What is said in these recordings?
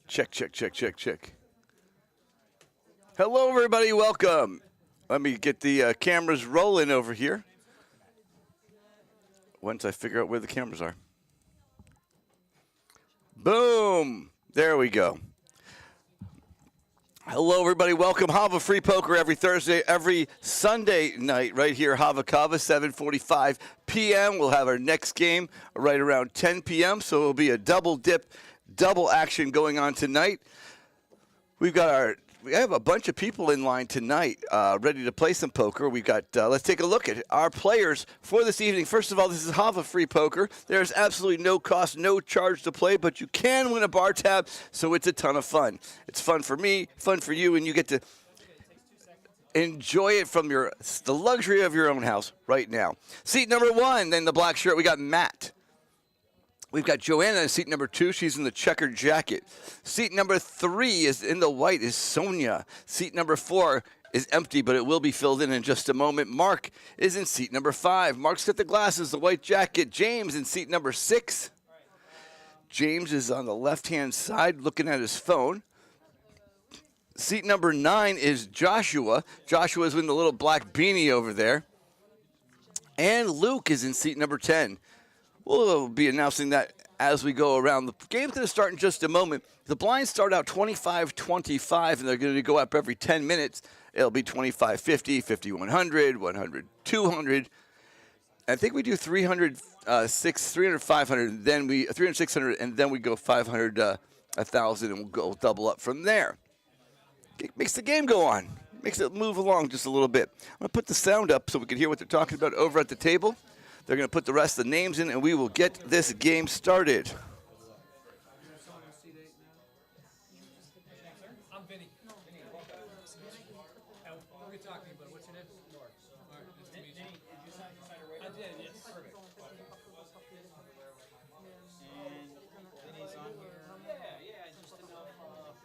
Check, check, check, check, check. Hello, everybody. Welcome. Let me get the cameras rolling over here. Once I figure out where the cameras are. Boom. There we go. Hello, everybody. Welcome. Hava Free Poker every Thursday, every Sunday night right here. Hava, 7:45 p.m. We'll have our next game right around 10 p.m., so it'll be a double dip, double action going on tonight. We have a bunch of people in line tonight ready to play some poker. We've got, let's take a look at our players for this evening. First of all, this is Hava Free Poker. There's absolutely no cost, no charge to play, but you can win a bar tab, so it's a ton of fun. It's fun for me, fun for you, and you get to enjoy it from the luxury of your own house right now. Seat number 1, then the black shirt, we got Matt. We've got Joanna in seat number 2. She's in the checkered jacket. Seat number 3 is in the white is Sonia. Seat number 4 is empty, but it will be filled in just a moment. Mark is in seat number 5. Mark's got the glasses, the white jacket. James in seat number 6. James is on the left-hand side looking at his phone. Seat number 9 is Joshua. Joshua's in the little black beanie over there. And Luke is in seat number 10. We'll be announcing that as we go around. The game's going to start in just a moment. The blinds start out 25-25, and they're going to go up every 10 minutes. It'll be 25-50, 50-100, 100-200. I think we do 300, 500, then 300, 600, and then we go 500, 1,000, and we'll go double up from there. It makes the game go on. Makes it move along just a little bit. I'm going to put the sound up so we can hear what they're talking about over at the table. They're going to put the rest of the names in, and we will get this game started. I'm Vinny. We'll get talking, but what's your name? Nor. All right, nice to meet you. Did you sign a waiver? I did, yes. Perfect. And Vinny's on here. Yeah, just enough. All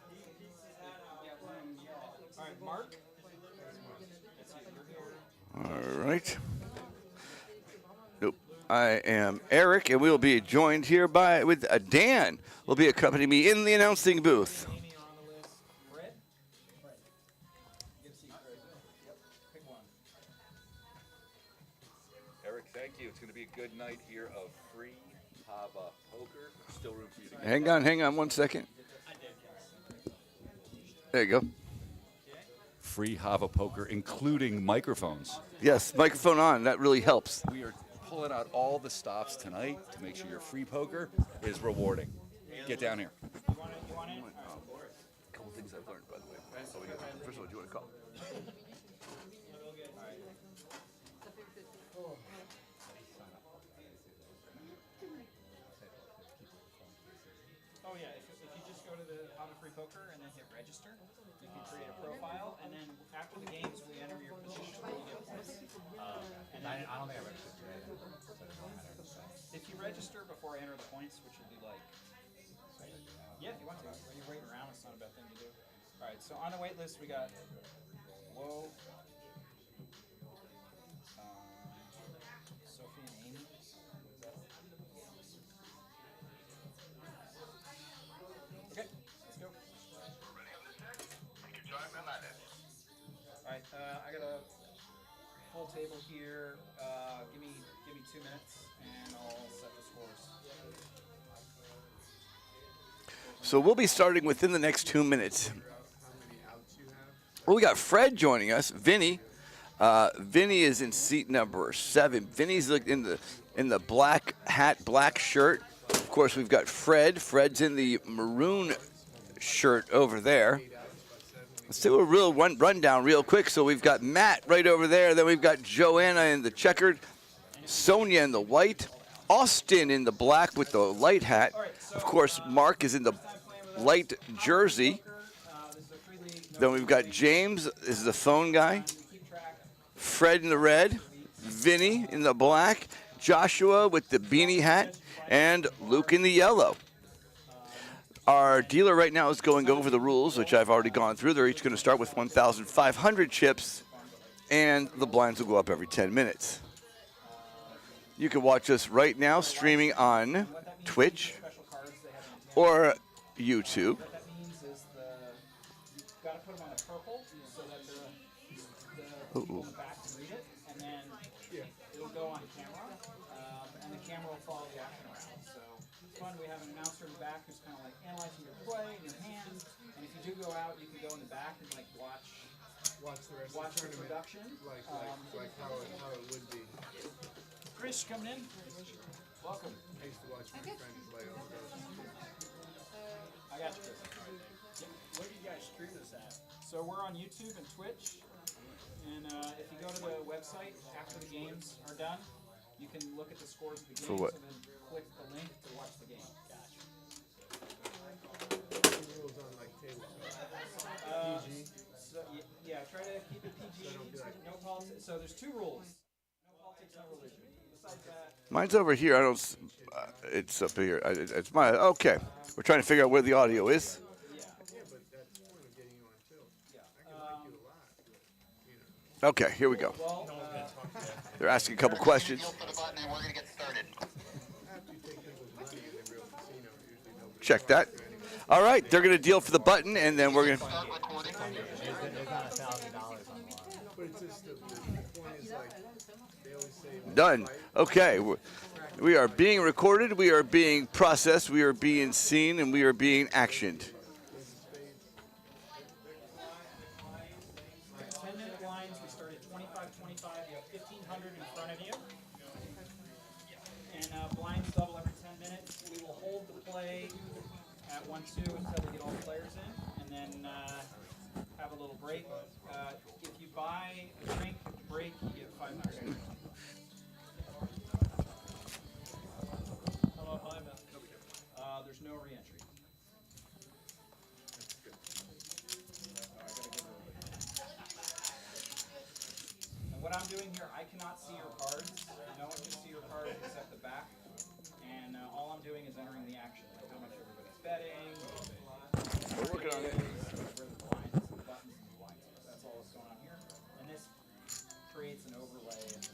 right, Mark. That's it, you're here. All right. I am Eric, and we will be joined here with Dan. Will be accompanying me in the announcing booth. Amy on the list. Fred? Good to see you, Fred. Yep, pick one. Eric, thank you. It's going to be a good night here of free Hava poker. Still room for you to get. Hang on 1 second. There you go. Free Hava poker, including microphones. Yes, microphone on. That really helps. We are pulling out all the stops tonight to make sure your free poker is rewarding. Get down here. You want it? A couple things I've learned, by the way. First of all, do you want to call? Oh yeah, if you just go to the Hava Free Poker and then hit register, you can create a profile, and then after the games we enter your position and you get points. And then I don't think I registered today. If you register before I enter the points, which would be like, yeah, if you want to, when you're waiting around, it's not a bad thing to do. All right, so on the wait list we got Whoa, Sophie and Amy. Okay, let's go. All right, I got a full table here. Give me 2 minutes, and I'll set the scores. So we'll be starting within the next 2 minutes. Well, we got Fred joining us. Vinny. Vinny is in seat number 7. Vinny's in the black hat, black shirt. Of course, we've got Fred. Fred's in the maroon shirt over there. Let's do a real rundown real quick. So we've got Matt right over there. Then we've got Joanna in the checkered, Sonia in the white, Austin in the black with the light hat. Of course, Mark is in the light jersey. Then we've got James is the phone guy, Fred in the red, Vinny in the black, Joshua with the beanie hat, and Luke in the yellow. Our dealer right now is going over the rules, which I've already gone through. They're each going to start with 1,500 chips, and the blinds will go up every 10 minutes. You can watch us right now streaming on Twitch or YouTube. got to put them on the purple so that the people in the back can read it, and then it'll go on camera, and the camera will follow the action around. So it's fun. We have an announcer in the back who's kind of like analyzing your play and your hands. And if you do go out, you can go in the back and like watch the production. Like how it would be. Chris, coming in. Welcome. I used to watch my friends play all those. I got you, Chris. Where do you guys stream this at? So we're on YouTube and Twitch. And if you go to the website after the games are done, you can look at the scores of the games For what? and then click the link to watch the game. Gotcha. Rules on like tabletop. PG. So yeah, try to keep it PG. No politics. So there's 2 rules. No politics, no religion. Besides that, Mine's over here. I don't. It's up here. It's my. Okay. We're trying to figure out where the audio is. Yeah, but that's one of getting you on tilt. I can like you a lot, but, you know. Okay. Here we go. well, They're asking a couple questions. After you take people's money in the real casino, usually nobody. Check that. All right. They're gonna deal for the button, and then we're gonna. But it's just the point is like, they always say. when you Done. fight, Okay. We are being recorded. We are being processed. We are being seen, and we are being actioned. 10-minute blinds. We started 25-25. You have 1,500 in front of you. And blinds double every 10 minutes. We will hold the play at 1-2 until we get all the players in, and then have a little break. If you buy a drink at the break, you get 500. How about behind that? There's no re-entry. And what I'm doing here, I cannot see your cards. No one can see your cards except the back. And all I'm doing is entering the action, like how much everybody's betting. We're working on it. Where the blinds, the buttons, and the blinds are. That's all that's going on here. And this creates an overlay and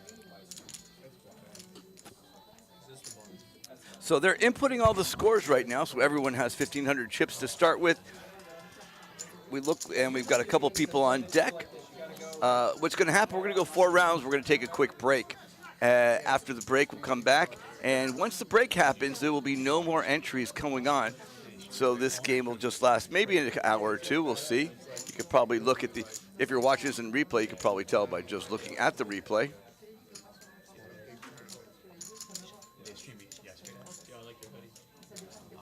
So they're inputting all the scores right now, so everyone has 1,500 chips to start with. We look, and we've got a couple people on deck. What's going to happen, we're going to go 4 rounds. We're going to take a quick break. After the break, we'll come back. And once the break happens, there will be no more entries going on. So this game will just last maybe an hour or 2. We'll see. You could probably look at the, if you're watching this in replay, you could probably tell by just looking at the replay.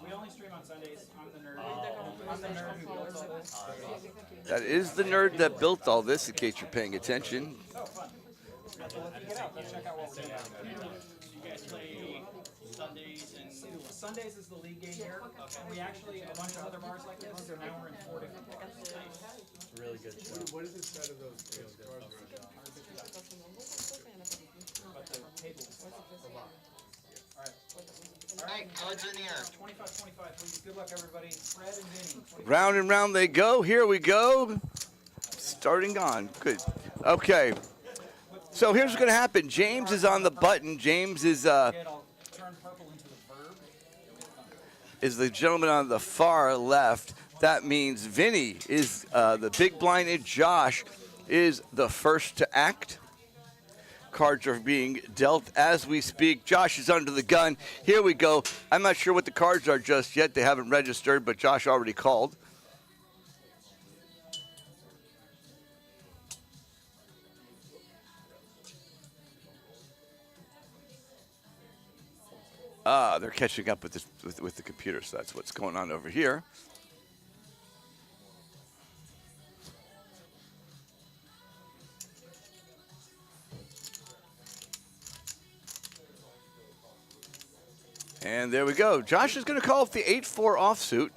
we only stream on Sundays. I'm the nerd. I'm the nerd who builds all this. That is the nerd that built all this, in case you're paying attention. Oh, fun. So let's get out. Let's check out what we're doing. You guys play Sundays and Sundays is the league game here. And we actually, a bunch of other bars like this, so now we're in 4 different bars. really good show. What is the set of those cars running? But the table is a lot. All right. All right. Cards in the air. 25-25, please. Good luck, everybody. Fred and Vinny. 25. Round and round they go. Here we go. Starting on. Good. Okay. So here's what's going to happen. James is on the button. James is I'll turn purple into the verb. the gentleman on the far left. That means Vinny is the big blind, and Josh is the first to act. Cards are being dealt as we speak. Josh is under the gun. Here we go. I'm not sure what the cards are just yet. They haven't registered, but Josh already called. They're catching up with this with the computer, so that's what's going on over here. And there we go. Josh is going to call up the 8-4 offsuit,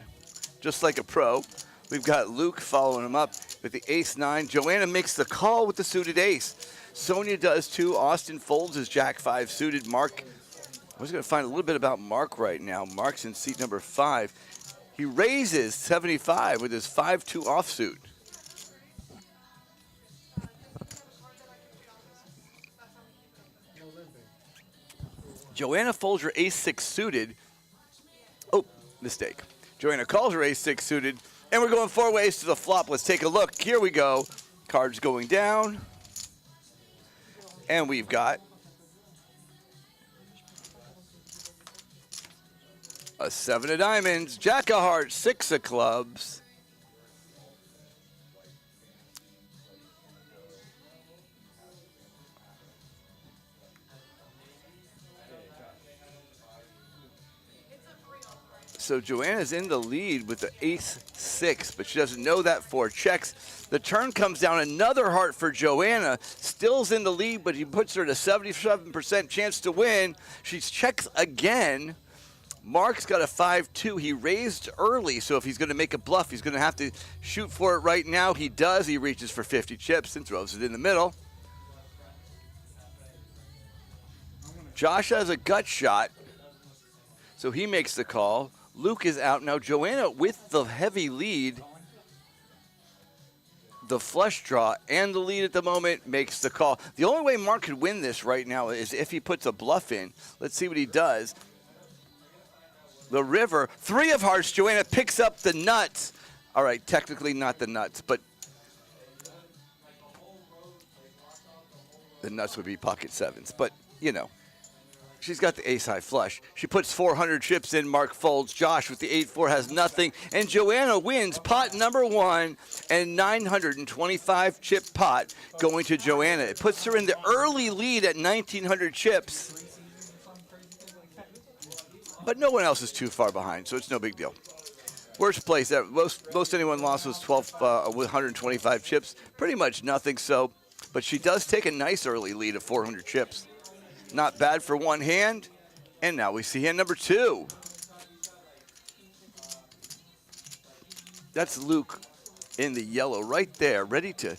just like a pro. We've got Luke following him up with the ace-9. Joanna makes the call with the suited ace. Sonia does too. Austin folds his jack-5 suited. Mark, I was going to find a little bit about Mark right now. Mark's in seat number 5. He raises 75 with his 5-2 offsuit. Joanna folds her ace-6 suited. Oh, mistake. Joanna calls her ace-6 suited, And we're going 4 ways to the flop. Let's take a look. Here we go. Cards going down. And we've got a 7 of diamonds, Jack of hearts, 6 of clubs. So Joanna's in the lead with the ace-6, but she doesn't know that. 4 checks. The turn comes down, another heart for Joanna. Still's in the lead, but he puts her at a 77% chance to win. She checks again. Mark's got a 5-2. He raised early, so if he's going to make a bluff, he's going to have to shoot for it right now. He does. He reaches for 50 chips and throws it in the middle. Josh has a gut shot, so he makes the call. Luke is out. Now Joanna with the heavy lead, the flush draw, and the lead at the moment makes the call. The only way Mark could win this right now is if he puts a bluff in. Let's see what he does. The river, 3 of hearts. Joanna picks up the nuts. All right, technically not the nuts, but the nuts would be pocket 7s. But, you know, she's got the ace-high flush. She puts 400 chips in. Mark folds. Josh with the 8-4 has nothing. And Joanna wins pot number 1 and 925 chip pot going to Joanna. It puts her in the early lead at 1,900 chips. But no one else is too far behind, so it's no big deal. Worst place, most anyone lost was 12 with 125 chips. Pretty much nothing, so. But she does take a nice early lead of 400 chips. Not bad for one hand. And now we see hand number 2. That's Luke in the yellow right there, ready to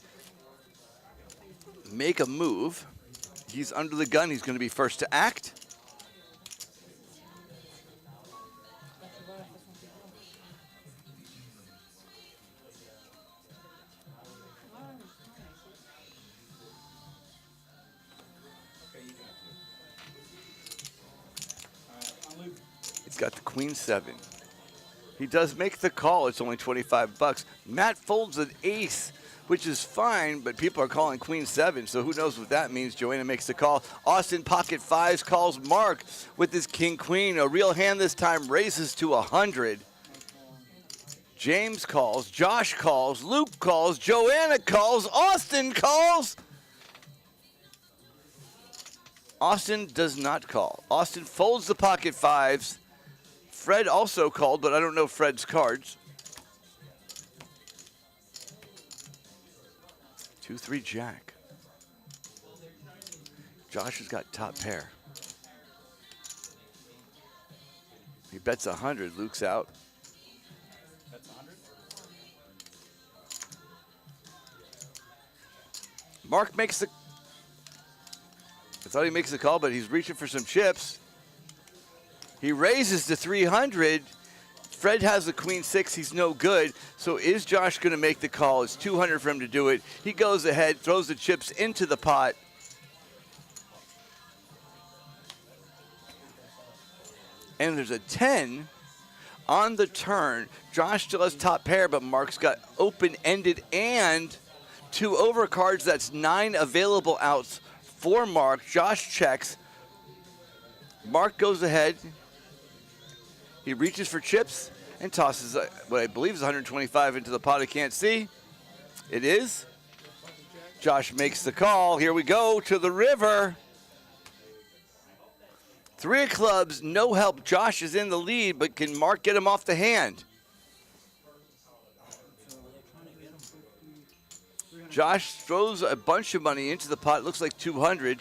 make a move. He's under the gun. He's going to be first to act. It's got the queen 7. He does make the call. It's only 25 bucks. Matt folds an ace, which is fine, but people are calling queen 7, so who knows what that means. Joanna makes the call. Austin pocket 5s calls Mark with his king queen. A real hand this time, raises to 100. James calls. Josh calls. Luke calls. Joanna calls. Austin calls. Austin does not call. Austin folds the pocket 5s. Fred also called, but I don't know Fred's cards. 2-3 jack. Josh has got top pair. He bets 100. Luke's out. That's 100. Mark makes the. I thought he makes the call, but he's reaching for some chips. He raises to 300. Fred has the queen 6. He's no good. So is Josh going to make the call? It's 200 for him to do it. He goes ahead, throws the chips into the pot. And there's a 10 on the turn. Josh still has top pair, but Mark's got open-ended and 2 overcards. That's 9 available outs for Mark. Josh checks. Mark goes ahead. He reaches for chips and tosses what I believe is 125 into the pot. I can't see. It is. Josh makes the call. Here we go to the river. 3 of clubs, no help. Josh is in the lead, but can Mark get him off the hand? Josh throws a bunch of money into the pot. Looks like 200.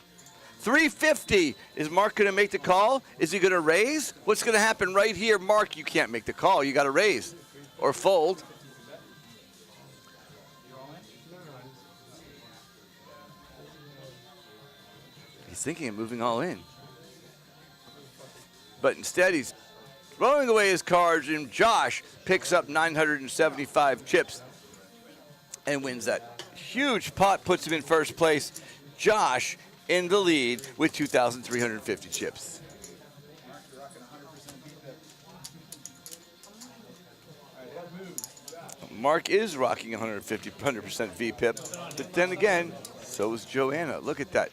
350. Is Mark going to make the call? Is he going to raise? What's going to happen right here? Mark, you can't make the call. You got to raise or fold. He's thinking of moving all in. But instead, he's throwing away his cards, and Josh picks up 975 chips and wins that huge pot, puts him in first place. Josh in the lead with 2,350 chips. Mark, you're rocking 100% beat bet. All right, head moves. Josh. Mark is rocking 100% VPIP, but then again, so is Joanna. Look at that.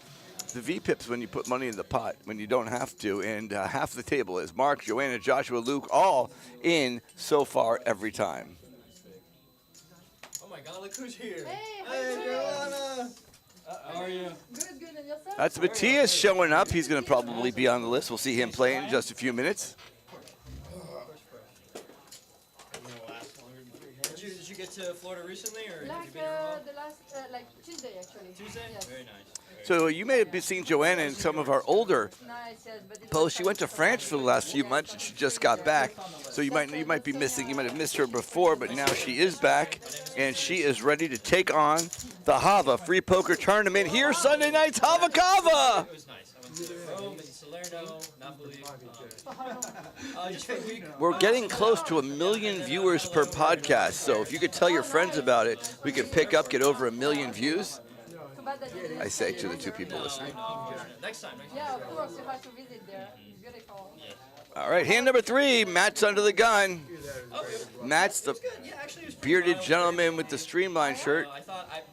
The VPIPs when you put money in the pot, when you don't have to, and half the table is Mark, Joanna, Joshua, Luke, all in so far every time. Oh my God, look who's here. Hey, Joanna. How are you? good, and yourself? That's Matthias showing up. He's going to probably be on the list. We'll see him play in just a few minutes. Did you get to Florida recently, or have you Like been here a while? the last, like Tuesday actually. Tuesday? Yes. Very nice. So you may have seen Joanna in some of our older Nice, yes, but it posts. She went to France for the last few months, and she just got back. So you might be missing. You might have missed her before, but now she is back, and she is ready to take on the Hava free poker tournament here Sunday nights. Hava Kava. It was nice. I went to Rome and Salerno, Napoli. Just for a week. We're getting close to 1 million viewers per podcast. So if you could tell your friends about it, we could get over 1 million views. Too bad that you didn't I say to the two people listening. Next time. Yeah, of course, you have to visit there. It's beautiful. All right, hand number 3. Matt's under the gun. Matt's the Yeah, actually, it was pretty bearded mild. gentleman with the streamlined shirt.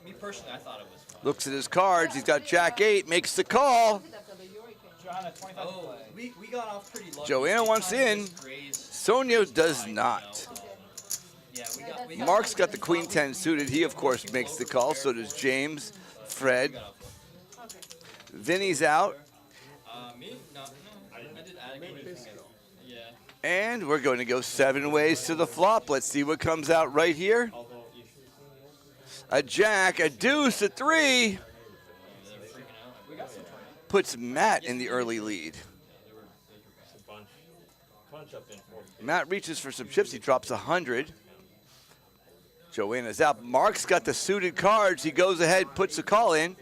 Me personally, I thought it was fun. Looks at his cards. He's got Jack 8. Makes the call. After the hurricane. Joanna, 25 Oh, play. we got off pretty lucky. Joanna Two wants times in. was Grays. Sonia does not. Yeah, we got Mark's got the Queen 10 suited. He, of course, makes the call. So does James, Fred. Vinny's out. Me? No. I did adequate. Yeah. And we're going to go 7 ways to the flop. Let's see what comes out right here. A jack, a deuce, a 3. Puts Matt in the early lead. Matt reaches for some chips. He drops 100. Joanna's out. Mark's got the suited cards. He goes ahead, puts a call in,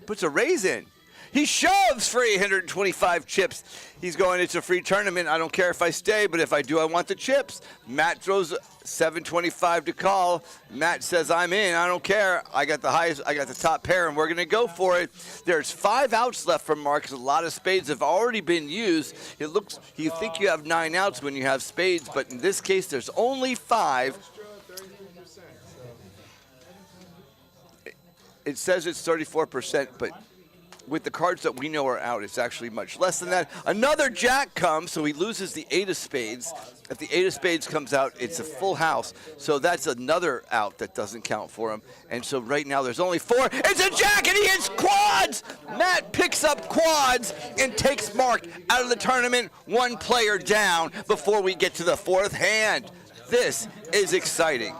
puts a raise in. He shoves for 825 chips. He's going, it's a free tournament. I don't care if I stay, but if I do, I want the chips. Matt throws 725 to call. Matt says, I'm in. I don't care. I got the highest. I got the top pair, and we're going to go for it. There's 5 outs left from Mark. A lot of spades have already been used. It looks, you think you have 9 outs when you have spades, but in this case, there's only 5. It says it's 34%, but with the cards that we know are out, it's actually much less than that. Another jack comes, so he loses the 8 of spades. If the 8 of spades comes out, it's a full house. So that's another out that doesn't count for him. And so right now there's only 4. It's a jack, and he hits quads! Matt picks up quads and takes Mark out of the tournament, 1 player down before we get to the 4th hand. This is exciting.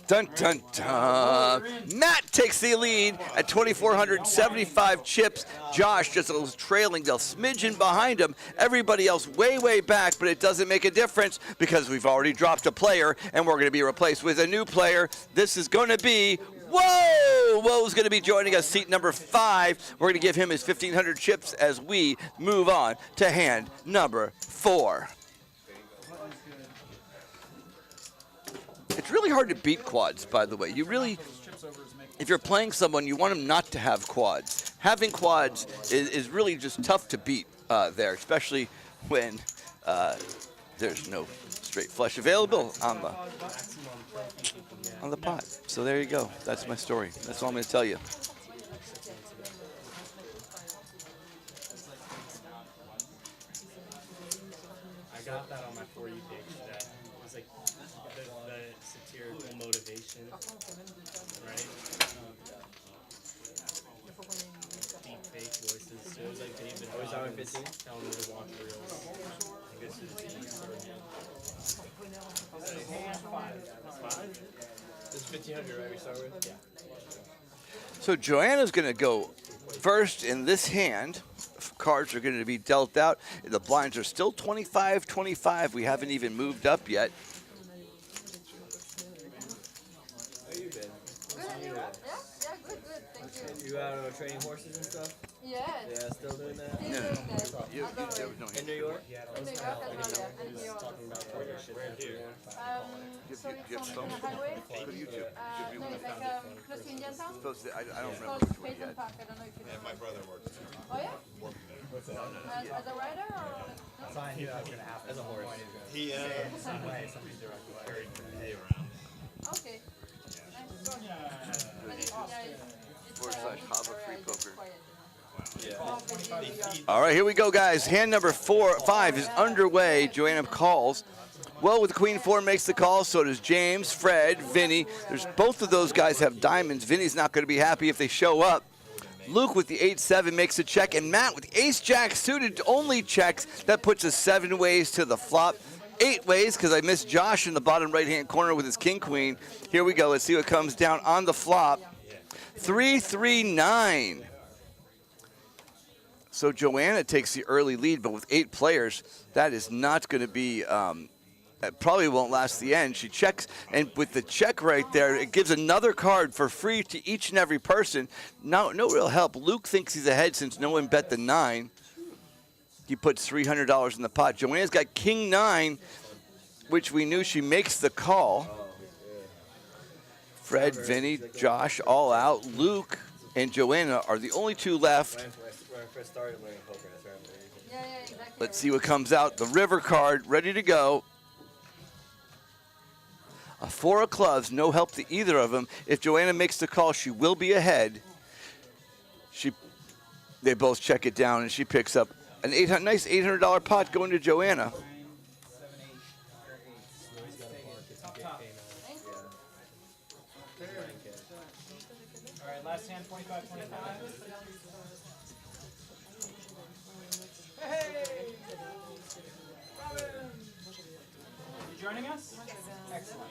Dun, dun, dun. Matt takes the lead at 2,475 chips. Josh just a little trailing, a smidgen behind him. Everybody else way, way back, but it doesn't make a difference because we've already dropped a player, and we're going to be replaced with a new player. This is going to be Whoa! Woe's going to be joining us, seat number 5. We're going to give him his 1,500 chips as we move on to hand number 4. It's really hard to beat quads, by the way. You really, if you're playing someone, you want them not to have quads. Having quads is really just tough to beat there, especially when there's no straight flush available on the pot. So there you go. That's my story. That's all I'm going to tell you. I got that on my For You page. That was like the satirical motivation, right? Deep fake voices. So it was like David Robbins telling me to watch reels. I guess it's Hand 5. This is 1,500, right? We start with? Yeah. So Joanna's going to go first in this hand. Cards are going to be dealt out. The blinds are still 25-25. We haven't even moved up yet. Good, and you? Yeah, good, thank you. You out training horses and stuff? Yes. Yeah, still doing that? Still doing that. You, I love it. In New York? In New York as well, yeah, and New York. Talking about partnership here. So it's on the highway? No, it's like close to Indian Town? I don't remember Close to which one Payton yet. Park, I don't know if you know. My brother works. Oh, yeah? As a rider or? No? As a horse. He some way, something direct carried hay around. Okay. Nice. Yeah, it's /Hava free poker. quiet. All right, here we go, guys. Hand number 5 is underway. Joanna calls. Well, with Queen 4 makes the call, so does James, Fred, Vinny. There's both of those guys have diamonds. Vinny's not going to be happy if they show up. Luke with the 8-7 makes a check, and Matt with Ace-Jack suited only checks. That puts us 7 ways to the flop. 8 ways, because I missed Josh in the bottom right-hand corner with his King-Queen. Here we go. Let's see what comes down on the flop. 3-3-9. So Joanna takes the early lead, but with 8 players, that is not going to be that probably won't last the end. She checks, and with the check right there, it gives another card for free to each and every person. No real help. Luke thinks he's ahead since no one bet the 9. He puts $300 in the pot. Joanna's got King 9, which we knew she makes the call. Fred, Vinny, Josh, all out. Luke and Joanna are the only 2 left. When I first started learning poker, that's where Yeah, exactly. Let's see what comes out. The river card, ready to go. A 4 of clubs, no help to either of them. If Joanna makes the call, she will be ahead. They both check it down, and she picks up an nice $800 pot going to Joanna. All right, last hand, 25, 25. Hey! Robin! You joining us? Excellent.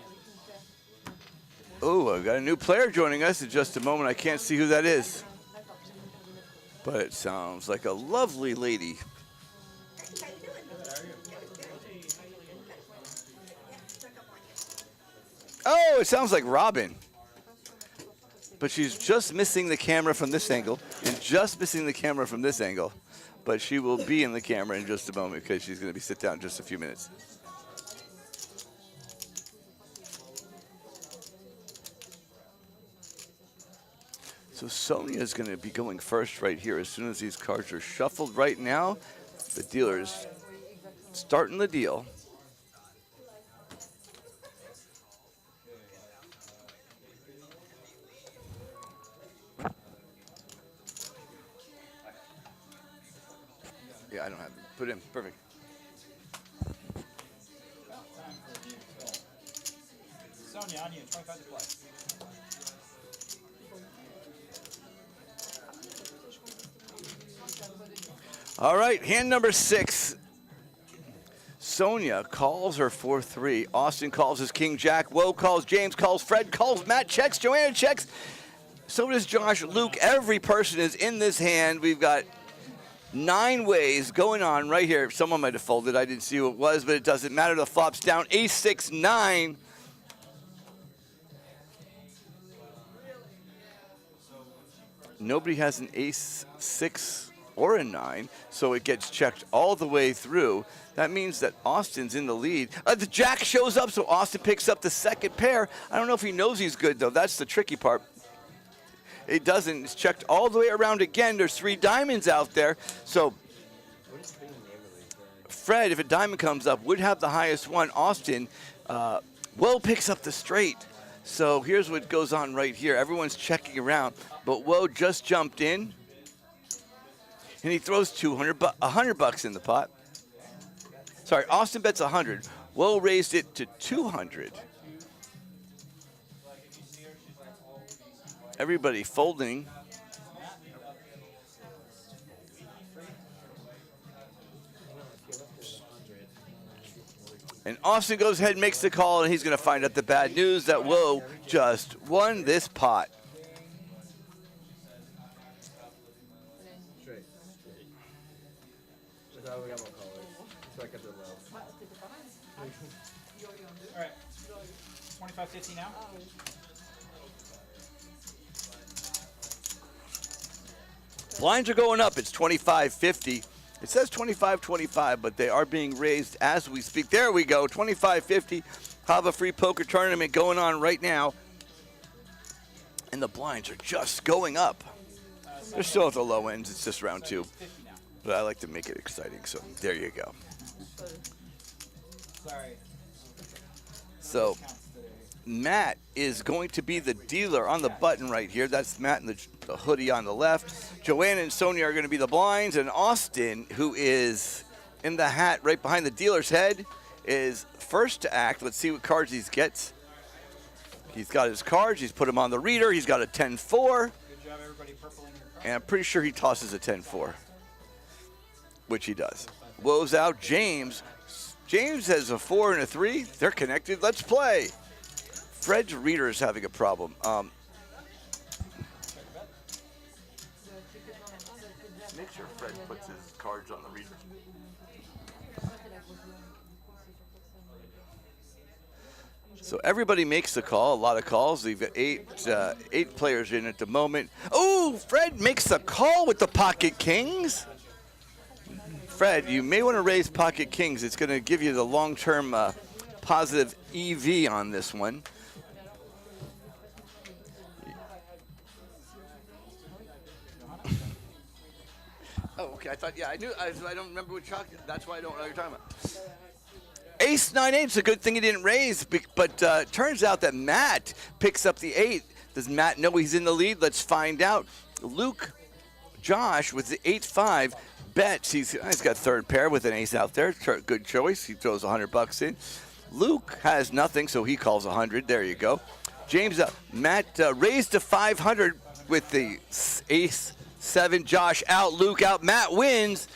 Oh, I've got a new player joining us in just a moment. I can't see who that is, but it sounds like a lovely lady. Oh, it sounds like Robin. But she's just missing the camera from this angle and just missing the camera from this angle. But she will be in the camera in just a moment because she's going to be sit down in just a few minutes. So Sonia is going to be going first right here as soon as these cards are shuffled right now. The dealer is starting the deal. Yeah, I don't have it. Put it in. Perfect. Sonia, on you, 25 to play. All right, hand number 6. Sonia calls her 4-3. Austin calls his King Jack. Woe calls James, calls Fred, calls Matt, checks. Joanna checks. So does Josh. Luke, every person is in this hand. We've got 9 ways going on right here. Someone might have folded. I didn't see who it was, but it doesn't matter. The flop's down. Ace, 6, 9. Nobody has an ace, 6, or a 9, so it gets checked all the way through. That means that Austin's in the lead. The jack shows up, so Austin picks up the second pair. I don't know if he knows he's good, though. That's the tricky part. It doesn't. It's checked all the way around again. There's 3 diamonds out there. So Fred, if a diamond comes up, would have the highest one. Austin, Will picks up the straight. So here's what goes on right here. Everyone's checking around, but Woe just jumped in, and he throws $100 in the pot. Sorry, Austin bets 100. Woe raised it to 200. Everybody folding. And Austin goes ahead and makes the call, and he's going to find out the bad news that Woe just won this pot. Straight. That's how we got more colors. So I kept it low. All right, 25-50 now. Blinds are going up. It's 25-50. It says 25-25, but they are being raised as we speak. There we go, 25-50. Hava free poker tournament going on right now. And the blinds are just going up. They're still at the low ends. It's just round 2. 50 now. But I like to make it exciting, so there you go. Sorry. So Counts today. Matt is going to be the dealer on the button right here. That's Matt in the hoodie on the left. Joanna and Sonia are going to be the blinds, and Austin, who is in the hat right behind the dealer's head, is first to act. Let's see what cards he gets. He's got his cards. He's put them on the reader. He's got a 10-4, Good job, everybody, purpling your card. and I'm pretty sure he tosses a 10-4, which he does. Woes out James. James has a 4 and a 3. They're connected. Let's play. Fred's reader is having a problem. Make sure Fred puts his cards on the reader. So everybody makes the call. A lot of calls. We've got eight players in at the moment. Oh, Fred makes the call with the pocket kings. Fred, you may want to raise pocket kings. It's going to give you the long-term positive EV on this one. Oh, okay. I thought, yeah, I knew. I don't remember what chalk. That's why I don't know what you're talking about. Ace 9-8 is a good thing he didn't raise, but turns out that Matt picks up the 8. Does Matt know he's in the lead? Let's find out. Luke, Josh with the 8-5 bets. He's got third pair with an ace out there. Good choice. He throws $100 in. Luke has nothing, so he calls 100. There you go. James, Matt raised to 500 with the ace 7. Josh out, Luke out. Matt wins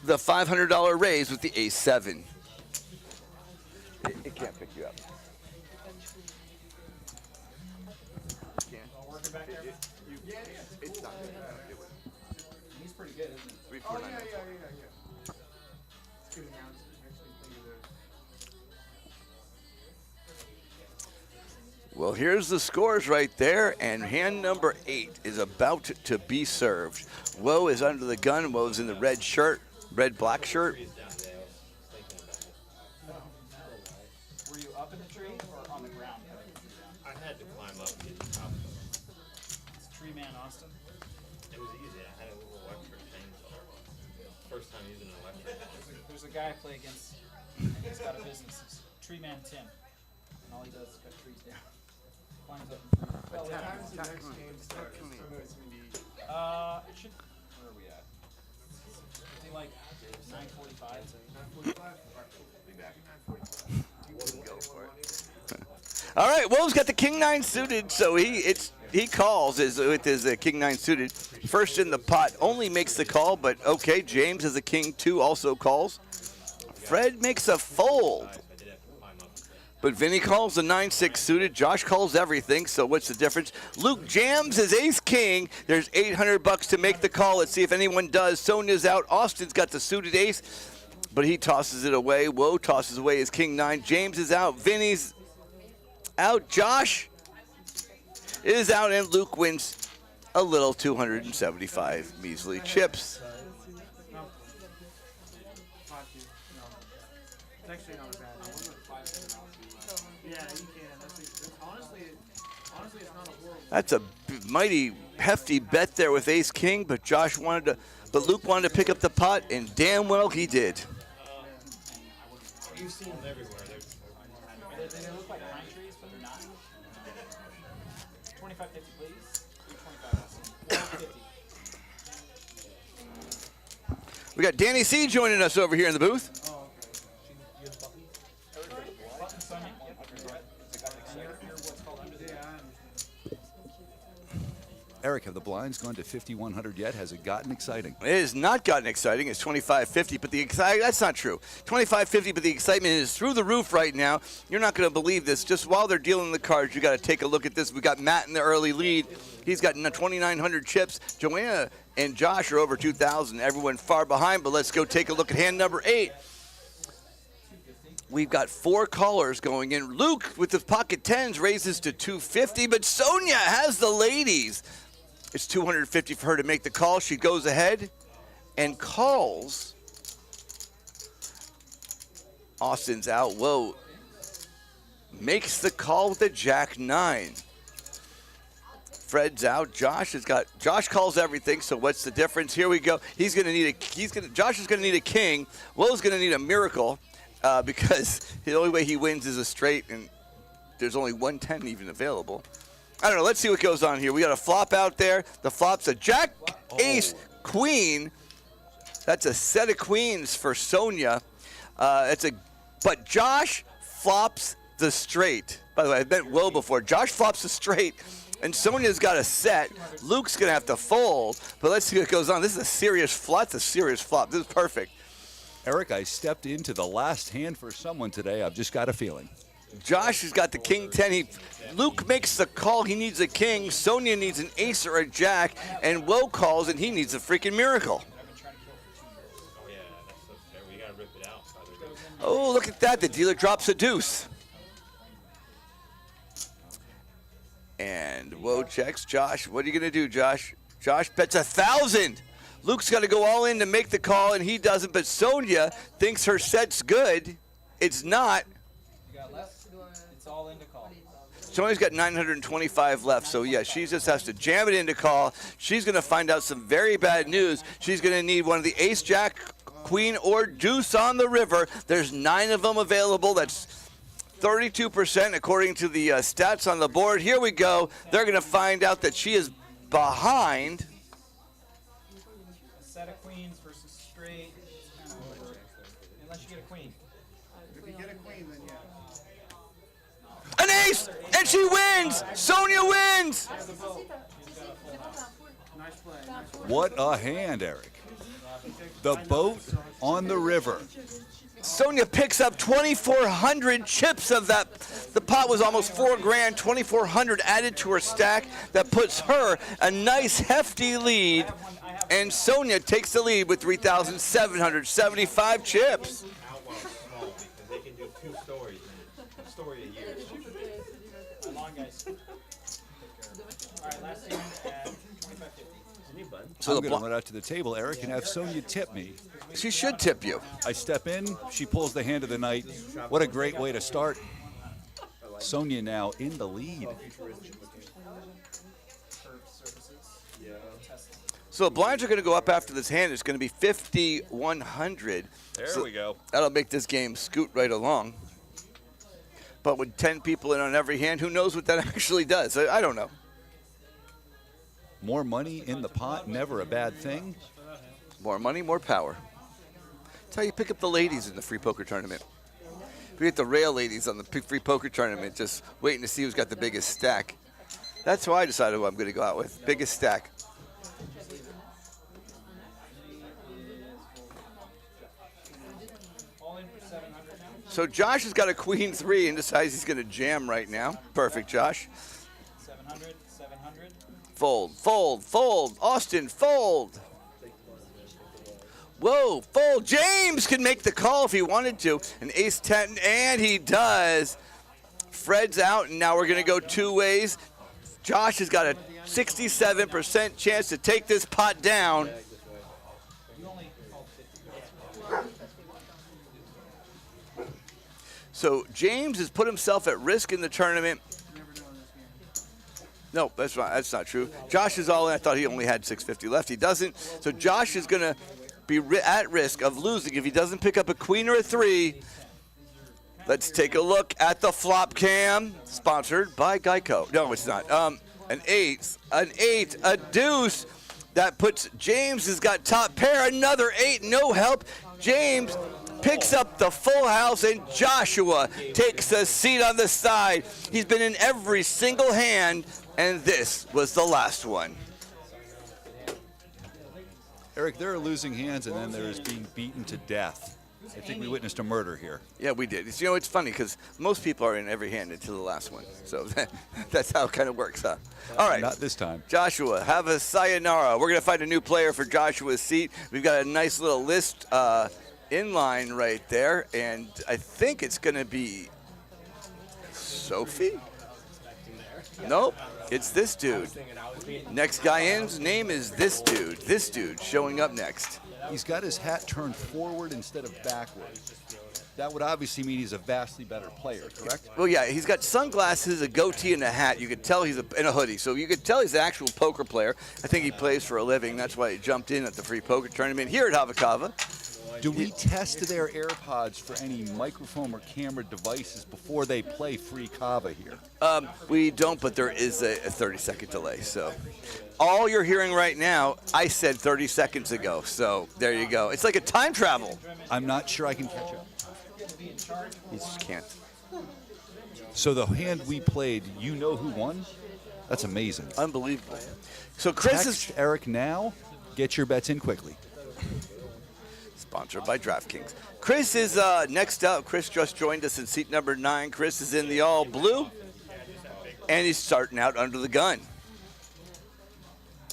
the $500 raise with the ace 7. It can't pick you up. Working back there. It's not good. He's pretty good, isn't he? 3, 4, Oh, 9, yeah, 9, yeah, 4. yeah. It's good announcement. Actually, think of Well, here's the scores right there, and hand number 8 is about to be served. Woe is under the gun. Woe's in the red shirt, red-black shirt. Were you up in the tree or on the ground? I had to climb up and get the top of it. It's Tree Man Austin. It was easy. I had a little electric chainsaw. First time using an electric. There's a guy I play against, and he's got a business. It's Tree Man Tim. And all he does is cut trees down. Climbs up and trees. What time does the next game start? So it's gonna be It should. Where are we at? I think like 9:45. 9:45. Be back at 9:45. All right, Woe's got the king 9 suited, so he calls with his king 9 suited. First in the pot, only makes the call, but okay. James has a king 2, also calls. Fred makes a fold. But Vinny calls the 9-6 suited. Josh calls everything, so what's the difference? Luke jams his ace-king. There's $800 to make the call. Let's see if anyone does. Sonia's out. Austin's got the suited ace, but he tosses it away. Woe tosses away his king 9. James is out. Vinny's out. Josh is out, and Luke wins a little 275 measly chips. It's actually not a bad one. Yeah, you can. Honestly, it's not a horrible. That's a mighty hefty bet there with ace king, but Luke wanted to pick up the pot, and damn well he did. You've seen them everywhere. They look like pine trees, but they're not. 25.50, please. 25. We got Danny C joining us over here in the booth. Eric, have the blinds gone to 5,100 yet? Has it gotten exciting? It has not gotten exciting. It's 25.50, but that's not true. 25.50, but the excitement is through the roof right now. You're not going to believe this. Just while they're dealing the cards, you got to take a look at this. We got Matt in the early lead. He's got 2,900 chips. Joanna and Josh are over 2,000. Everyone far behind, but let's go take a look at hand number 8. We've got 4 callers going in. Luke with the pocket 10s raises to 250, but Sonia has the ladies. It's 250 for her to make the call. She goes ahead and calls. Austin's out. Whoa. Makes the call with the jack 9. Fred's out. Josh calls everything. So what's the difference? Here we go. Josh is gonna need a king. Will's gonna need a miracle because the only way he wins is a straight, and there's only 110 even available. I don't know. Let's see what goes on here. We got a flop out there. The flop's a jack, ace, queen. That's a set of queens for Sonia. But Josh flops the straight. By the way, I've met Will before. Josh flops the straight, and Sonia's got a set. Luke's going to have to fold, but let's see what goes on. This is a serious flop. That's a serious flop. This is perfect. Eric, I stepped into the last hand for someone today. I've just got a feeling. Josh has got the king 10. Luke makes the call. He needs a king. Sonia needs an ace or a jack, and Will calls, and he needs a freaking miracle. Oh, yeah, that's so fair. We got to rip it out. Oh, look at that. The dealer drops a deuce. And Woe checks. Josh, what are you going to do, Josh? Josh bets 1,000. Luke's got to go all in to make the call, and he doesn't. But Sonia thinks her set's good. It's not. You got left? It's all in to call. Sonia's got 925 left, so yeah, she just has to jam it into call. She's going to find out some very bad news. She's going to need one of the ace, jack, queen, or deuce on the river. There's 9 of them available. That's 32% according to the stats on the board. Here we go. They're going to find out that she is behind. A set of queens versus straight. Unless you get a queen. If you get a queen, then yeah. An ace, and she wins. Sonia wins. Nice play. Nice play. What a hand, Eric. The boat on the river. Sonia picks up 2,400 chips of that. The pot was almost $4,000, 2,400 added to her stack. That puts her a nice hefty lead. And Sonia takes the lead with 3,775 chips. Small because they can do 2 stories in a story a year. Come on, guys. All right, last hand at 25.50. So I'm the going to run out to the table, Eric, and have Sonia tip me. she should tip you. I step in, she pulls the hand of the night. What a great way to start. Sonia now in the lead. So the blinds are going to go up after this hand. It's going to be 5,100. There we go. That'll make this game scoot right along. But with 10 people in on every hand, who knows what that actually does? I don't know. More money in the pot, never a bad thing. More money, more power. That's how you pick up the ladies in the free poker tournament. We get the rail ladies on the free poker tournament just waiting to see who's got the biggest stack. That's who I decided who I'm going to go out with. Biggest stack. All in for 700 now. So Josh has got a queen 3 and decides he's going to jam right now. Perfect, Josh. 700, 700. Fold, fold, fold. Austin, fold. Whoa, fold. James can make the call if he wanted to. An ace 10, and he does. Fred's out, and now we're going to go 2 ways. Josh has got a 67% chance to take this pot down. So James has put himself at risk in the tournament. No, that's not true. Josh is all in. I thought he only had 650 left. He doesn't. So Josh is going to be at risk of losing if he doesn't pick up a queen or a 3. Let's take a look at the flop cam, sponsored by Geico. No, it's not. An 8, a deuce. That puts James has got top pair. Another 8, no help. James picks up the full house, and Joshua takes a seat on the side. He's been in every single hand, and this was the last one. Eric, there are losing hands, and then there is being beaten to death. I think we witnessed a murder here. Yeah, we did. You know, it's funny because most people are in every hand until the last one. So that's how it kind of works, huh? All right. Not this time. Joshua, have a sayonara. We're going to find a new player for Joshua's seat. We've got a nice little list in line right there, and I think it's going to be Sophie? Nope, it's this dude. Next guy in's name is this dude. This dude showing up next. He's got his hat turned forward instead of backward. That would obviously mean he's a vastly better player, correct? Well, yeah, he's got sunglasses, a goatee, and a hat. You could tell he's in a hoodie. So you could tell he's an actual poker player. I think he plays for a living. That's why he jumped in at the free poker tournament here at Hava. Do we test their AirPods for any microphone or camera devices before they play free Kava here? We don't, but there is a 30-second delay. So all you're hearing right now, I said 30 seconds ago. So there you go. It's like a time travel. I'm not sure I can catch up. You just can't. So the hand we played, you know who won? That's amazing. Unbelievable. So Chris Text is Eric now. Get your bets in quickly. sponsored by DraftKings. Chris is next up. Chris just joined us in seat number 9. Chris is in the all blue, and he's starting out under the gun.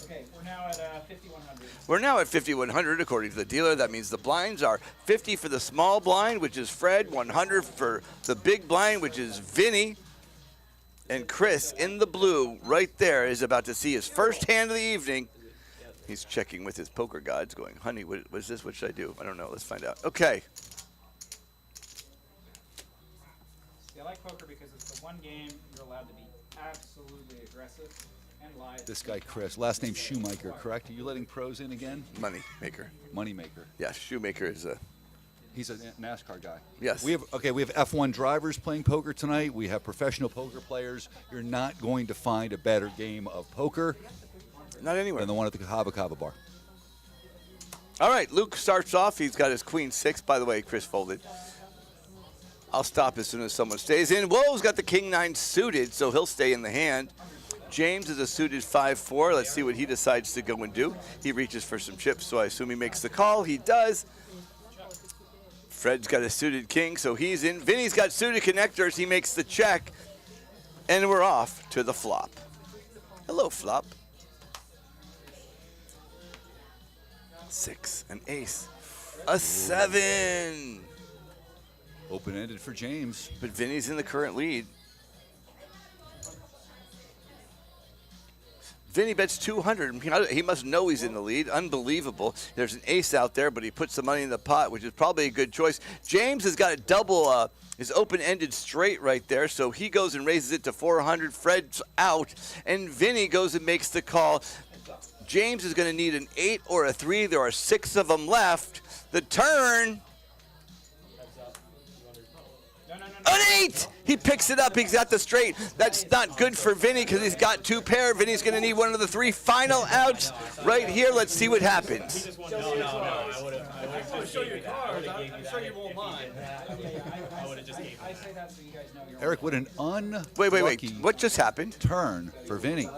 Okay, we're now at 5,100. We're now at 5,100 according to the dealer. That means the blinds are 50 for the small blind, which is Fred, 100 for the big blind, which is Vinny. And Chris in the blue right there is about to see his first hand of the evening. He's checking with his poker gods going, honey, what is this? What should I do? I don't know. Let's find out. Okay. See, I like poker because it's the one game you're allowed to be absolutely aggressive and lie. This guy, Chris, last name Shoemaker, correct? Are you letting pros in again? Money maker. Moneymaker. Yeah, Shoemaker is a... He's a NASCAR guy. Yes. We have F1 drivers playing poker tonight. We have professional poker players. You're not going to find a better game of poker Not anywhere. than the one at the Hava bar. All right, Luke starts off. He's got his queen 6. By the way, Chris folded. I'll stop as soon as someone stays in. Woe's got the king 9 suited, so he'll stay in the hand. James is a suited 5-4. Let's see what he decides to go and do. He reaches for some chips, so I assume he makes the call. He does. Fred's got a suited king, so he's in. Vinny's got suited connectors. He makes the check, and we're off to the flop. Hello, flop. 6, an ace, a 7. Open-ended for James. But Vinny's in the current lead. Vinny bets 200. He must know he's in the lead. Unbelievable. There's an ace out there, but he puts the money in the pot, which is probably a good choice. James has got a double, his open-ended straight right there, so he goes and raises it to 400. Fred's out, and Vinny goes and makes the call. James is going to need an 8 or a 3. There are 6 of them left. The turn. An 8! He picks it up. He's got the straight. That's not good for Vinny because he's got 2 pair. Vinny's going to need one of the 3 final outs right here. Let's see what happens. No, I would have Show your cards. I'm sure you won't mind. I would have just gave you I say that so you guys know you're Eric, what an Wait. unlucky What just happened? turn for Vinny.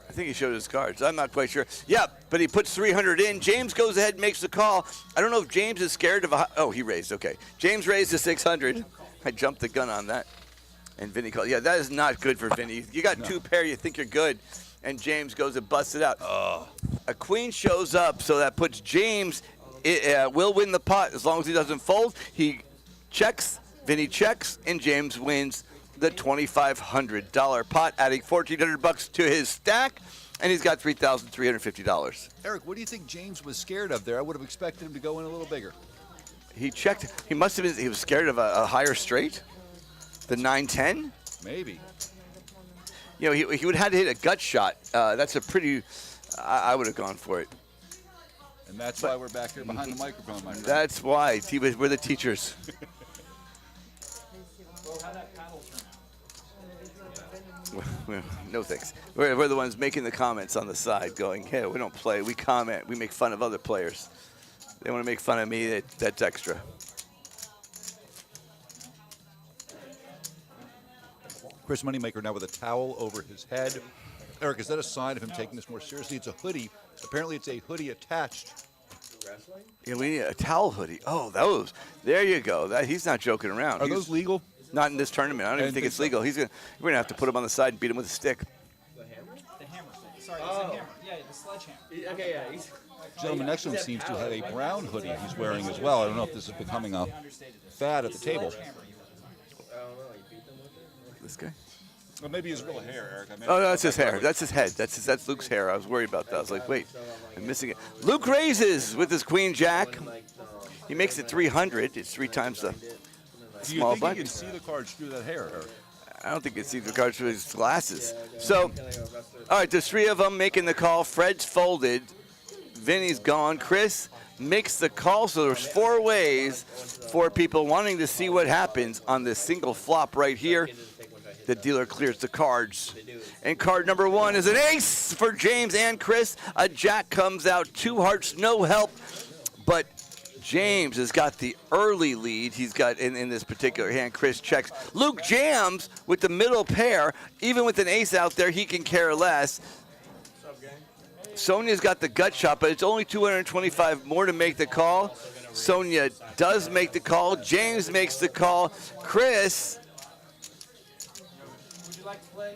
I think he showed his cards. I'm not quite sure. Yeah, but he puts 300 in. James goes ahead and makes the call. I don't know if James is scared of oh, he raised. Okay. James raised to 600. I jumped the gun on that. And Vinny called. Yeah, that is not good for Vinny. You got 2 pair. You think you're good. And James goes and busts it out. A queen shows up, so that puts James will win the pot as long as he doesn't fold. He checks. Vinny checks, and James wins the $2,500 pot, adding $1,400 to his stack, and he's got $3,350. Eric, what do you think James was scared of there? I would have expected him to go in a little bigger. He checked. He must have been. He was scared of a higher straight, the 9-10. Maybe. You know, he would have had to hit a gut shot. That's a pretty. I would have gone for it. And that's why we're back here behind the microphone, my friend. That's why we're the teachers. Well, how'd that paddle turn out? No thanks. We're the ones making the comments on the side going, hey, we don't play. We comment. We make fun of other players. They want to make fun of me. That's extra. Chris Moneymaker now with a towel over his head. Eric, is that a sign of him taking this more seriously? It's a hoodie. Apparently it's a hoodie attached. Yeah, we need a towel hoodie. Oh, those. There you go. He's not joking around. Are those legal? Not in this tournament. I don't even think it's legal. We're gonna have to put him on the side and beat him with a stick. The hammer thing. Sorry, it's a hammer. Yeah, the sledgehammer. Okay, yeah. Gentleman next to him seems to have a brown hoodie he's wearing as well. I don't know if this is becoming a fad at the table. This guy? Well, maybe his real hair, Eric. Oh, no, that's his hair. That's his head. That's Luke's hair. I was worried about that. I was like, wait, I'm missing it. Luke raises with his queen jack. he makes it 300. It's 3 times the Do you small think bunch. you can see the cards through that hair, Eric? I don't think he can see the cards through his glasses. So, all right, there's 3 of them making the call. Fred's folded. Vinny's gone. Chris makes the call. So there's 4 ways for people wanting to see what happens on this single flop right here. The dealer clears the cards. And card number 1 is an ace for James and Chris. A jack comes out, 2 hearts, no help. But James has got the early lead. He's got in this particular hand. Chris checks. Luke jams with the middle pair. Even with an ace out there, he can care less. Sonia's got the gut shot, but it's only 225 more to make the call. Sonia does make the call. James makes the call. Chris Would you like to play?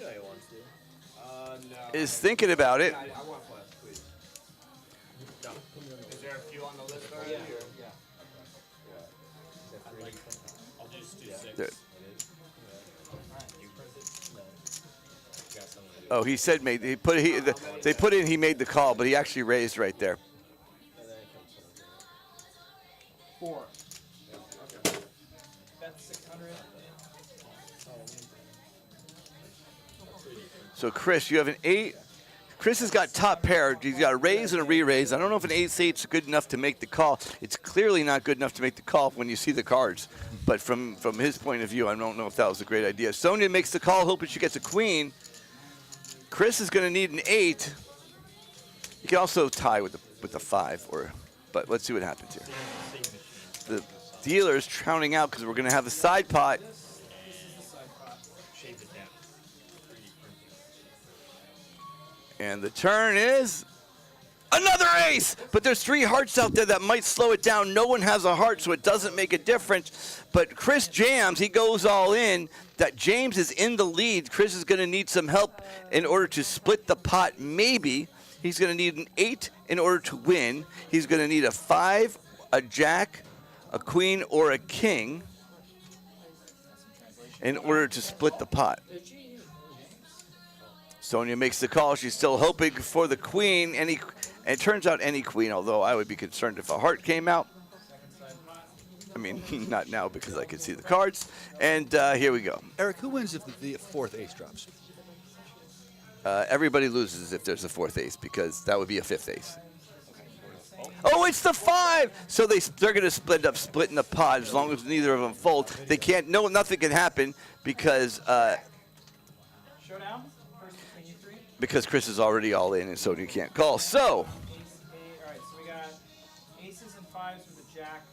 Yeah, he wants to. No. is thinking about it. I want to play, please. No. Is there a few on the list already? Yeah. Or? Yeah. I'll just do 6. There. You press it? No. Got something to do. Oh, he said made. They put in. He made the call, but he actually raised right there. 4. That's 600. So Chris, you have an 8. Chris has got top pair. He's got a raise and a re-raise. I don't know if an ace-8 is good enough to make the call. It's clearly not good enough to make the call when you see the cards. But from his point of view, I don't know if that was a great idea. Sonia makes the call, hoping she gets a queen. Chris is going to need an 8. You can also tie with the 5, but let's see what happens here. The dealer is drowning out because we're going to have a side pot. Shave it down. And the turn is another ace. But there's 3 hearts out there that might slow it down. No one has a heart, so it doesn't make a difference. But Chris jams. He goes all in. That James is in the lead. Chris is going to need some help in order to split the pot, maybe. He's going to need an 8 in order to win. He's going to need a 5, a jack, a queen, or a king in order to split the pot. Sonia makes the call. She's still hoping for the queen. And it turns out any queen, although I would be concerned if a heart came out. I mean, not now because I can see the cards. And here we go. Eric, who wins if the 4th ace drops? Everybody loses if there's a 4th ace because that would be a 5th ace. Oh, it's the 5! So they're going to end up splitting the pot as long as neither of them fold. They can't. No, nothing can happen because Showdown. First between you 3. because Chris is already all in and Sonia can't call. So Ace, 8. All right. So we got aces and 5s with a jack.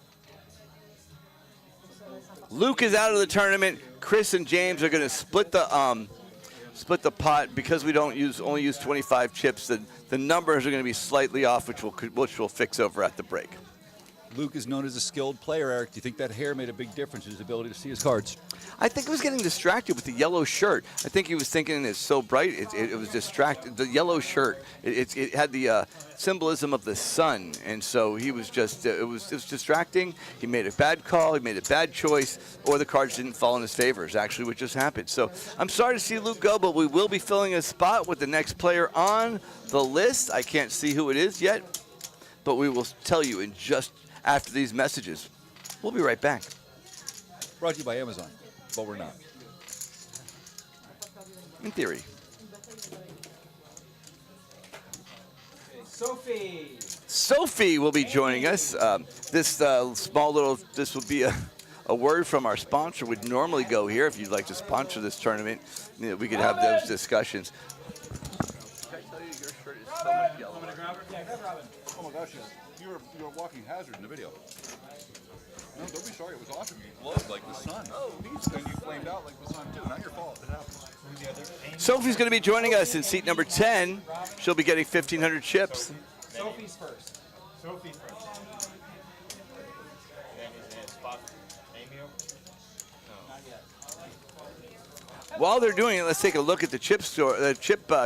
Luke is out of the tournament. Chris and James are going to split the pot because we only use 25 chips. The numbers are going to be slightly off, which we'll fix over at the break. Luke is known as a skilled player, Eric. Do you think that hair made a big difference in his ability to see his cards? I think he was getting distracted with the yellow shirt. I think he was thinking it's so bright, it was distracted. The yellow shirt, it had the symbolism of the sun, and so he was just, it was distracting. He made a bad call, he made a bad choice, or the cards didn't fall in his favor, is actually what just happened. So I'm sorry to see Luke go, but we will be filling a spot with the next player on the list. I can't see who it is yet, but we will tell you in just after these messages. We'll be right back. Brought to you by Amazon, but we're not. In theory. Sophie. Sophie will be joining us. This will be a word from our sponsor. Would normally go here if you'd like to sponsor this tournament. You know, we could have those discussions. Can I tell you your shirt is so much yellow? Yeah, grab Robin. Oh my gosh, you were a walking hazard in the video. No, don't be sorry. It was awesome. You glowed like the sun. Oh, and you flamed out like the sun too. Not your fault. It happens. Sophie's going to be joining us in seat number 10. She'll be getting 1,500 chips. Sophie's first. Sophie first. While they're doing it, let's take a look at the chip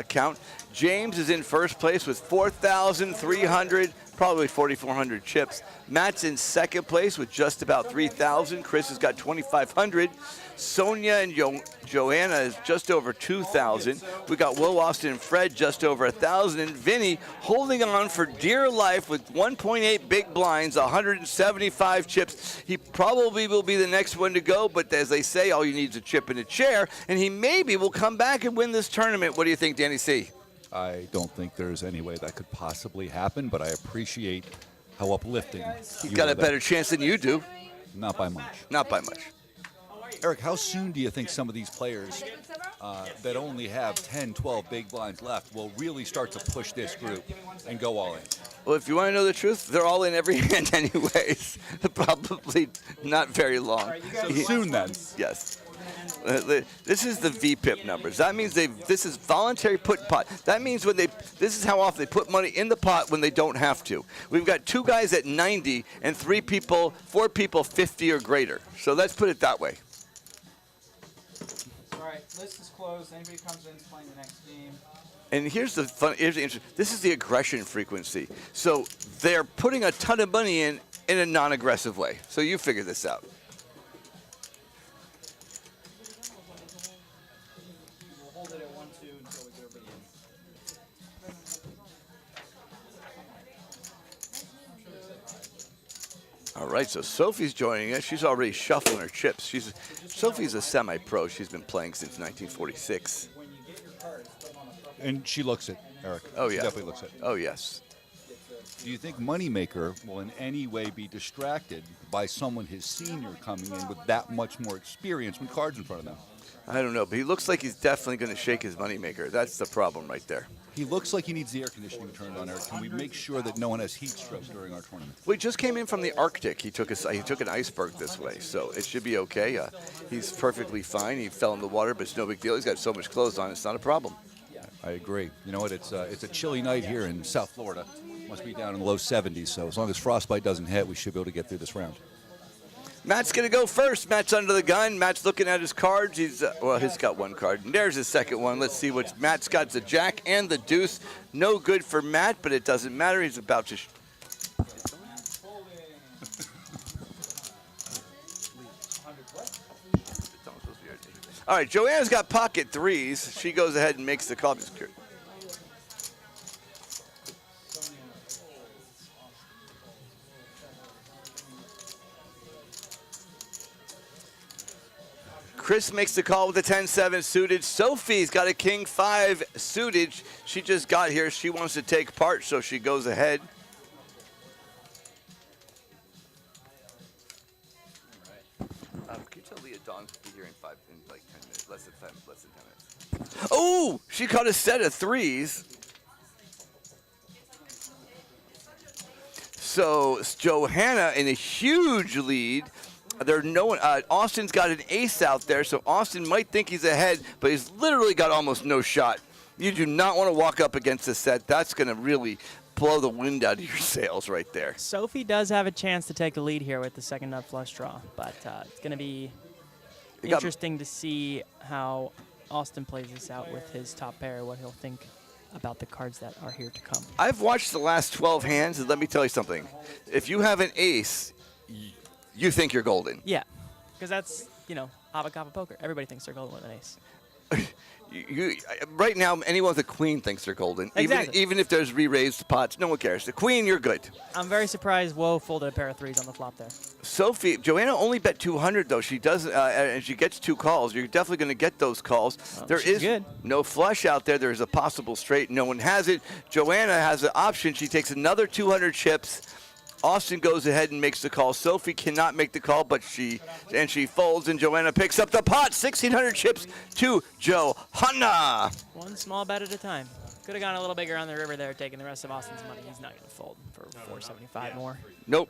count. James is in first place with 4,300 probably 4,400 chips. Matt's in second place with just about 3,000. Chris has got 2,500. Sonia and Joanna is just over 2,000. We got Will, Austin, and Fred just over 1,000. And Vinny holding on for dear life with 1.8 big blinds, 175 chips. He probably will be the next one to go, but as they say, all you need is a chip and a chair, and he maybe will come back and win this tournament. What do you think, Danny C? I don't think there's any way that could possibly happen, but I appreciate how uplifting. He's got a better chance than you do. Not by much. Not by much. Eric, how soon do you think some of these players that only have 10, 12 big blinds left will really start to push this group and go all in? Well, if you want to know the truth, they're all in every hand anyways. Probably not very long. So soon then. Yes. This is the VPIP numbers. That means this is voluntary put pot. That means this is how often they put money in the pot when they don't have to. We've got 2 guys at 90 and 4 people 50 or greater. So let's put it that way. All right, list is closed. Anybody comes in is playing the next game. And here's the interesting. This is the aggression frequency. So they're putting a ton of money in a non-aggressive way. So you figure this out. We'll hold it at 1-2 until we get everybody in. All right, so Sophie's joining us. She's already shuffling her chips. Sophie's a semi-pro. She's been playing since 1946. When you get your cards, put them on a truck. And she looks it, Eric. Oh, She yeah. definitely looks it. Oh, yes. Do you think Moneymaker will in any way be distracted by someone his senior coming in with that much more experience with cards in front of them? I don't know, but he looks like he's definitely going to shake his moneymaker. That's the problem right there. He looks like he needs the air conditioning turned on, Eric. Can we make sure that no one has heat strokes during our tournament? We just came in from the Arctic. He took an iceberg this way, so it should be okay. He's perfectly fine. He fell in the water, but it's no big deal. He's got so much clothes on, it's not a problem. I agree. You know what? It's a chilly night here in South Florida. Must be down in the low 70s, so as long as frostbite doesn't hit, we should be able to get through this round. Matt's going to go first. Matt's under the gun. Matt's looking at his cards. He's got one card. And there's his second one. Let's see what Matt's got. The jack and the deuce. No good for Matt, but it doesn't matter. He's about to. All right, Joanna's got pocket threes. She goes ahead and makes the call. Chris makes the call with a 10-7 suited. Sophie's got a king-5 suited. She just got here. She wants to take part, so she goes ahead. Can you tell Leah Dawn to be here in 10 minutes, less than 10 minutes? Oh, she caught a set of threes. So Johanna in a huge lead. Austin's got an ace out there, so Austin might think he's ahead, but he's literally got almost no shot. You do not want to walk up against this set. That's going to really blow the wind out of your sails right there. Sophie does have a chance to take the lead here with the second nut flush draw, but it's going to be interesting to see how Austin plays this out with his top pair, what he'll think about the cards that are here to come. I've watched the last 12 hands, and let me tell you something. If you have an ace, you think you're golden. Yeah, because that's, Hava poker. Everybody thinks they're golden with an ace. Right now, anyone with a queen thinks they're golden. Exactly. Even if there's re-raised pots, no one cares. The queen, you're good. I'm very surprised Woe folded a pair of threes on the flop there. Joanna only bet 200 though. She does, and she gets 2 calls. You're definitely going to get those calls. There is good. No flush out there. There's a possible straight. No one has it. Joanna has an option. She takes another 200 chips. Austin goes ahead and makes the call. Sophie cannot make the call, but she folds, and Joanna picks up the pot. 1,600 chips to Johanna. One small bet at a time. Could have gone a little bigger on the river there, taking the rest of Austin's money. He's not going to fold for 475 more. Nope.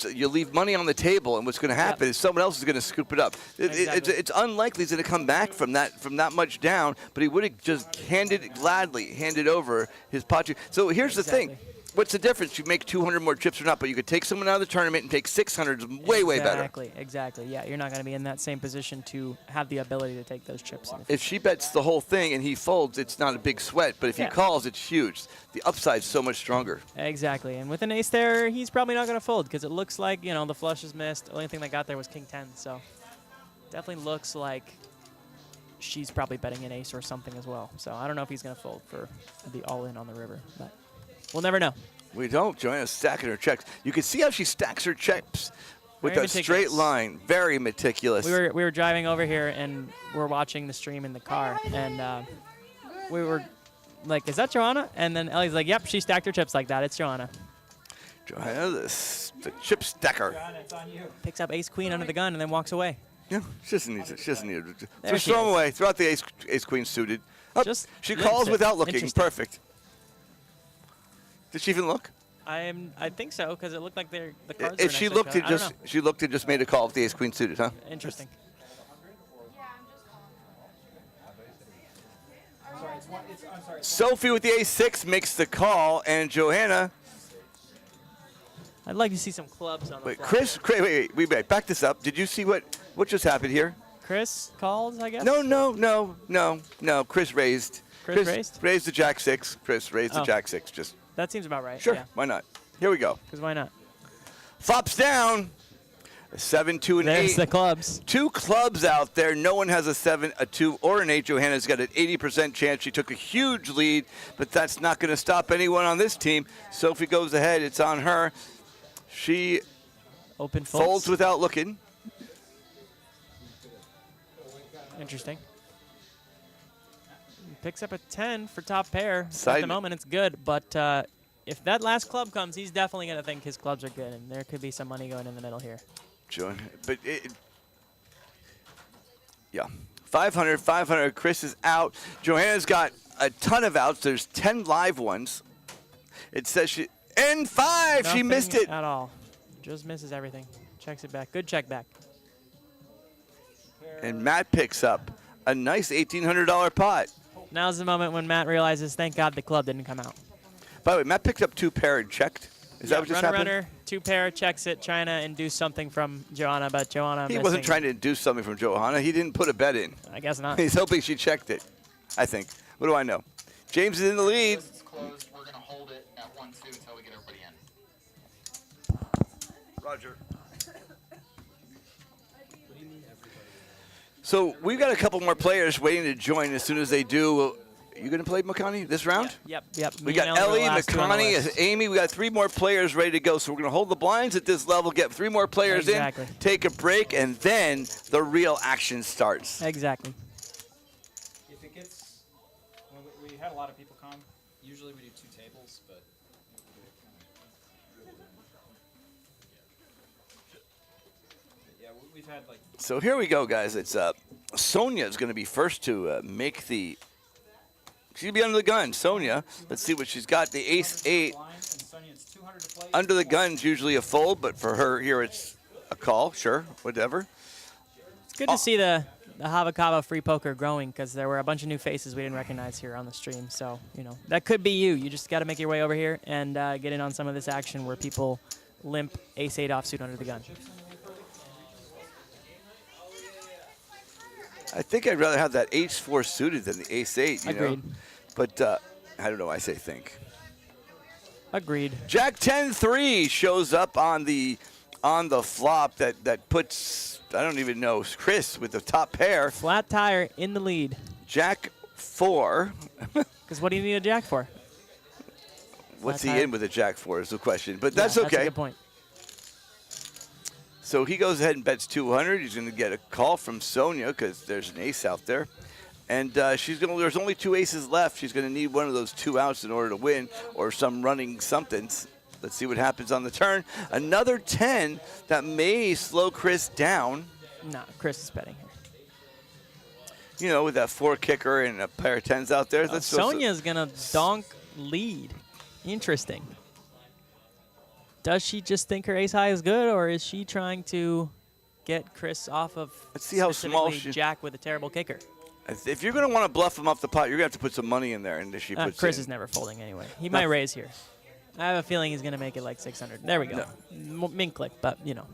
You leave money on the table, and what's going to happen is someone else is going to scoop it up. It's unlikely he's going to come back from that much down, but he would have just handed over his pot. So here's the thing. what's the difference? You make 200 more chips or not, but you could take someone out of the tournament and take 600. It's way better. Exactly. Yeah, you're not going to be in that same position to have the ability to take those chips. If she bets the whole thing and he folds, it's not a big sweat. But if he calls, it's huge. The upside's so much stronger. Exactly. And with an ace there, he's probably not going to fold because it looks like, the flush is missed. The only thing that got there was king 10. So definitely looks like she's probably betting an ace or something as well. So I don't know if he's going to fold for the all-in on the river. But we'll never know. We don't. Joanna's stacking her checks. You can see how she stacks her chips with Very that straight line. Very meticulous. We were driving over here, and we're watching the stream in the car. And we were like, is that Joanna? And then Ellie's like, yep, she stacked her chips like that. It's Joanna. Joanna, the chip stacker. Joanna, it's on you. Picks up ace-queen under the gun and then walks away. Yeah, she doesn't need it. She doesn't need it. There Just she throw them is. away. Throw out the ace-queen suited. Oh, Just she limps calls it. without looking. Interesting. Perfect. Did she even look? I think so because it looked like the cards. If she looked, she looked and just made a call with the ace-queen suited, huh? Interesting. Sophie with the ace-6 makes the call, and Johanna. I'd like to see some clubs on the Wait, flop. Chris, wait, back this up. Did you see what just happened here? Chris calls, I guess. No. Chris raised. Chris raised? Raised the jack-6. Chris raised the Oh. jack-6. Just That seems about right. sure. Yeah. Why not? Here we go. Because why not? Flops down. A 7, 2, and There's 8. the clubs. 2 clubs out there. No one has a 7, a 2, or an 8. Johanna's got an 80% chance. She took a huge lead, but that's not going to stop anyone on this team. Sophie goes ahead. It's on her. She Open folds without looking. Interesting. Picks up a 10 for top pair. At Side- the moment, it's good, but if that last club comes, he's definitely going to think his clubs are good, and there could be some money going in the middle here. But yeah, 500. Chris is out. Johanna's got a ton of outs. There's 10 live ones. It says she and 5. She Nothing missed it. at all. Just misses everything. Checks it back. Good check back. And Matt picks up a nice $1,800 pot. Now's the moment when Matt realizes, thank God the club didn't come out. By the way, Matt picked up 2 pair and checked. Is that what just happened? Runner, 2 pair, checks it, trying to induce something from Joanna, but Joanna He wasn't trying to induce something from Johanna. He didn't put a bet in. I guess not. He's hoping she checked it, I think. What do I know? James is in the lead. It's closed. We're going to hold it at 1-2 until we get everybody in. Roger. So we've got a couple more players waiting to join. As soon as they do, you going to play Makani this round? Yep. We Me and got are the Ellie, last two on the Makani, list. Amy. We got 3 more players ready to go. So we're going to hold the blinds at this level, get 3 more players Exactly. in, take a break, and then the real action starts. Exactly. If it gets, when we had a lot of people come. Usually we do 2 tables, but yeah, we've had like. So here we go, guys. It's Sonia is going to be first to make the. She's going to be under the gun. Sonia, let's see what she's got. The ace-8. Under the gun's usually a fold, but for her here it's a call. Sure, whatever. It's good to see the Hava free poker growing because there were a bunch of new faces we didn't recognize here on the stream. So, that could be you. You just got to make your way over here and get in on some of this action where people limp ace-8 offsuit under the gun. I think I'd rather have that ace-4 suited than the ace-8, you Agreed. know. But I don't know. I say think. Agreed. Jack 10-3 shows up on the flop that puts, I don't even know, Chris with the top pair. Flat tire in the lead. Jack 4. Because what do you need a jack for? What's Flat he tire. in with a Jack 4 is the question. But that's Yeah, okay. That's a good point. So he goes ahead and bets 200. He's going to get a call from Sonia because there's an ace out there. And there's only 2 aces left. She's going to need one of those 2 outs in order to win or some running somethings. Let's see what happens on the turn. Another 10 that may slow Chris down. No, Chris is betting here. You know, with that 4 kicker and a pair of 10s out there. Sonia's going to donk lead. Interesting. Does she just think her ace high is good, or is she trying to get Chris off of Let's see how small specifically Jack with a terrible kicker? If you're going to want to bluff him off the pot, you're going to have to put some money in there. And she puts Chris in. is never folding anyway. He might raise here. I have a feeling he's going to make it like 600. There we go. Min click, but, you know,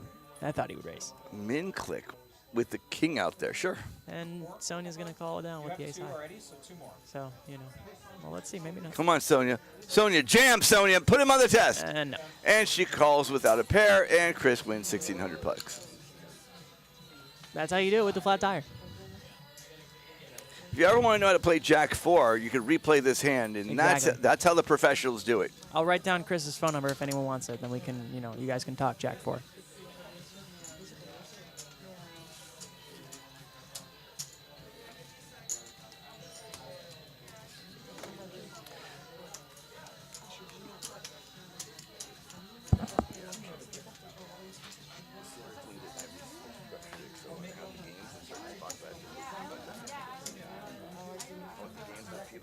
I thought he would raise. Min click with the king out there. Sure. And Sonia's going to call it down with the ace high. Already, so 2 more. So, you know, well, let's see. Maybe not. Come on, Sonia. Sonia, jam, Sonia. Put him on the test. No. And she calls without a pair, and Chris wins 1,600 bucks. That's how you do it with the flat tire. If you ever want to know how to play Jack 4, you can replay this hand, and Exactly. that's how the professionals do it. I'll write down Chris's phone number if anyone wants it. Then we can, you know, you guys can talk Jack 4.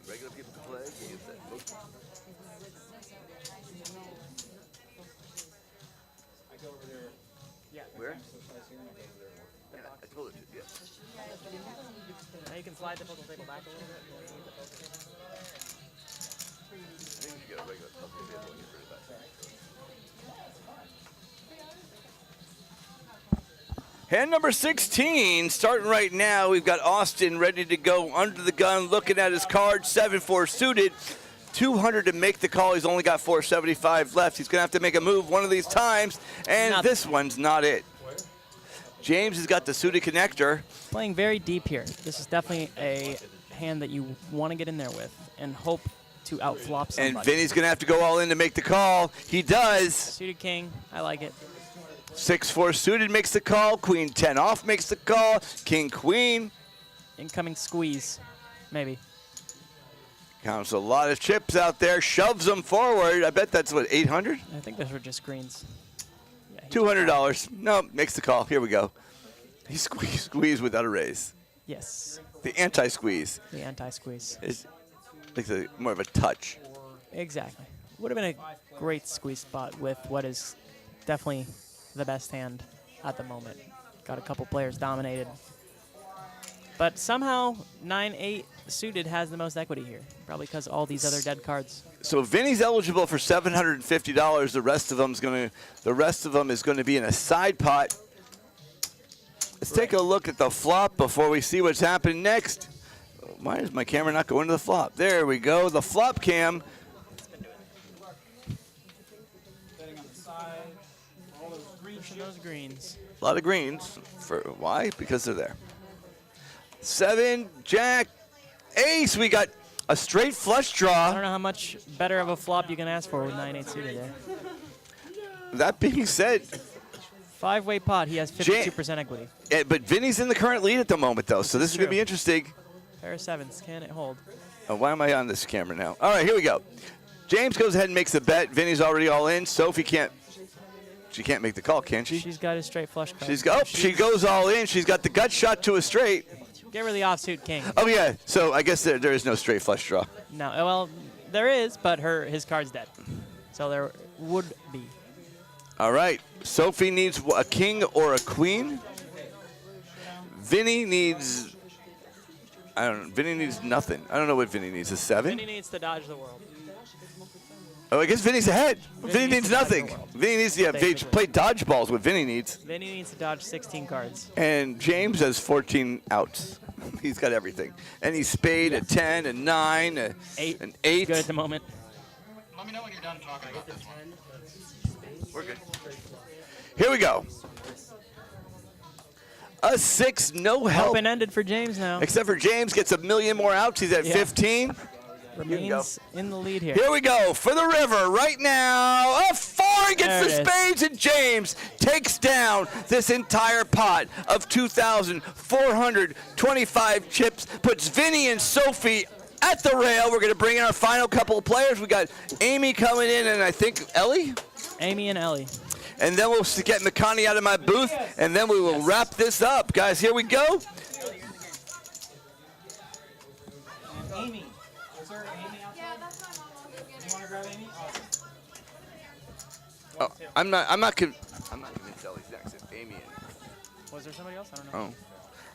Regular people to play, games that most I go over there. Yeah. Where? Socialize here and I go over there. Yeah, I told her to, yeah. Now you can slide the poker table back a little bit. I think we should get a regular puzzle table and get rid of that. Hand number 16, starting right now. We've got Austin ready to go under the gun, looking at his card, 7-4 suited. 200 to make the call. He's only got 475 left. He's going to have to make a move one of these times, and this one's not it. James has got the suited connector. Playing very deep here. This is definitely a hand that you want to get in there with and hope to outflop somebody. And Vinny's going to have to go all in to make the call. He does. Suited king. I like it. 6-4 suited makes the call. Queen 10 off makes the call. King queen. Incoming squeeze, maybe. Counts a lot of chips out there. Shoves them forward. I bet that's what, 800? I think those were just greens. Yeah, $200. No, makes the call. Here we go. He squeezed without a raise. Yes. The anti-squeeze. The anti-squeeze. Is like more of a touch. Exactly. Would have been a great squeeze spot with what is definitely the best hand at the moment. Got a couple players dominated. But somehow 9-8 suited has the most equity here. Probably because all these other dead cards. So Vinny's eligible for $750. The rest of them is going to be in a side pot. Let's take a look at the flop before we see what's happening next. Why is my camera not going to the flop? There we go. The flop cam. Betting on the side. All those green Pushing those greens. A lot of greens. Why? Because they're there. 7, Jack, Ace. We got a straight flush I draw. don't know how much better of a flop you can ask for with 9-8 suited there. That being said, 5-way pot, he has 52% equity. but Vinny's in the current lead at the moment, though, so this is going to True. be interesting. Pair of sevens, can it hold? Oh, why am I on this camera now? All right, here we go. James goes ahead and makes a bet. Vinny's already all in. Sophie can't. She can't make the call, can she? She's got a straight flush card. She goes all in. She's got the gut shot to a straight. Give her the offsuit king. Oh yeah. So I guess there is no straight flush draw. No, well, there is, but his card's dead. So there would be. All right. Sophie needs a king or a queen. Vinny needs. I don't know. Vinny needs nothing. I don't know what Vinny needs. A 7? Vinny needs to dodge the world. Oh, I guess Vinny's ahead. Vinny needs needs to dodge nothing. the world. Vinny needs to Basically. play dodgeball's what Vinny needs. Vinny needs to dodge 16 cards. And James has 14 outs. He's got everything. And he's spade, a 10, a 9, an 8. Good at the moment. Let me know when you're done talking about this one. We're good. Here we go. A 6, no help. Open-ended for James now. Except for James gets a million more outs. He's at Yeah. 15. Remains in the lead here. Here we go for the river right now. A 4 There against the it is. spades, and James takes down this entire pot of 2,425 chips. Puts Vinny and Sophie at the rail. We're going to bring in our final couple of players. We got Amy coming in, and I think Ellie. Amy and Ellie. And then we'll get McConaughey out of my booth, and then we will wrap this up. Guys, here we go. Amy. Is there Amy out there? Yeah, that's my mom. I'll just get You it. want to grab Amy? Oh, I'm not convinced Ellie's next. It's Amy and. Was there somebody else? I don't know.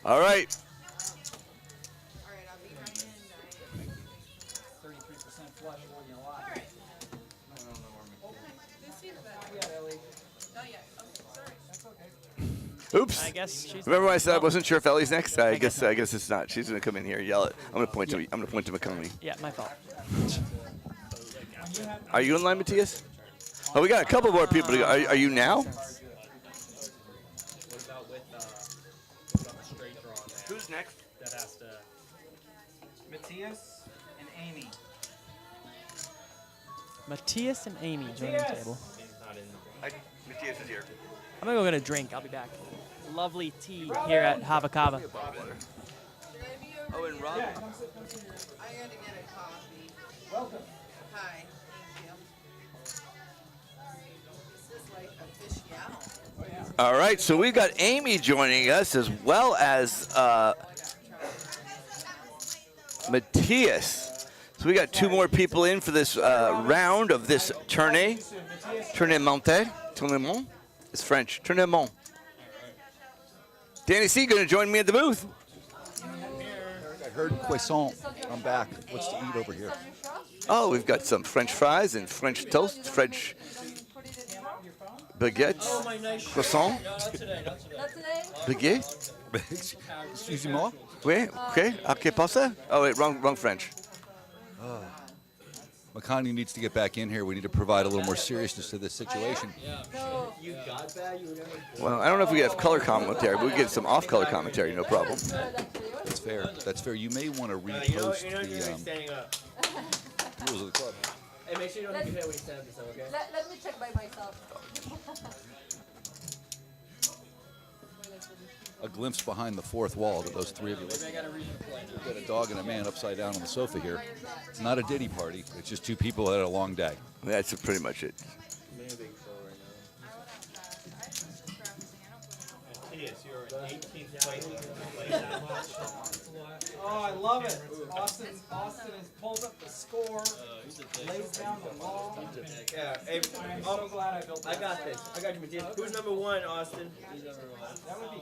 Oh. All right. All right, I'll be right in. 33% flush, more than a lot. All right. Oops. I guess she's. Remember when I said I wasn't sure if Ellie's next? I guess it's not. She's gonna come in here and yell it. I'm gonna point to McConaughey. Yeah, my fault. Are you in line, Matthias? Oh, we got a couple more people to go. Are you now? What about with the straight draw there? Who's next? That has to. Matthias and Amy. Matthias and Amy join the table. He's not in the game. Matthias is here. I'm gonna go get a drink. I'll be back. Lovely tea here at Hava. Oh, and Rob. I had to get a coffee. Welcome. Hi, thank you. This is like official. All right, so we've got Amy joining us as well as Matthias. So we got two more people in for this round of this tournament. Tournament. It's French. Tournament. Danny C. going to join me at the booth. I heard croissant. I'm back. What's to eat over here? Oh, we've got some French fries and French toast, French baguettes, croissant, baguette. Excusez-moi. Oui, okay. ¿Qué pasa? Oh, wait, wrong French. McConaughey needs to get back in here. We need to provide a little more seriousness to this situation. Well, I don't know if we have color commentary, but we get some off-color commentary, no problem. That's fair. That's fair. You may want to repost the Standing up. rules of the club. Hey, make sure you don't hit your head when you stand up, okay? Let me check by myself. A glimpse behind the fourth wall to those three of you. We've got a dog and a man upside down on the sofa here. It's not a ditty party. It's just two people that had a long day. That's pretty much it. Matthias, you're in 18th place. You can play that much. Oh, I love it. Austin has pulled up the score, lays down the law. Yeah, hey, I'm so glad I built that. I got this. I got you, Matthias. Who's number one, Austin? That would be.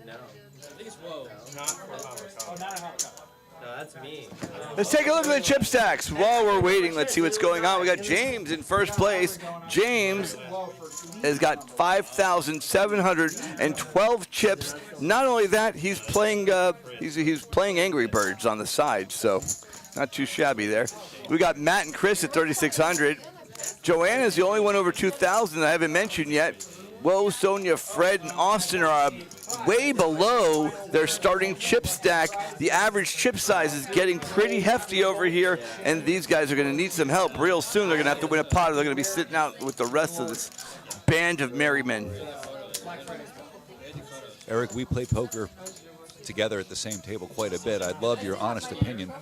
No. I think it's Whoa. Not for Hava. Oh, not a hot cup. No, that's me. Let's take a look at the chip stacks. While we're waiting, let's see what's going on. We got James in first place. James has got 5,712 chips. Not only that, he's playing he's playing Angry Birds on the side, so not too shabby there. We got Matt and Chris at 3,600. Joanna's the only one over 2,000 I haven't mentioned yet. Whoa, Sonia, Fred, and Austin are way below their starting chip stack. The average chip size is getting pretty hefty over here, and these guys are going to need some help real soon. They're going to have to win a pot, or they're going to be sitting out with the rest of this band of merry men. Eric, we play poker together at the same table quite a bit. I'd love your honest opinion.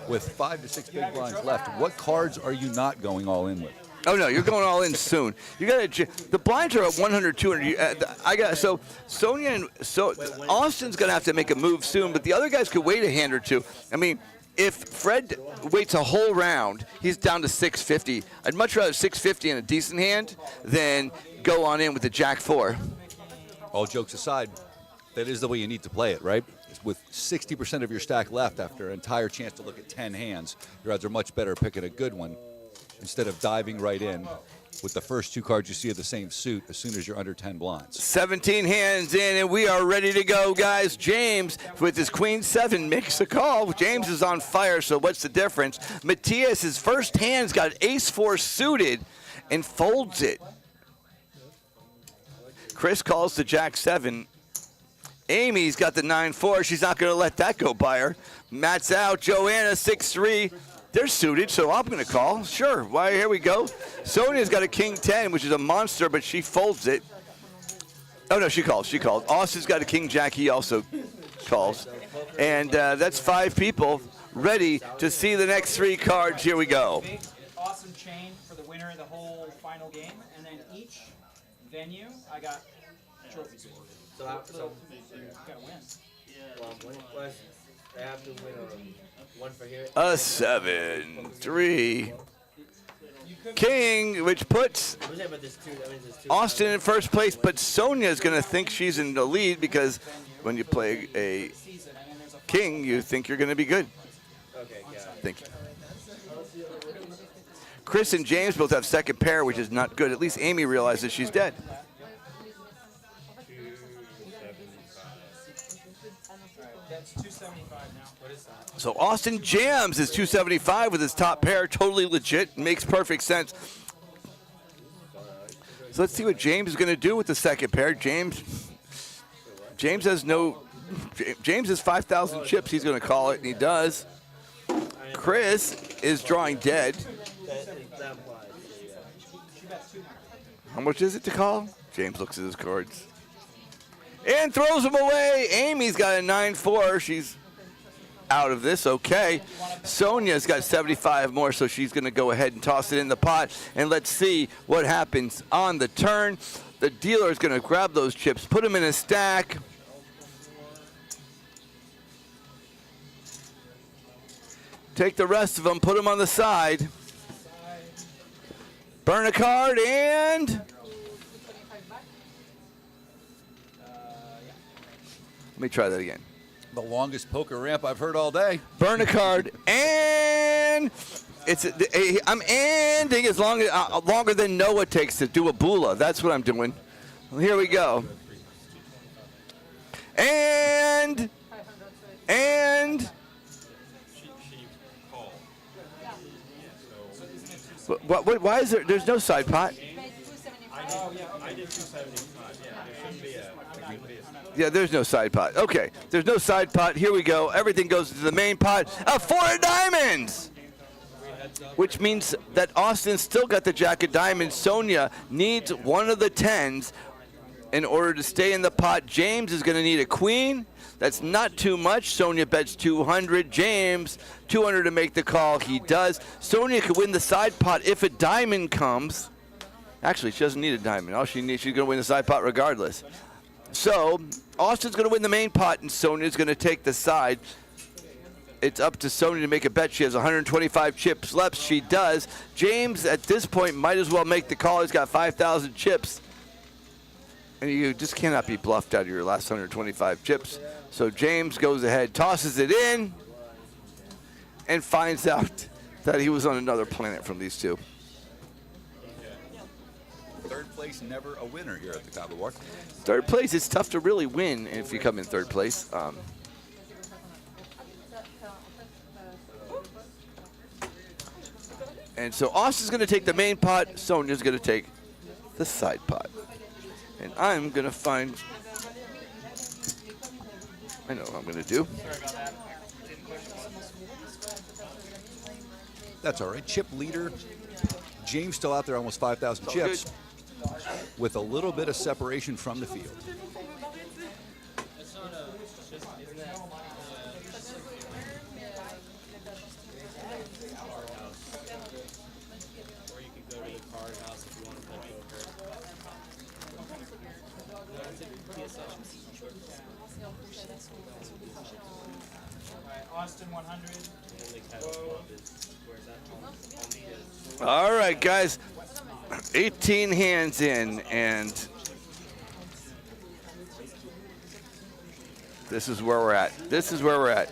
With 5 to 6 big blinds left, what cards are you not going all in with? Oh no, you're going all in soon. You got to. The blinds are at 100, 200. Sonia and Austin's going to have to make a move soon, but the other guys could wait a hand or two. I mean, if Fred waits a whole round, he's down to 650. I'd much rather 650 in a decent hand than go on in with the Jack 4. All jokes aside, that is the way you need to play it, right? With 60% of your stack left after an entire chance to look at 10 hands, your odds are much better picking a good one instead of diving right in with the first two cards you see of the same suit as soon as you're under 10 blinds. 17 hands in, and we are ready to go, guys. James, with his Queen 7, makes a call. James is on fire, so what's the difference? Matthias, his first hand's got Ace 4 suited and folds it. Chris calls the Jack 7. Amy's got the 9-4. She's not going to let that go by her. Matt's out. Joanna, 6-3. They're suited, so I'm going to call. Sure. Why? Here we go. Sonia's got a King 10, which is a monster, but she folds it. Oh, no, she calls. She called. Austin's got a King Jack. He also calls. And that's 5 people ready to see the next 3 cards. Here we go. Big, awesome chain for the winner of the whole final game, and then each venue, I got trophies. So Gotta win. they have to win one for here. A 7-3. King, which puts Austin in first place, but Sonia's going to think she's in the lead because when you play a king, you think you're going to be good. Okay, yeah. Thank you. Chris and James both have second pair, which is not good. At least Amy realizes she's dead. That's 275 now. What is that? So Austin jams his 275 with his top pair. Totally legit. Makes perfect sense. So let's see what James is going to do with the second pair. James has no. James has 5,000 chips. He's going to call it, and he does. Chris is drawing dead. How much is it to call? James looks at his cards and throws them away. Amy's got a 9-4. She's out of this. Okay. Sonia's got 75 more, so she's going to go ahead and toss it in the pot. And let's see what happens on the turn. The dealer is going to grab those chips, put them in a stack. Take the rest of them, put them on the side. Burn a card and... Let me try that again. The longest poker ramp I've heard all day. Burn a card and... I'm ending as long as longer than Noah takes to do a bula. That's what I'm doing. Well, here we go. And... Why is there's no side pot? I did 275. Yeah, there shouldn't be a. Yeah, there's no side pot. Okay, there's no side pot. Here we go. Everything goes to the main pot. A 4 of diamonds! Which means that Austin still got the jack of diamonds. Sonia needs one of the 10s in order to stay in the pot. James is going to need a queen. That's not too much. Sonia bets 200. James, 200 to make the call. He does. Sonia could win the side pot if a diamond comes. Actually, she doesn't need a diamond. All she needs, she's going to win the side pot regardless. So Austin's going to win the main pot, and Sonia's going to take the side. It's up to Sonia to make a bet. She has 125 chips left. She does. James, at this point, might as well make the call. He's got 5,000 chips. And you just cannot be bluffed out of your last 125 chips. So James goes ahead, tosses it in, and finds out that he was on another planet from these two. Third place, never a winner here at the Hava Bar. Third place, it's tough to really win if you come in third place. And so Austin's going to take the main pot. Sonia's going to take the side pot. And I'm going to find... I know what I'm going to do. That's all right. Chip leader. James still out there, almost 5,000 chips, with a little bit of separation from the field. Or you could go to the card house if you want to play Alright, Austin 100. All right, guys. 18 hands in, and this is where we're at. This is where we're at.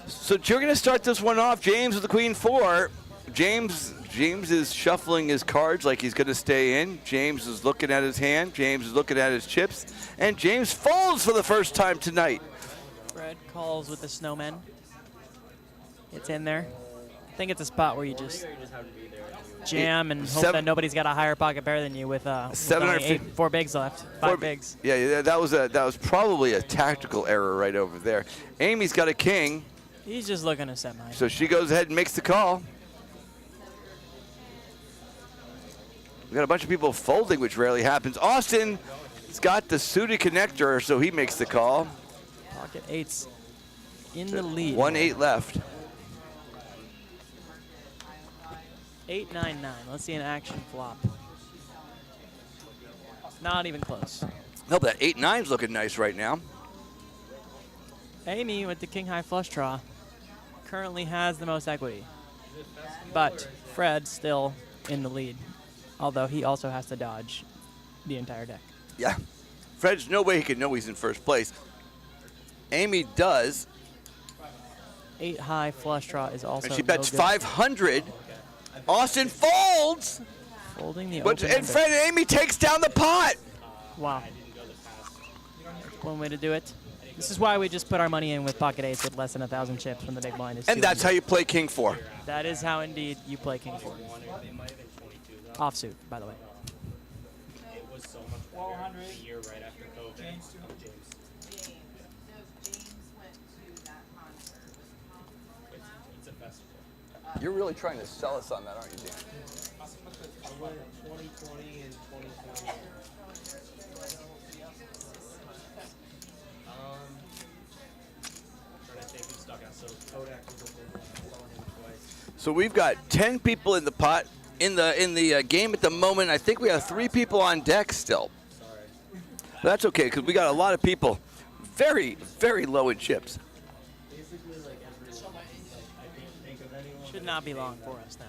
So you're going to start this one off, James, with the queen 4. James is shuffling his cards like he's going to stay in. James is looking at his hand. James is looking at his chips. And James folds for the first time tonight. Fred calls with the snowman. It's in there. I think it's a spot where you just jam and hope that nobody's got a higher pocket pair than you with only 4 bigs left. 5 bigs. Yeah, that was probably a tactical error right over there. Amy's got a king. He's just looking to semi. So she goes ahead and makes the call. We got a bunch of people folding, which rarely happens. Austin's got the suited connector, so he makes the call. Pocket 8's in the lead. 1-8 left. 8-9-9. Let's see an action flop. Not even close. No, but that 8-9's looking nice right now. Amy with the king high flush draw currently has the most equity, but Fred still in the lead, although he also has to dodge the entire deck. Yeah. Fred's no way he can know he's in first place. Amy does. 8 high flush draw is also And she bets no good. 500. Austin folds. Folding the But, open and ender. Fred and Amy takes down the pot. Wow. One way to do it. This is why we just put our money in with pocket eights with less than 1,000 chips when the big blind is And that's 200. how you play King 4. That is how indeed you play King 4. Offsuit, by the way. It was so much better a year right after COVID. James. James went to that concert. It's a festival. You're really trying to sell us on that, aren't you, Dan? I went 2020 and 2021. Trying to think who stuck out. So Kodak was up there, saw him twice. So we've got 10 people in the pot in the game at the moment. I think we have 3 people on deck still. Sorry. But that's okay because we got a lot of people very, very low in chips. Basically, like everyone. Like, I can't think of anyone. Should not be long for us now.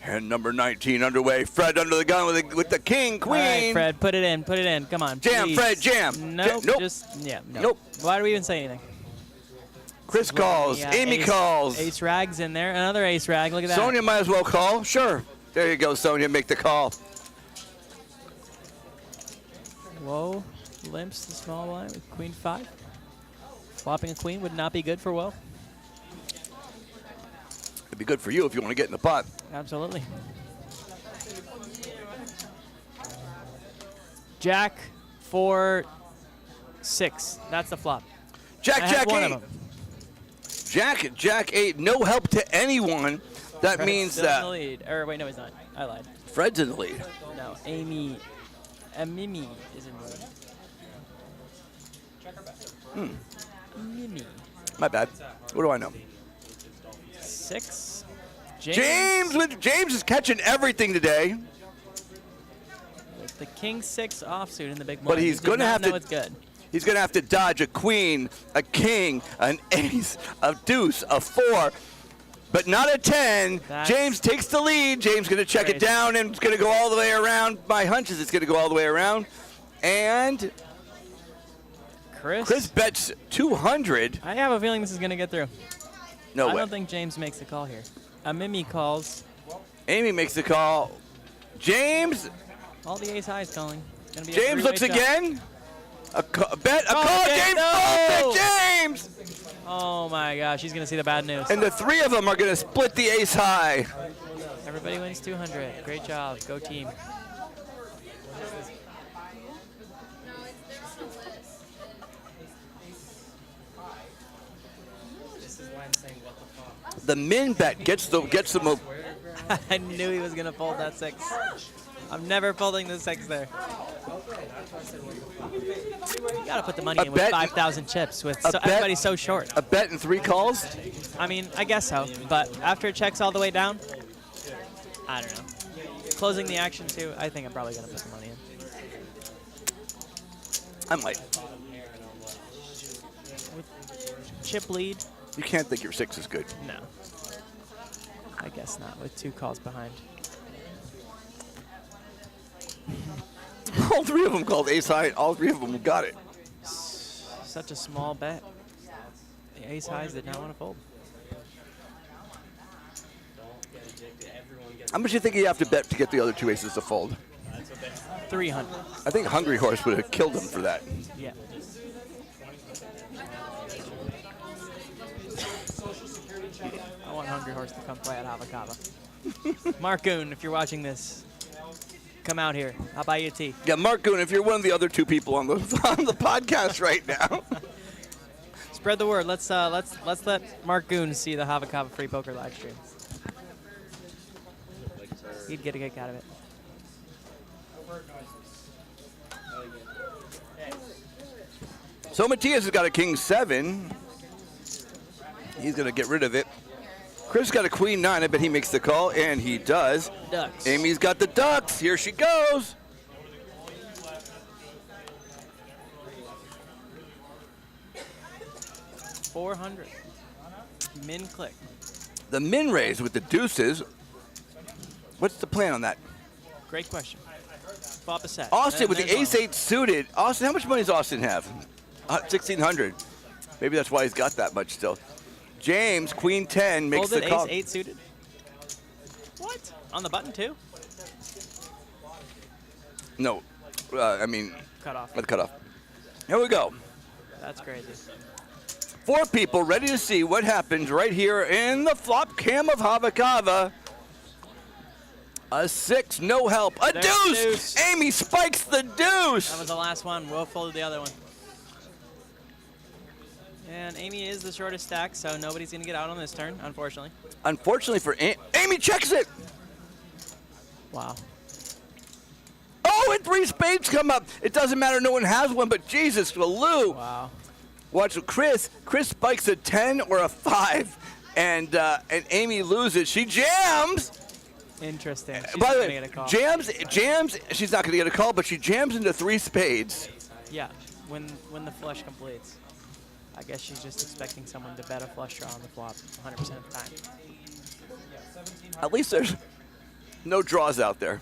And number 19 underway. Fred under the gun with the king, queen. All right, Fred, put it in. Put it in. Come on. Jam, please. Fred, jam. Nope. Nope. Just, yeah. No. Nope. Why do we even say anything? Chris calls. Yeah, Amy ace, calls. Ace rag's in there. Another ace rag. Look at that. Sonia might as well call. Sure. There you go, Sonia. Make the call. Whoa. Limps the small blind with queen 5. Flopping a queen would not be good for Woe. It'd be good for you if you want to get in the pot. Absolutely. Jack 4 6. That's the flop. Jack, I had Jack, one 8. of them. Jack, 8. No help to anyone. That Fred's means still in that the lead. Or wait, no, he's not. I lied. Fred's in the lead. No, Mimi is in the lead. Mimi. My bad. What do I know? 6. James is catching everything today. With the king 6 offsuit in the big blind. But he's He did gonna not have know to- it's good. He's going to have to dodge a queen, a king, an ace, a deuce, a 4, but not a 10. That's- James takes the lead. James going to check it Great. down and it's going to go all the way around. My hunch is it's going to go all the way around. And Chris bets 200. I have a feeling this is gonna get through. No I way. don't think James makes the call here. Mimi calls. Amy makes the call. James. All the ace highs calling. It's gonna be a James three-way looks shot. again. A bet. A Oh, call. okay, James. no! Oh, James. Oh my gosh, he's gonna see the bad news. And the 3 of them are going to split the ace high. Everybody wins 200. Great job. Go team. This is why I'm saying what the fuck. The min bet gets the move. I knew he was gonna fold that 6. I'm never folding the 6 there. You gotta put the money A in with bet- 5,000 chips with a bet- everybody's so short. A bet and 3 calls. I mean, I guess so, but after it checks all the way down, I don't know. Closing the action too, I think I'm probably gonna put the money in. I might. Chip lead? You can't think your 6 is good. No. I guess not, with 2 calls behind. All 3 of them called ace high. All 3 of them got it. Such a small bet. The ace highs did not want to fold. Don't get addicted. Everyone gets. How much do you think you have to bet to get the other 2 aces to fold? 300. I think Hungry Horse would have killed him for that. Yeah. I want Hungry Horse to come play at Hava. Marcoon, if you're watching this, come out here. I'll buy you a tea. Yeah, Mark Goon, if you're one of the other 2 people on the on the podcast right now. Spread the word. Let's let Mark Goon see the Hava free poker live stream. He'd get a kick out of it. So Matias has got a king 7. He's going to get rid of it. Chris got a queen 9. I bet he makes the call, and he does. Ducks. Amy's got the ducks. Here she goes. $400. Min click. The min raise with the deuces. What's the plan on that? Great question. flop a set. Austin And with the there's one. ace-8 suited. Austin, how much money does Austin have? 1,600. Maybe that's why he's got that much still. James, queen 10, makes Folded the call. ace-8 suited. What? On the button too? No, I mean, Cut off. let the cutoff. Here we go. That's crazy. 4 people ready to see what happens right here in the flop cam of Hava. A 6, no help. A There's deuce! deuce. Amy spikes the deuce! That was the last one. Will folded the other one. And Amy is the shortest stack, so nobody's going to get out on this turn, unfortunately. Unfortunately for Amy, checks it! Wow. Oh, and 3 spades come up. It doesn't matter, no one has one, but Jesus, Lou. Wow. Watch Chris. Chris spikes a 10 or a 5, and Amy loses. She jams. Interesting. She's By the gonna way, get a call. jams. She's not going to get a call, but she jams into 3 spades. Yeah, when the flush completes. I guess she's just expecting someone to bet a flush draw on the flop 100% of the time. At least there's no draws out there.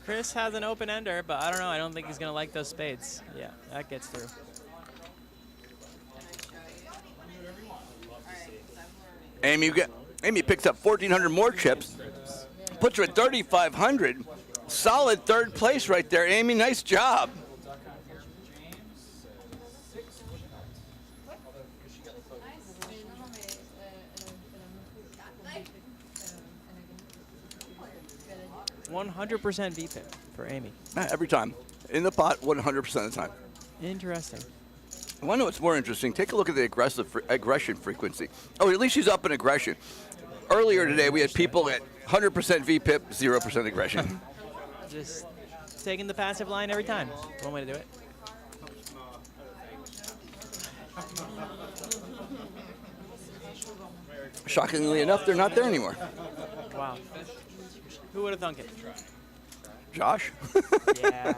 Chris has an open ender, but I don't know. I don't think he's going to like those spades. Yeah, that gets through. Amy picks up 1,400 more chips, puts her at 3,500. Solid 3rd place right there, Amy. Nice job. Nice. 100% VPIP for Amy. Every time. In the pot, 100% of the time. Interesting. I want to know what's more interesting. Take a look at the aggression frequency. Oh, at least she's up in aggression. Earlier today, we had people at 100% VPIP, 0% aggression. Just taking the passive line every time. One way to do it. Shockingly enough, they're not there anymore. Wow. Who would have thunk it? Josh? Yeah.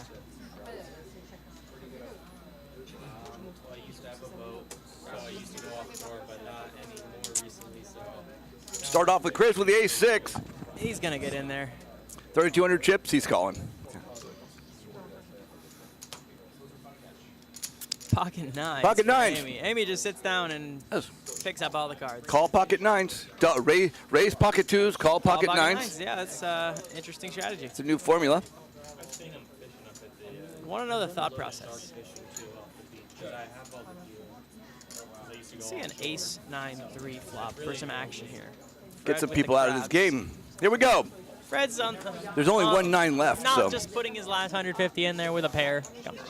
I used to have a boat, so I used to go offshore, but not anymore recently, so. Start off with Chris with the ace-6. He's going to get in there. 3,200 chips, he's calling. Pocket 9s. Pocket for 9s. Amy. Amy just sits down and Yes. picks up all the cards. Call pocket 9s. Raise pocket 2s, call pocket 9s. Yeah, that's interesting strategy. It's a new formula. Want to know the thought process? See an ace 9-3 flop for some action here. Get Fred some with the people out of this crabs. game. Here we go. Fred's on. There's only 1 9 left, Not so. just putting his last 150 in there with a pair. Come on.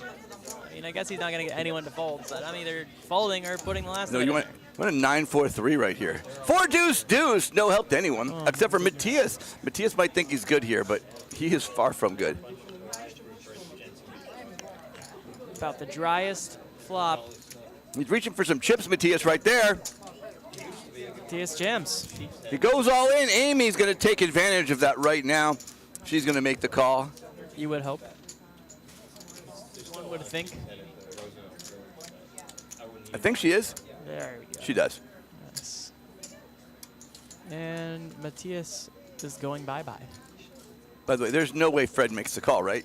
I mean, I guess he's not going to get anyone to fold, but I'm either folding or putting the last. No, bit you in want a 9-4-3 right here. 4 deuce deuce. No help to anyone except for Matthias. Matthias might think he's good here, but he is far from good. About the driest flop. He's reaching for some chips, Matthias, right there. TS jams. He goes all in. Amy's going to take advantage of that right now. She's going to make the call. You would hope. One would think. I think she is. There we go. She does. Yes. And Matthias is going bye-bye. By the way, there's no way Fred makes the call, right?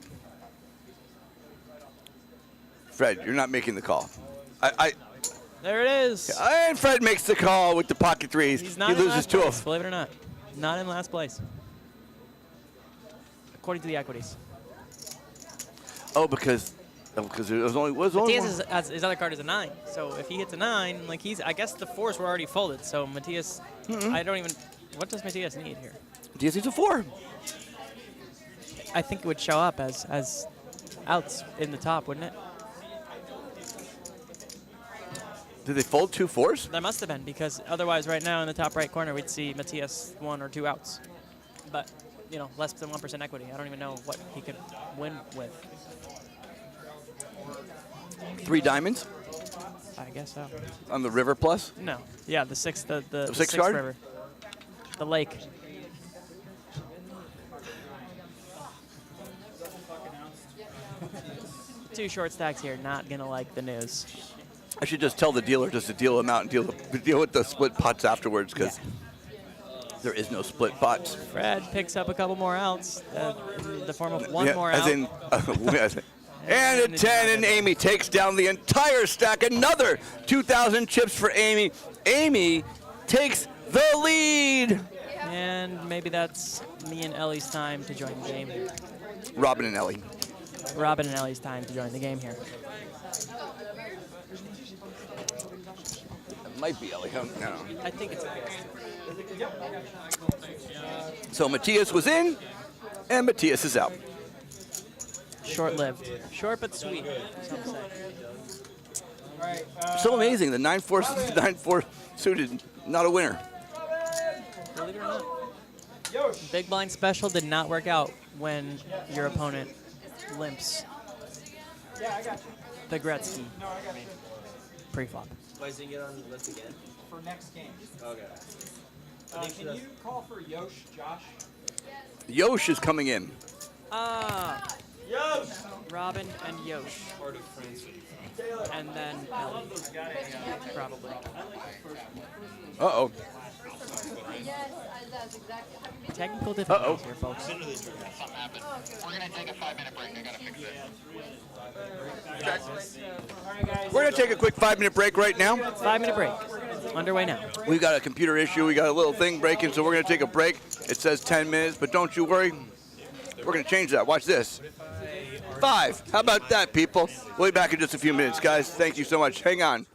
Fred, you're not making the call. There it is. And Fred makes the call with the pocket 3s. He's not He in loses last 2 place, of. believe it or not. Not in last place. According to the equities. Oh, because there was only one. Matthias his other card is a 9. So if he hits a 9, like I guess the 4s were already folded. So Matthias, I don't even, what does Matthias need here? Matthias needs a 4. I think it would show up as outs in the top, wouldn't it? Did they fold 2 4s? There must have been, because otherwise right now in the top right corner we'd see Matthias 1 or 2 outs. But, you know, less than 1% equity. I don't even know what he could win with. 3 diamonds I guess so. on the river plus. No. Yeah, the 6, the 6 6th card? river. The lake. Two short stacks here, not gonna like the news. I should just tell the dealer just to deal them out and deal with the split pots afterwards, because There is no split pots. Fred picks up a couple more outs in the form of one more as out. in, and a 10, and Amy takes down the entire stack. Another 2,000 chips for Amy. Amy takes the lead. And maybe that's me and Ellie's time to join the game here. Robin and Ellie. Robin and Ellie's time to join the game here. It might be Ellie. No. I think it's So Matthias was in, and Matthias is out. short-lived. Short but sweet, some say. So amazing. The 9-4 suited, not a winner. Believe it or not. Big blind special did not work out when your opponent limps. Yeah, I got you. The Gretzky No, I got you. pre-flop. Why is he get on the list again? For next game. Okay. Can you call for Yosh, Josh? Yosh is coming in. Yosh! Robin and Yosh. Part of France. And then Ellie. Probably. Uh-oh. Yes, that's exactly. Technical difficulties here, folks. Something happened. We're gonna take a 5-minute break. I gotta fix it. We're going to take a quick 5-minute break right now. 5-minute break. Underway now. We've got a computer issue. We got a little thing breaking, so we're going to take a break. It says 10 minutes, but don't you worry. We're going to change that. Watch this. 5. How about that, people? We'll be back in just a few minutes, guys. Thank you so much. Hang on.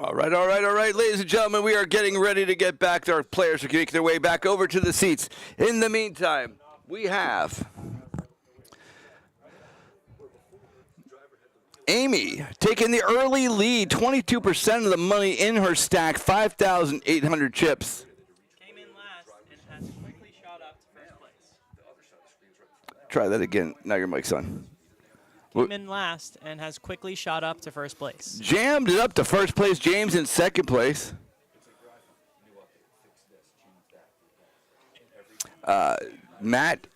All right, ladies and gentlemen, we are getting ready to get back. Our players are making their way back over to the seats. In the meantime, we have Amy taking the early lead, 22% of the money in her stack, 5,800 chips. Came in last and has quickly shot up to first place. Try that again. Now your mic's on. Came in last and has quickly shot up to first place. Jammed it up to first place. James in second place. Matt,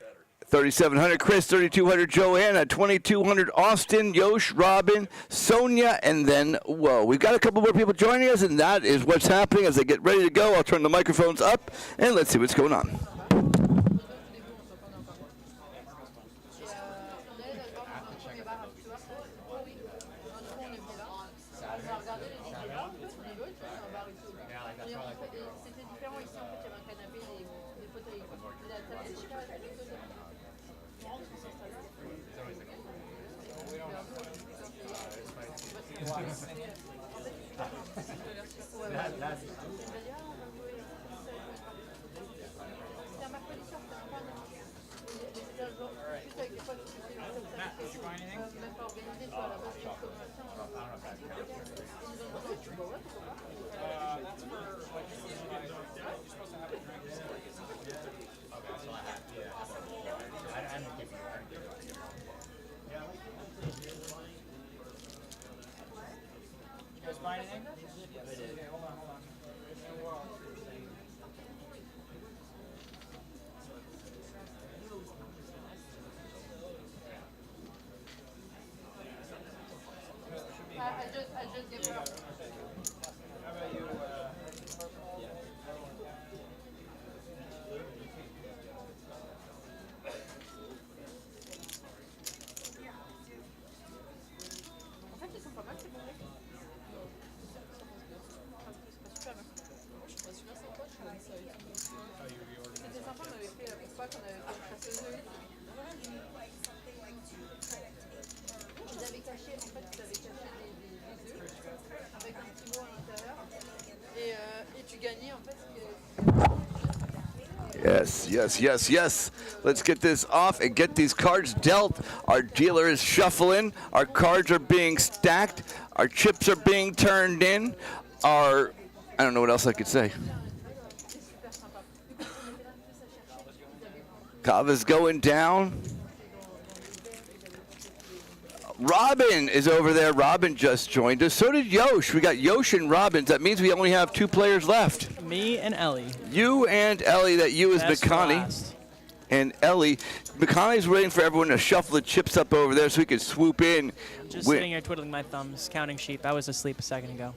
3,700. Chris, 3,200. Joanna, 2,200. Austin, Yosh, Robin, Sonia, and then, whoa, we've got a couple more people joining us, and that is what's happening as they get ready to go. I'll turn the microphones up, and let's see what's going on. Yes. Let's get this off and get these cards dealt. Our dealer is shuffling. Our cards are being stacked. Our chips are being turned in. I don't know what else I could say. Hava's going down. Robin is over there. Robin just joined us. So did Yosh. We got Yosh and Robin. That means we only have 2 players left. Me and Ellie. You and Ellie. That you is Mikani. And Ellie. Mikani's waiting for everyone to shuffle the chips up over there so we can swoop in. Just sitting here twiddling my thumbs, counting sheep. I was asleep a second ago.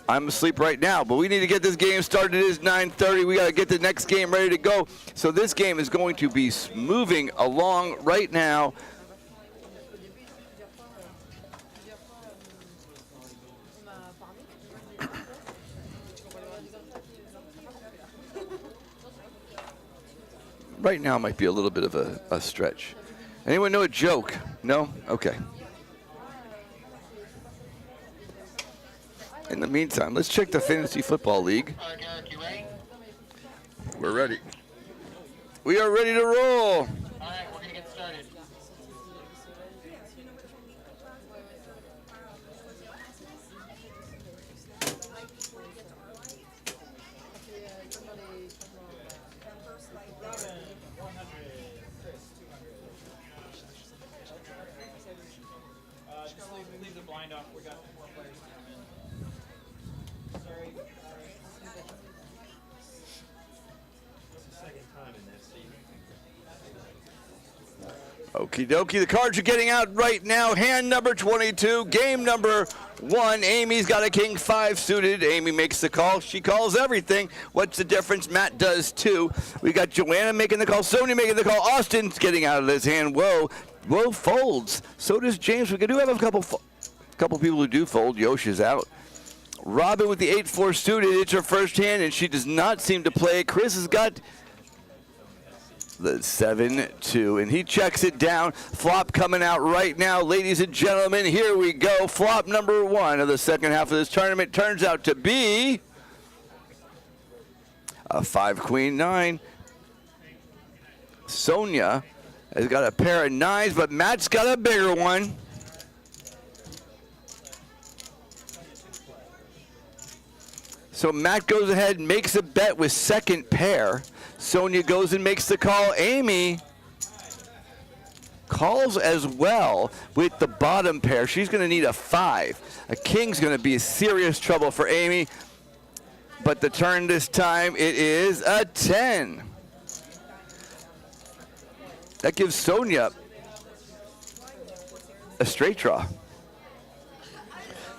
I'm asleep right now, but we need to get this game started. It is 9:30. We got to get the next game ready to go. So this game is going to be moving along right now. Right now might be a little bit of a stretch. Anyone know a joke? No? Okay. In the meantime, let's check the Fantasy Football League. All right, Garrick, you ready? We're ready. We are ready to roll. All right, we're going to get started. Just leave the blind off. We got 4 players to come in. Sorry. Okie dokie, the cards are getting out right now. Hand number 22, game number 1. Amy's got a king 5 suited. Amy makes the call. She calls everything. What's the difference? Matt does too. We got Joanna making the call, Sonia making the call. Austin's getting out of his hand. Whoa folds. So does James. We do have a couple people who do fold. Yosh is out. Robin with the 8-4 suited. It's her first hand, and she does not seem to play. Chris has got The 7-2, and he checks it down. Flop coming out right now, ladies and gentlemen. Here we go. Flop number 1 of the second half of this tournament turns out to be a 5-queen-9. Sonia has got a pair of 9s, but Matt's got a bigger one. So Matt goes ahead and makes a bet with second pair. Sonia goes and makes the call. Amy calls as well with the bottom pair. She's going to need a 5. A king's going to be serious trouble for Amy. But the turn this time, it is a 10. That gives Sonia a straight draw.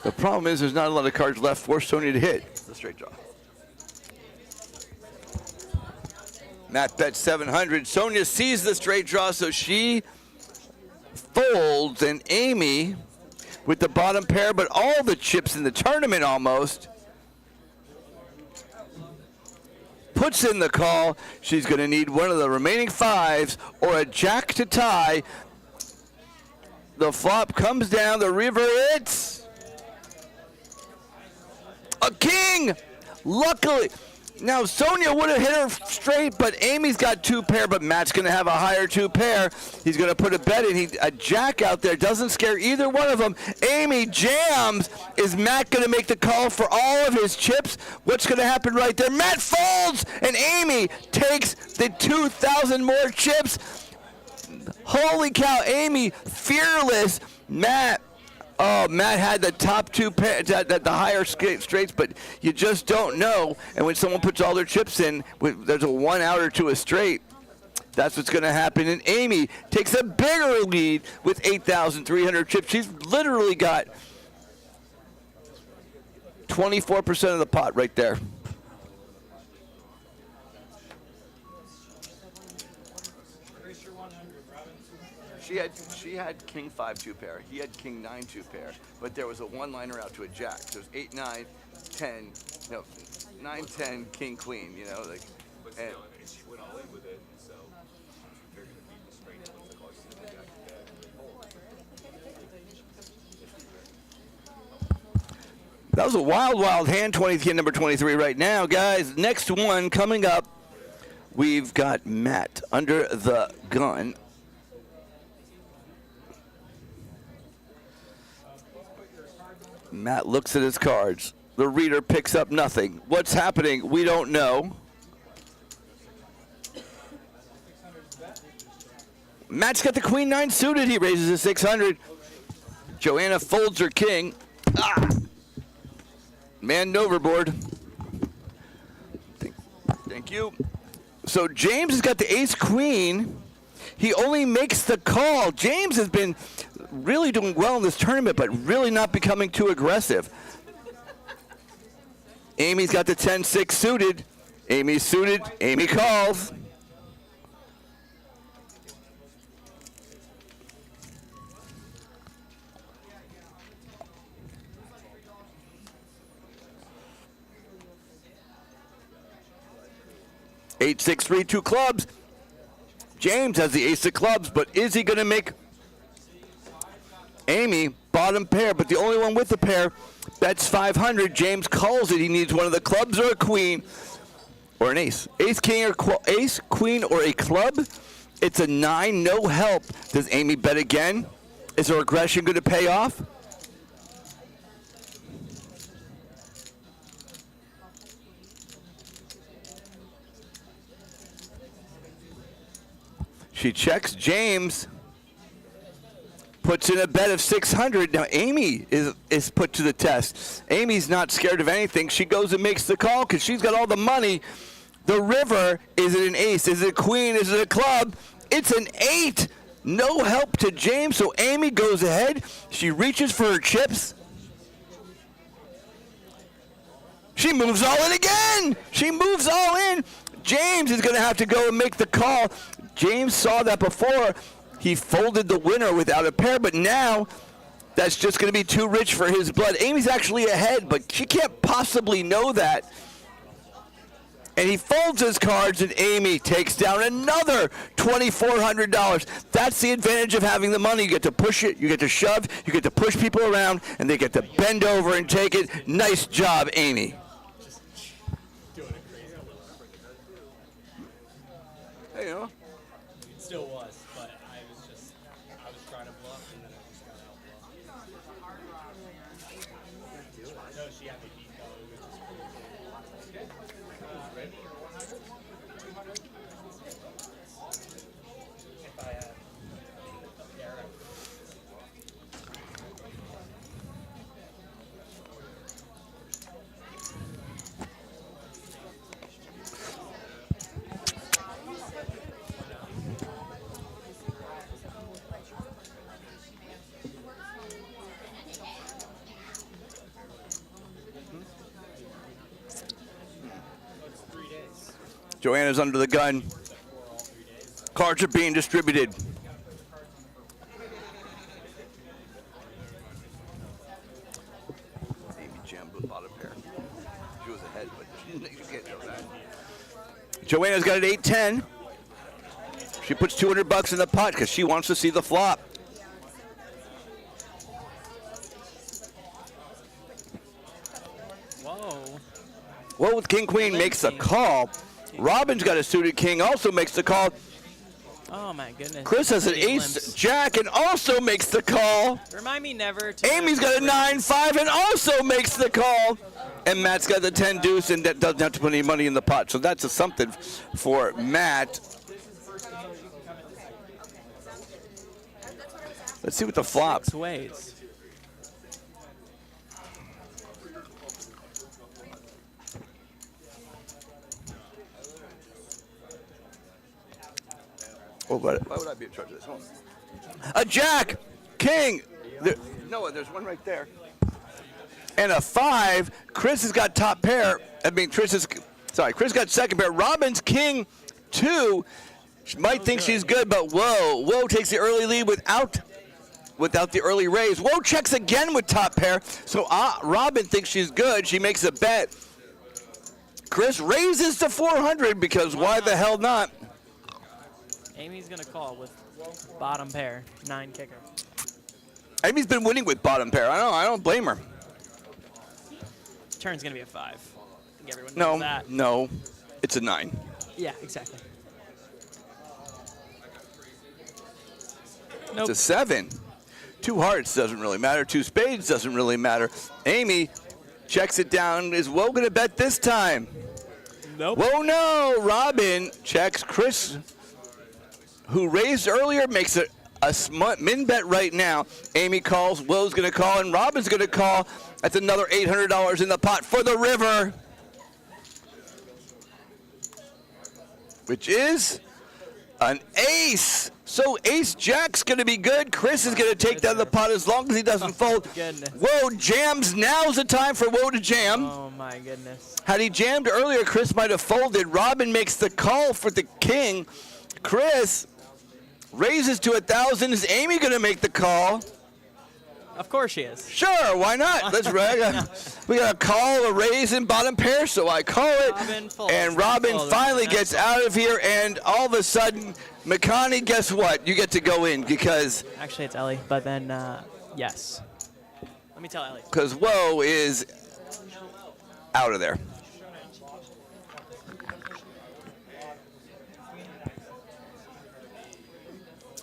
The problem is there's not a lot of cards left for Sonia to hit the straight draw. Matt bets 700. Sonia sees the straight draw, so she folds, and Amy with the bottom pair, but all the chips in the tournament almost, puts in the call. She's going to need one of the remaining 5s or a jack to tie. The flop comes down. The river, it's a king. Luckily. Now, Sonia would have hit her straight, but Amy's got 2 pair, but Matt's going to have a higher 2 pair. He's going to put a bet in. A jack out there doesn't scare either one of them. Amy jams. Is Matt going to make the call for all of his chips? What's going to happen right there? Matt folds, and Amy takes the 2,000 more chips. Holy cow, Amy fearless. Matt had the top 2 pair, the higher straights, but you just don't know. And when someone puts all their chips in, there's a 1 outer to a straight. That's what's going to happen. And Amy takes a bigger lead with 8,300 chips. She's literally got 24% of the pot right there. She had king 5 2 pair. He had king 9 2 pair. But there was a one-liner out to a jack. So it was 8 9 10. No, 9 10 king queen. You know, like. But still, she went all in with it, so they're going to beat the straight with the close to the jack of That was a wild, wild hand. 20th hand number 23 right now, guys. Next one coming up. We've got Matt under the gun. Matt looks at his cards. The reader picks up nothing. What's happening? We don't know. Matt's got the queen 9 suited. He raises a 600. Joanna folds her king. Man overboard. Thank you. So James has got the ace queen. He only makes the call. James has been really doing well in this tournament, but really not becoming too aggressive. Amy's got the 10-6 suited. Amy's suited. Amy calls. Eight, 6, 3, 2 clubs. James has the ace of clubs, but is he going to make Amy bottom pair? But the only one with the pair bets 500. James calls it. He needs one of the clubs or a queen or an ace. Ace, king, or ace, queen, or a club. It's a 9, no help. Does Amy bet again? Is her aggression going to pay off? She checks. James puts in a bet of 600. Now Amy is put to the test. Amy's not scared of anything. She goes and makes the call because she's got all the money. The river, is it an ace? Is it a queen? Is it a club? It's an 8. No help to James, so Amy goes ahead. She reaches for her chips. She moves all in again. She moves all in. James is going to have to go and make the call. James saw that before. He folded the winner without a pair, but now that's just going to be too rich for his blood. Amy's actually ahead, but she can't possibly know that. And he folds his cards, and Amy takes down another $2,400. That's the advantage of having the money. You get to push it, you get to shove, you get to push people around, and they get to bend over and take it. Nice job, Amy. Hey, you know. It still was, but I was trying to bluff and then I just got outbluffed. No, she had me beat though, which is crazy. If I had, yeah, right. Joanna's under the gun. Cards are being distributed. Amy jammed with bottom pair. She was ahead, but you can't know that. Joanna's got an 8-10. She puts $200 in the pot because she wants to see the flop. Whoa. Well, with King Queen makes a call. Robin's got a suited king, also makes the call. Oh my goodness. Chris has an Pretty ace limps. jack and also makes the call. Remind me never to. Amy's got a 9-5 and also makes the call. And Matt's got the 10 deuce and that doesn't have to put any money in the pot. So that's a something for Matt. Let's see what the flop. 6 ways. Oh, why would I be in charge of this? Hold on. A jack, king. No, there's one right there. And a 5. Chris has got top pair. Chris got second pair. Robin's king 2. She might think she's good, but Whoa takes the early lead without the early raise. Whoa checks again with top pair. So Robin thinks she's good. She makes a bet. Chris raises to 400 because why the hell not? Amy's gonna call with bottom pair, 9 kicker. Amy's been winning with bottom pair. I don't blame her. Turn's gonna be a 5. I think everyone knows that. No, it's a 9. Yeah, exactly. It's Nope. a 7. 2 hearts doesn't really matter. 2 spades doesn't really matter. Amy checks it down. Is Woe gonna bet this time? Nope. Whoa, no. Robin checks. Chris, who raised earlier, makes a min bet right now. Amy calls. Woe's gonna call, and Robin's gonna call. That's another $800 in the pot for the river, which is an ace. So ace jack's gonna be good. Chris is gonna take down the pot as long as he doesn't fold. Goodness. Whoa jams. Now's the time for Woe to jam. Oh my goodness. Had he jammed earlier, Chris might have folded. Robin makes the call for the king. Chris raises to 1,000. Is Amy gonna make the call? Of course she is. Sure, why not? Let's we got a call, a raise, and bottom pair, so I call it. Robin folds, And Robin folds. finally gets out of here, and all of a sudden, McConaughey, guess what? You get to go in because Actually, it's Ellie, but then yes. Let me tell Ellie. Woe is out of there.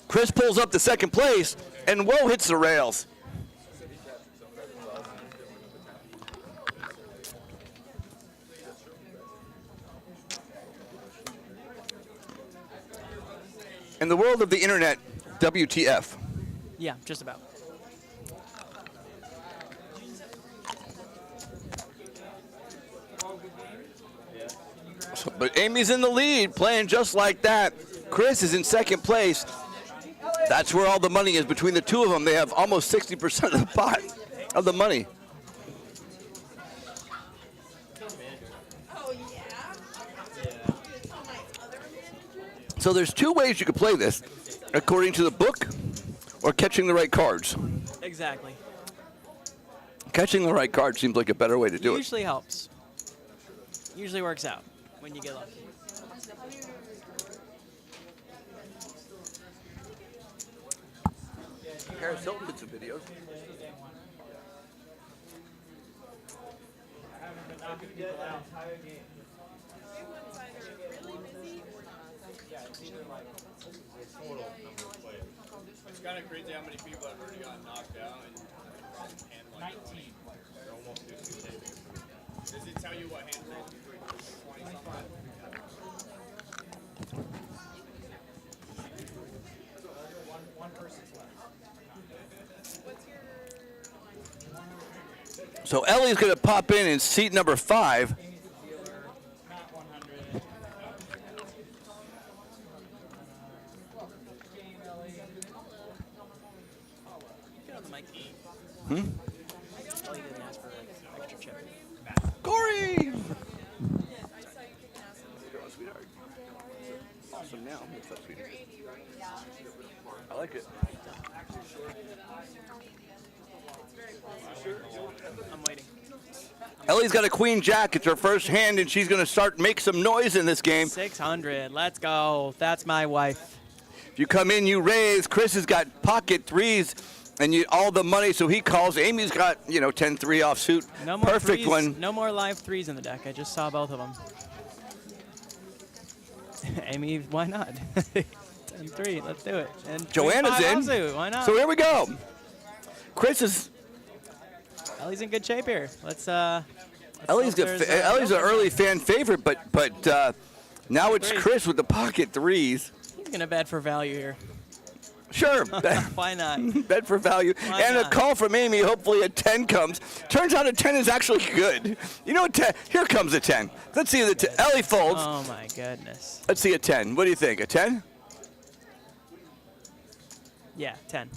Chris pulls up to second place, and Woe hits the rails. In the world of the internet, WTF. Yeah, just about. But Amy's in the lead, playing just like that. Chris is in second place. That's where all the money is between the two of them. They have almost 60% of the pot of the money. So there's 2 ways you could play this, according to the book, or catching the right cards. Exactly. Catching the right card seems like a better way to do it. Usually helps. Usually works out. when you get lucky. Paris Hilton did some videos. It's kind of crazy how many people have already gotten knocked out and hand 19 players. They're almost 2 tables. Does it tell you what hand rolls you break? 20 something? One person's left. So Ellie's going to pop in seat number 5. Not 100. Get on the mic. Hmm? Oh, you didn't ask for an extra chip. Corey! Awesome now. I like it. I'm waiting. Ellie's got a queen jack. It's her first hand, and she's going to make some noise in this game. 600. Let's go. That's my wife. If you come in, you raise. Chris has got pocket threes, and all the money, so he calls. Amy's got 10-3 offsuit. No more Perfect threes, one. No more live threes in the deck. I just saw both of them. Amy, why not? 10-3. Let's do it. And Joanna's in. offsuit, why not? So here we go. Chris is. Ellie's in good shape here. Let's Ellie's hope there's, an early fan favorite, but now it's Threes. Chris with the pocket threes. He's gonna bet for value here. Sure. Why not? Bet for value. Why And not? a call from Amy. Hopefully a 10 comes. Turns out a 10 is actually good. You know what? Here comes a 10. Let's see the 10. Ellie folds. Oh my goodness. Let's see a 10. What do you think? A 10? Yeah, 10.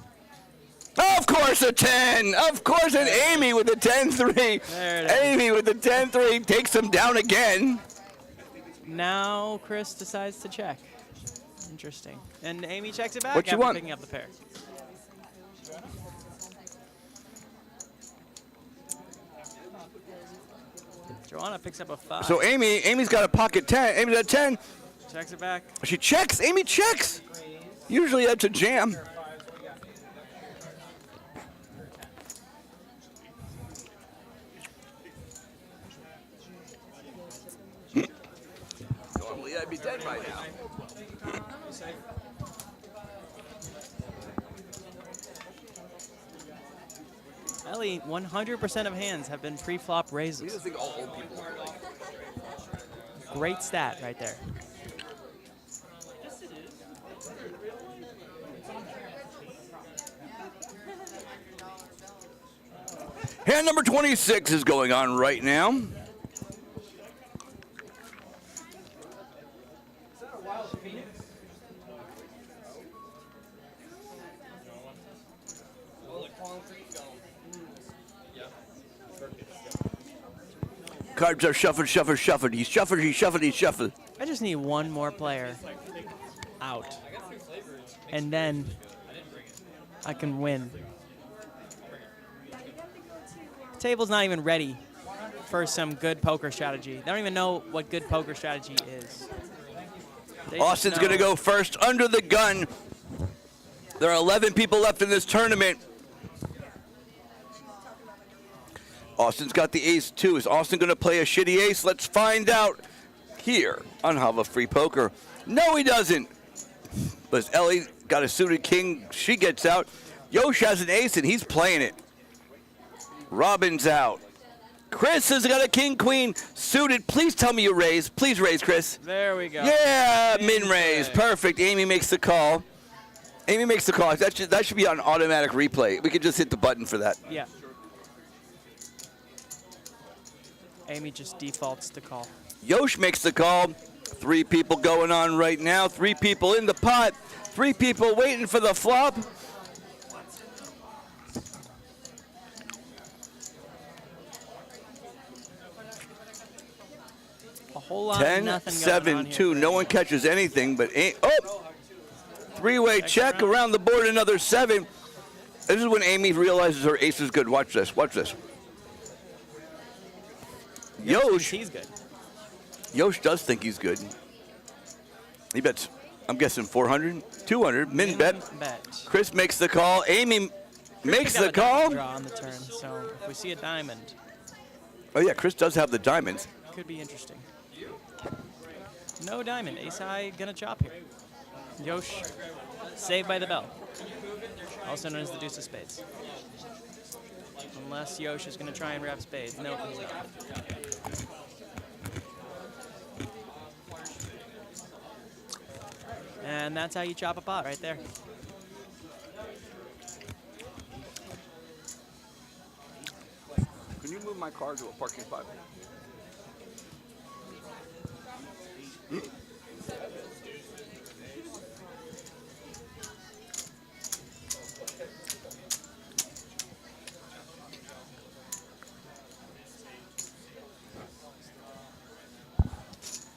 Of course a 10. Of course, and Amy with a 10-3. There it is. Amy with a 10-3 takes him down again. Now Chris decides to check. Interesting. And Amy checks it back What you after want? picking up the pair. Joanna picks up a 5. So Amy's got a pocket 10. Amy's got a 10. Checks it back. She checks. Amy checks. Usually that's a jam. Normally I'd be dead by now. Ellie, 100% of hands have been pre-flop We raises. just think all old people are like. Great stat right there. Hand number 26 is going on right now. Cards are shuffled, shuffled, shuffled. He's shuffled, he's shuffled, he's shuffled. I just need one more player out. And then I can win. Table's not even ready for some good poker strategy. They don't even know what good poker strategy is. They just Austin's know- going to go first under the gun. There are 11 people left in this tournament. Austin's got the ace too. Is Austin going to play a shitty ace? Let's find out here on Hava Free Poker. No, he doesn't. But Ellie got a suited king. She gets out. Yosh has an ace, and he's playing it. Robin's out. Chris has got a king-queen suited. Please tell me you raise. Please raise, Chris. There we go. Yeah, min-raise. Perfect. Amy makes the call. Amy makes the call. That should be on automatic replay. We could just hit the button for that. Yeah. Amy just defaults to call. Yosh makes the call. 3 people going on right now. 3 people in the pot. 3 people waiting for the flop. A whole lot 10, of nothing 7, going on 2. here. No one catches anything, but oh! 3-way check around the board. Another 7. This is when Amy realizes her ace is good. Watch this. Watch this. Yosh. He's good. Yosh does think he's good. He bets, I'm guessing 400, 200, min bet. Chris makes the call. Amy makes the call. Draw on the turn. So if we see a diamond, Oh yeah, Chris does have the diamonds. could be interesting. No diamond. Ace high gonna chop here. Yosh saved by the bell. Also known as the deuce of spades. Unless Yosh is gonna try and wrap spades. No, he's not. And that's how you chop a pot right there. Can you move my car to a parking spot?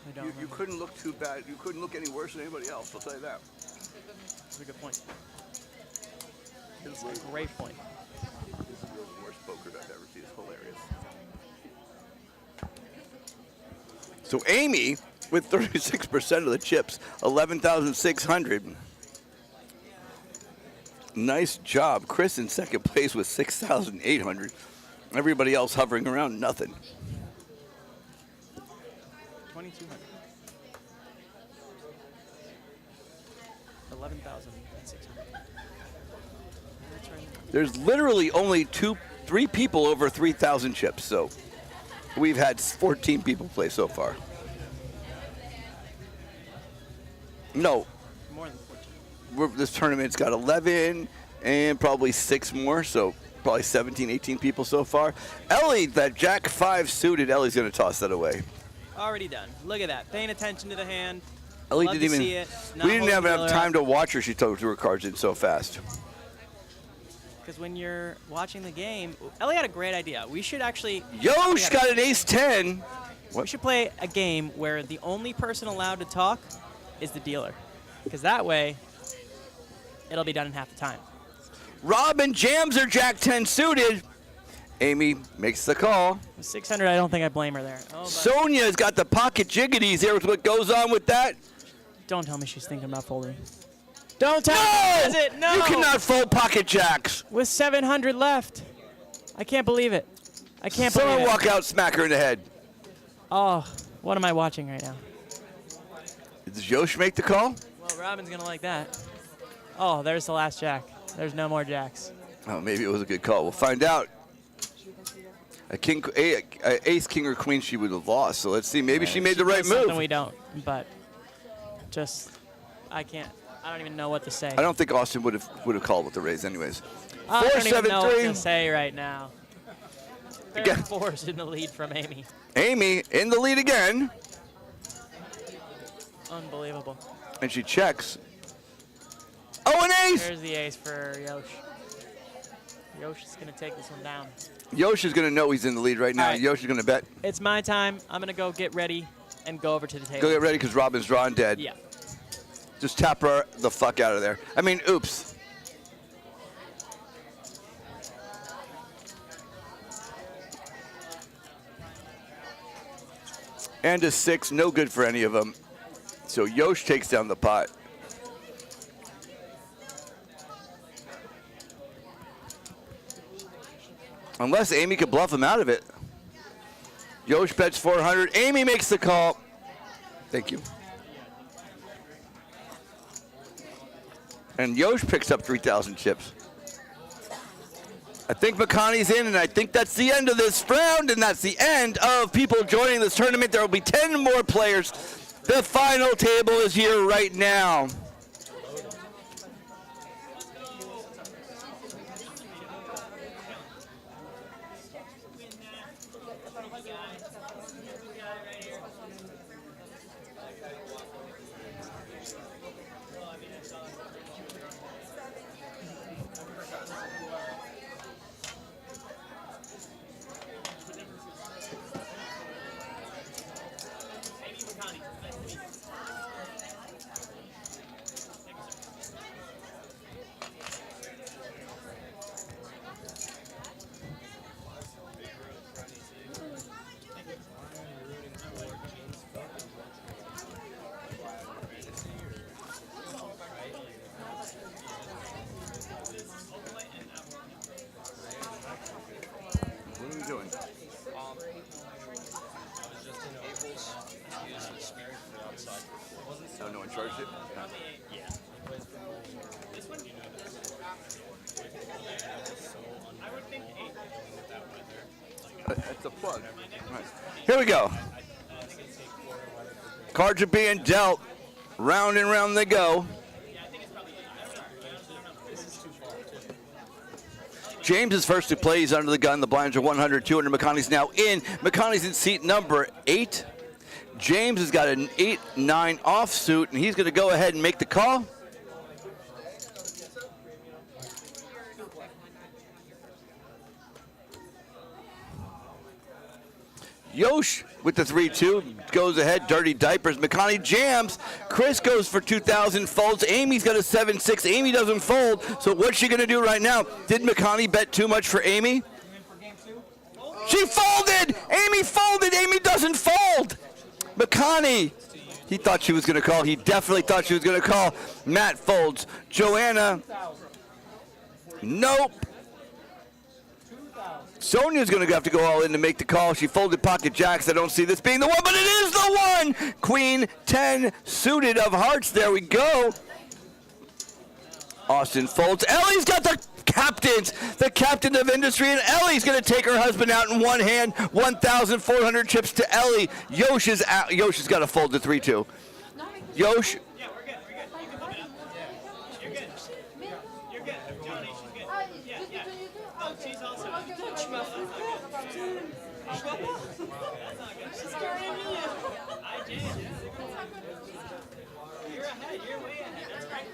I don't You remember. couldn't look too bad. You couldn't look any worse than anybody else, I'll tell you that. That's a good point. It's That's a great point. the worst poker I've ever seen. It's hilarious. So Amy, with 36% of the chips, 11,600. Nice job. Chris in second place with 6,800. Everybody else hovering around nothing. 2,200. 11,600. That's right. There's literally only three people over 3,000 chips, so we've had 14 people play so far. No, More than 14. this tournament's got 11 and probably 6 more, so probably 17, 18 people so far. Ellie, that Jack 5 suited, Ellie's going to toss that away. Already done. Look at that. Paying attention to the hand. Ellie Love didn't to even. see it. Not We didn't have holding enough the time other to watch her. She threw her cards in so fast. Because when you're watching the game, Ellie had a great idea. We should actually. Yosh got an ace 10. We should play a game where the only person allowed to talk is the dealer. Because that way, it'll be done in half the time. Robin jams her Jack 10 suited. Amy makes the call. With 600, I don't think I blame her there. Oh, but Sonia's got the pocket jiggities. Here's what goes on with that. don't tell me she's thinking about folding. Don't tell me. Is it? No. You cannot fold pocket jacks. With 700 left. I can't believe it. I can't believe Someone it. walk out, smack her in the head. Oh, what am I watching right now? Does Yosh make the call? Well, Robin's going to like that. Oh, there's the last jack. There's no more jacks. Oh, maybe it was a good call. We'll find out. Ace, king, or queen, she would have lost. So let's see. Maybe she made the right Something move. we don't, but just, I don't even know what to say. I don't think Austin would have called with the raise anyways. I don't even know what 4-7-3. to say right now. Again. Pair of fours in the lead from Amy. Amy in the lead again. Unbelievable. And she checks. Oh, an ace! There's the ace for Yosh. Yosh is going to take this one down. Yosh is going to know he's in the lead right now. All right. Yosh is going to bet. It's my time. I'm going to go get ready and go over to the table. Go get ready because Robin's drawing dead. Yeah. Just tap her the fuck out of there. I mean, oops. And a 6, no good for any of them. So Yosh takes down the pot. Unless Amy could bluff him out of it. Yosh bets 400. Amy makes the call. Thank you. And Yosh picks up 3,000 chips. I think McConaughey's in, and I think that's the end of this round, and that's the end of people joining this tournament. There will be 10 more players. The final table is here right now. Oh, no one charged it? Yeah. This one? I would think 8 with that weather. That's a plug. Right. Here we go. Cards are being dealt. Round and round they go. James is first to play. He's under the gun. The blinds are 100, 200. McConney's now in. McConney's in seat number 8. James has got an 8-9 offsuit, and he's going to go ahead and make the call. Yosh with the 3-2 goes ahead. Dirty diapers. McConney jams. Chris goes for 2,000, folds. Amy's got a 7-6. Amy doesn't fold. So what's she going to do right now? Did McConney bet too much for Amy? She folded. Amy folded. Amy doesn't fold. McConney. He thought she was going to call. He definitely thought she was going to call. Matt folds. Joanna. Nope. Sonia's going to have to go all in to make the call. She folded pocket jacks. I don't see this being the one, but it is the one. Queen 10 suited of hearts. There we go. Austin folds. Ellie's got the captain of industry, and Ellie's going to take her husband out in one hand. 1,400 chips to Ellie. Yosh is out. Yosh has got to fold the 3-2. Yosh. Yeah, we're good. You're good. You're good. Johnny, she's good. Yeah. Oh, she's also. That's not good. I did. You're ahead. You're way ahead. That's right.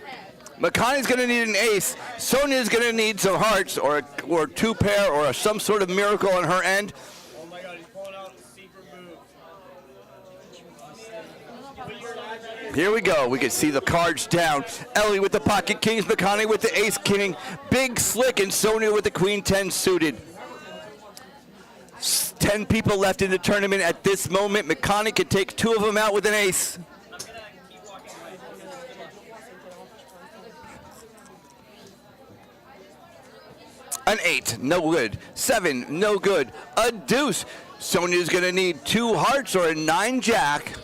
McConney's going to need an ace. Sonia's going to need some hearts or two pair or some sort of miracle on her end. Oh my God, he's pulling out a secret move. Here we go. We can see the cards down. Ellie with the pocket kings, McConney with the ace king, big slick, and Sonia with the queen 10 suited. 10 people left in the tournament at this moment. McConney could take 2 of them out with an ace. An 8, no good. 7, no good. A deuce. Sonia's going to need 2 hearts or a 9 jack.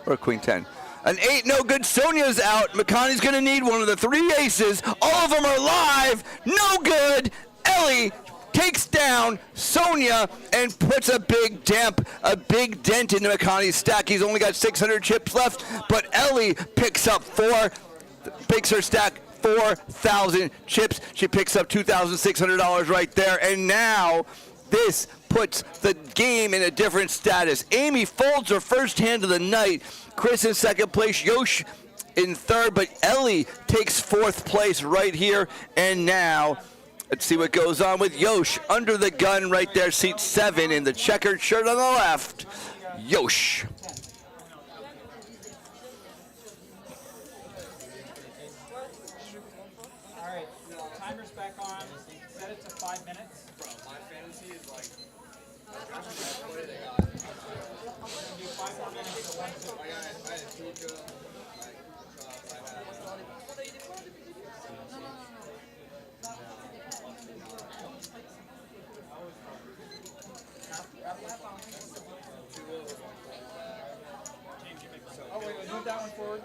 Or a queen 10. An 8, no good. Sonia's out. McConney's going to need one of the 3 aces. All of them are live. No good. Ellie takes down Sonia and puts a big dent into McConney's stack. He's only got 600 chips left, but Ellie picks her stack 4,000 chips. She picks up $2,600 right there, and now this puts the game in a different status. Amy folds her first hand of the night. Chris in second place. Yosh in third, but Ellie takes 4th place right here. And now, let's see what goes on with Yosh under the gun right there, seat 7 in the checkered shirt on the left. Yosh. All right, timer's back on. Set it to 5 minutes. Bro, my fantasy is like. Do 5 more minutes to 1 2. I had a Tuca. Oh, wait, move that one forward.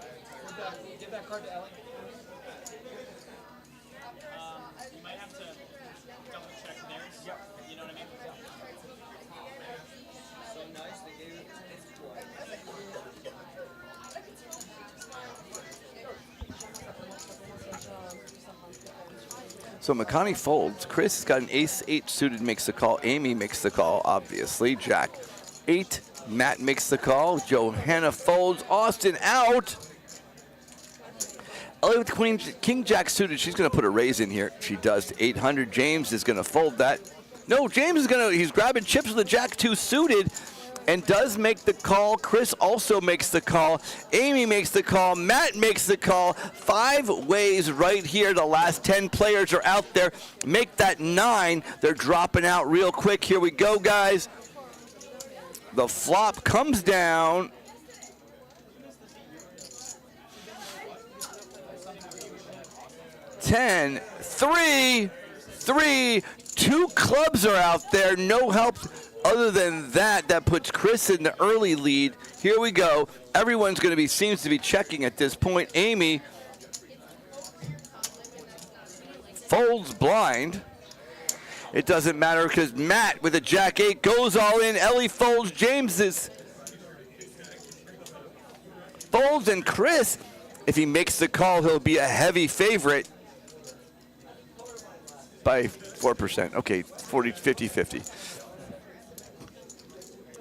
Give that card to Ellie. You might have to double check theirs. Yep. You know what I mean? So nice, they gave it So McConney folds. Chris has got an ace 8 suited, makes the call. Amy makes the call, obviously. Jack 8. Matt makes the call. Johanna folds. Austin out. Ellie with queen, king jack suited. She's going to put a raise in here. She does to 800. James is going to fold that. No, James is going to, he's grabbing chips with the jack 2 suited and does make the call. Chris also makes the call. Amy makes the call. Matt makes the call. 5 ways right here. The last 10 players are out there. Make that 9. They're dropping out real quick. Here we go, guys. The flop comes down. Ten, 3, 3, 2 clubs are out there. No help other than that. That puts Chris in the early lead. Here we go. Everyone's going to be, seems to be checking at this point. Amy folds blind. It doesn't matter because Matt with a jack 8 goes all in. Ellie folds James's. Folds, and Chris, if he makes the call, he'll be a heavy favorite by 4%. Okay, 40, 50, 50.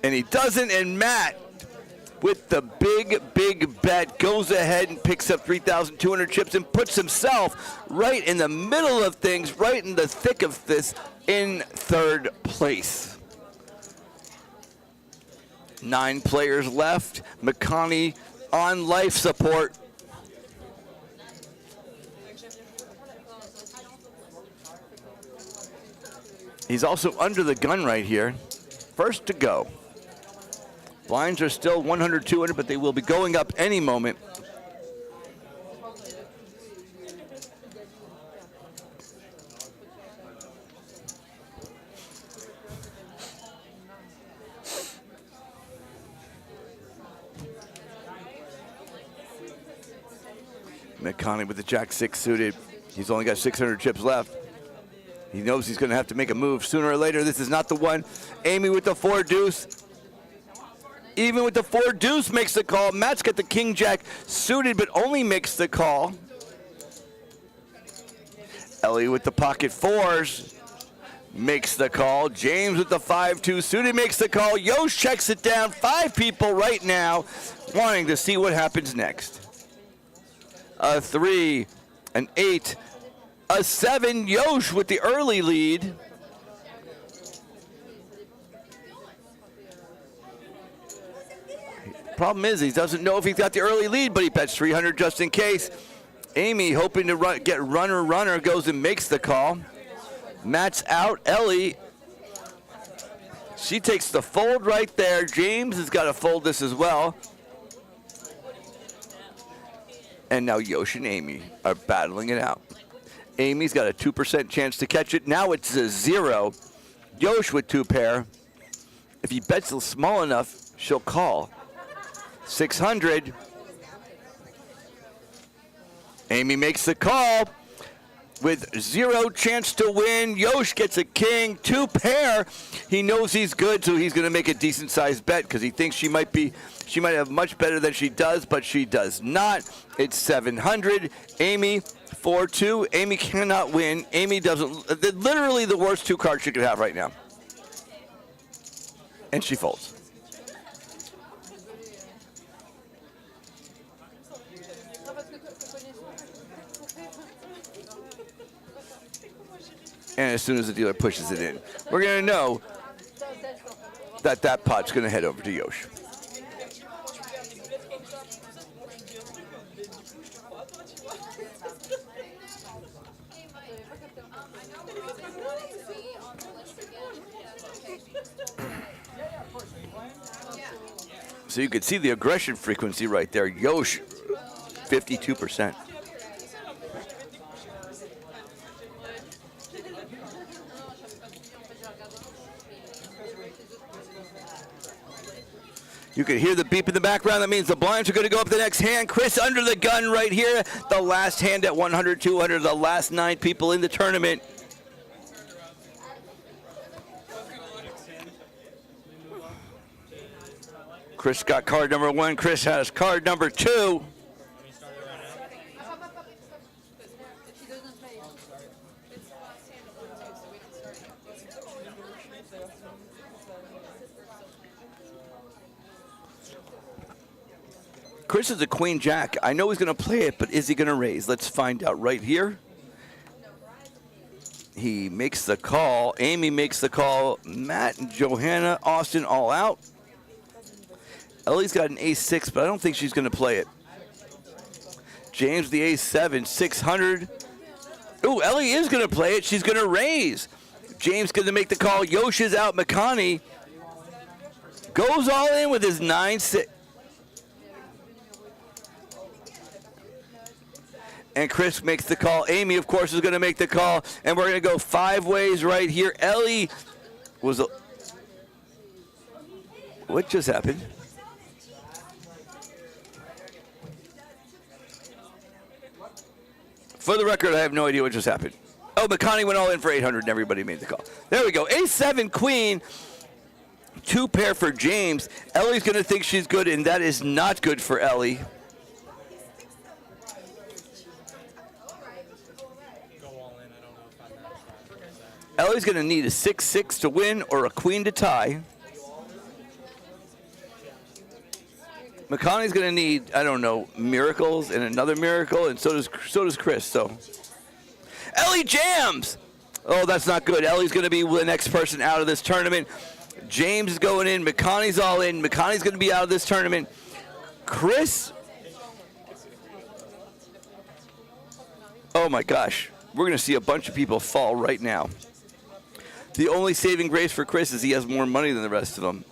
And he doesn't, and Matt, with the big bet, goes ahead and picks up 3,200 chips and puts himself right in the middle of things, right in the thick of this, in third place. 9 players left. McConney on life support. He's also under the gun right here. First to go. Blinds are still 100, 200, but they will be going up any moment. McConney with the jack 6 suited. He's only got 600 chips left. He knows he's going to have to make a move sooner or later. This is not the one. Amy with the 4 deuce. Even with the 4 deuce makes the call. Matt's got the king jack suited, but only makes the call. Ellie with the pocket 4s makes the call. James with the 5-2 suited makes the call. Yosh checks it down. 5 people right now wanting to see what happens next. A 3, an 8, a 7. Yosh with the early lead. Problem is, he doesn't know if he's got the early lead, but he bets 300 just in case. Amy, hoping to get runner, goes and makes the call. Matt's out. Ellie, she takes the fold right there. James has got to fold this as well. And now Yosh and Amy are battling it out. Amy's got a 2% chance to catch it. Now it's a 0. Yosh with 2 pair. If he bets small enough, she'll call. 600. Amy makes the call with 0 chance to win. Yosh gets a king, 2 pair. He knows he's good, so he's going to make a decent sized bet because he thinks she might have much better than she does, but she does not. It's 700. Amy 4-2. Amy cannot win. Amy doesn't. Literally the worst 2 cards she could have right now. And she folds. And as soon as the dealer pushes it in, we're going to know that pot's going to head over to Yosh. So you could see the aggression frequency right there. Yosh, 52%. You can hear the beep in the background. That means the blinds are going to go up the next hand. Chris under the gun right here. The last hand at 100, 200. The last 9 people in the tournament. Chris got card number 1. Chris has card number 2. Chris is a queen jack. I know he's going to play it, but is he going to raise? Let's find out right here. He makes the call. Amy makes the call. Matt and Johanna, Austin all out. Ellie's got an ace-6, but I don't think she's going to play it. James the ace-7, 600. Ooh, Ellie is going to play it. She's going to raise. James going to make the call. Yosh is out. McConney goes all in with his 9-6. And Chris makes the call. Amy, of course, is going to make the call. And we're going to go 5 ways right here. Ellie was... What just happened? For the record, I have no idea what just happened. Oh, McConney went all in for 800 and everybody made the call. There we go. Ace-7 queen. 2 pair for James. Ellie's going to think she's good, and that is not good for Ellie. Ellie's going to need a 6-6 to win or a queen to tie. McConney's going to need, I don't know, miracles and another miracle, and so does Chris. So Ellie jams. Oh, that's not good. Ellie's going to be the next person out of this tournament. James is going in. McConney's all in. McConney's going to be out of this tournament. Chris. Oh, my gosh. We're going to see a bunch of people fall right now. The only saving grace for Chris is he has more money than the rest of them.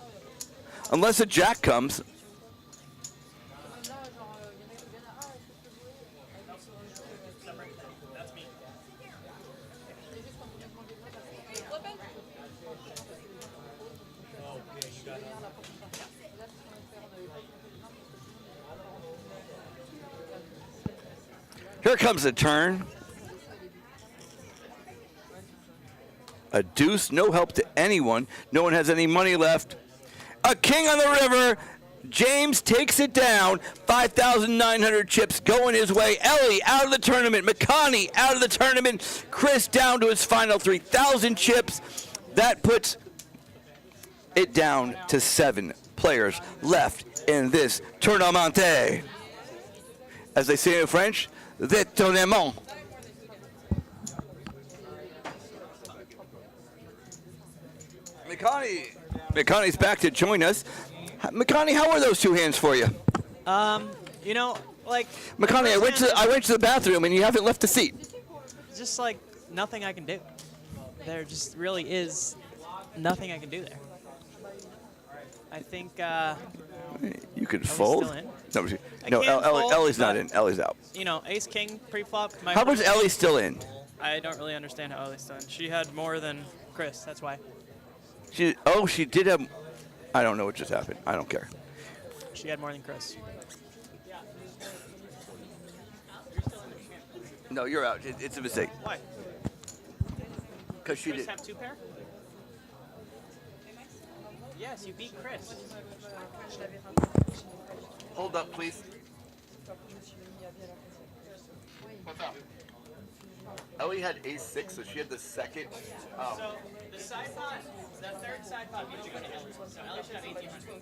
Unless a jack comes. Here comes a turn. A deuce, no help to anyone. No one has any money left. A king on the river. James takes it down. 5,900 chips going his way. Ellie out of the tournament. McConney out of the tournament. Chris down to his final 3,000 chips. That puts it down to 7 players left in this tournament. As they say in French, the tournament. McConney's back to join us. McConney, how are those 2 hands for you? You know, like McConney, I went to the bathroom and you haven't left the seat. just like nothing I can do. There just really is nothing I can do there. I think you could fold. Still in? No, Fold, Ellie's not in. Ellie's out. You know, ace king pre-flop. How was Ellie still in? I don't really understand how Ellie's still in. She had more than Chris. That's why. She did have. I don't know what just happened. I don't care. She had more than Chris. No, you're out. It's a mistake. Why? Because she Chris did. have 2 pair? Yes, you beat Chris. Hold up, please. What's up? Ellie had ace-6, so she had the second. So the side pot, the third side pot means you go to Ellie. So Ellie should have 1,800.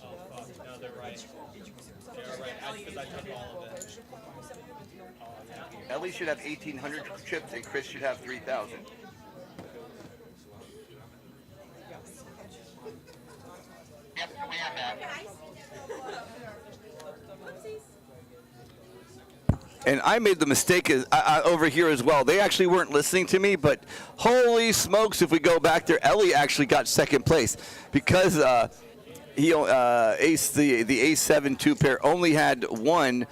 Oh, fuck. No, they're right. They're right. Because I took all of it. Ellie should have 1,800 chips, and Chris should have 3,000. Yep, we have that. And I made the mistake over here as well. They actually weren't listening to me, but holy smokes, if we go back there, Ellie actually got second place because the ace-7 2 pair only had one.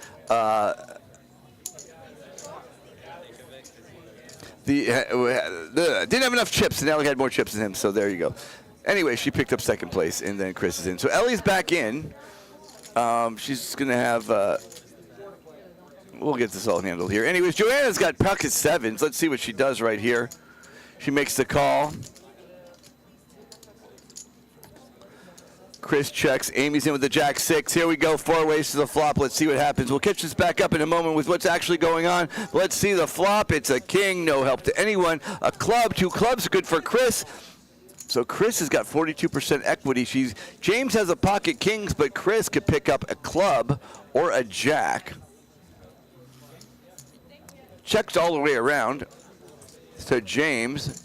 Didn't have enough chips, and Ellie had more chips than him. So there you go. Anyway, she picked up second place, and then Chris is in. So Ellie's back in. She's gonna have. We'll get this all handled here. Anyways, Joanna's got pocket 7s. Let's see what she does right here. She makes the call. Chris checks. Amy's in with the jack-6. Here we go. 4 ways to the flop. Let's see what happens. We'll catch this back up in a moment with what's actually going on. Let's see the flop. It's a king. No help to anyone. A club. 2 clubs. Good for Chris. So Chris has got 42% equity. James has a pocket kings, but Chris could pick up a club or a jack. Checks all the way around to James,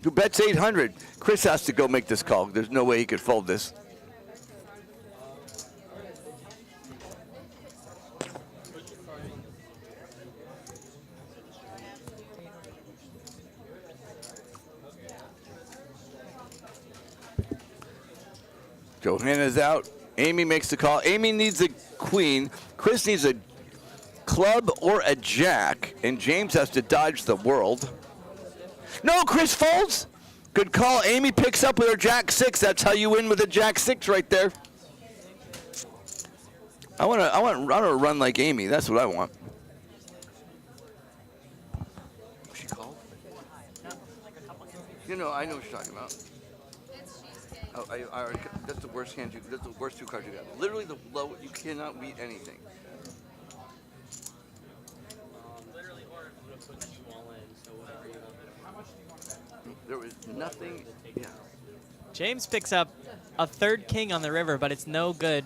who bets 800. Chris has to go make this call. There's no way he could fold this. Johanna's out. Amy makes the call. Amy needs a queen. Chris needs a club or a jack, and James has to dodge the world. No, Chris folds. Good call. Amy picks up with her jack-6. That's how you win with a jack-6 right there. I want to run like Amy. That's what I want. Was she called? You know, I know what you're talking about. Oh, I already, that's the worst hand. That's the worst 2 cards you got. Literally the low. You cannot beat anything. Literally, or I'm gonna put you all in, so whatever you want. There was nothing. Yeah. James picks up a 3rd king on the river, but it's no good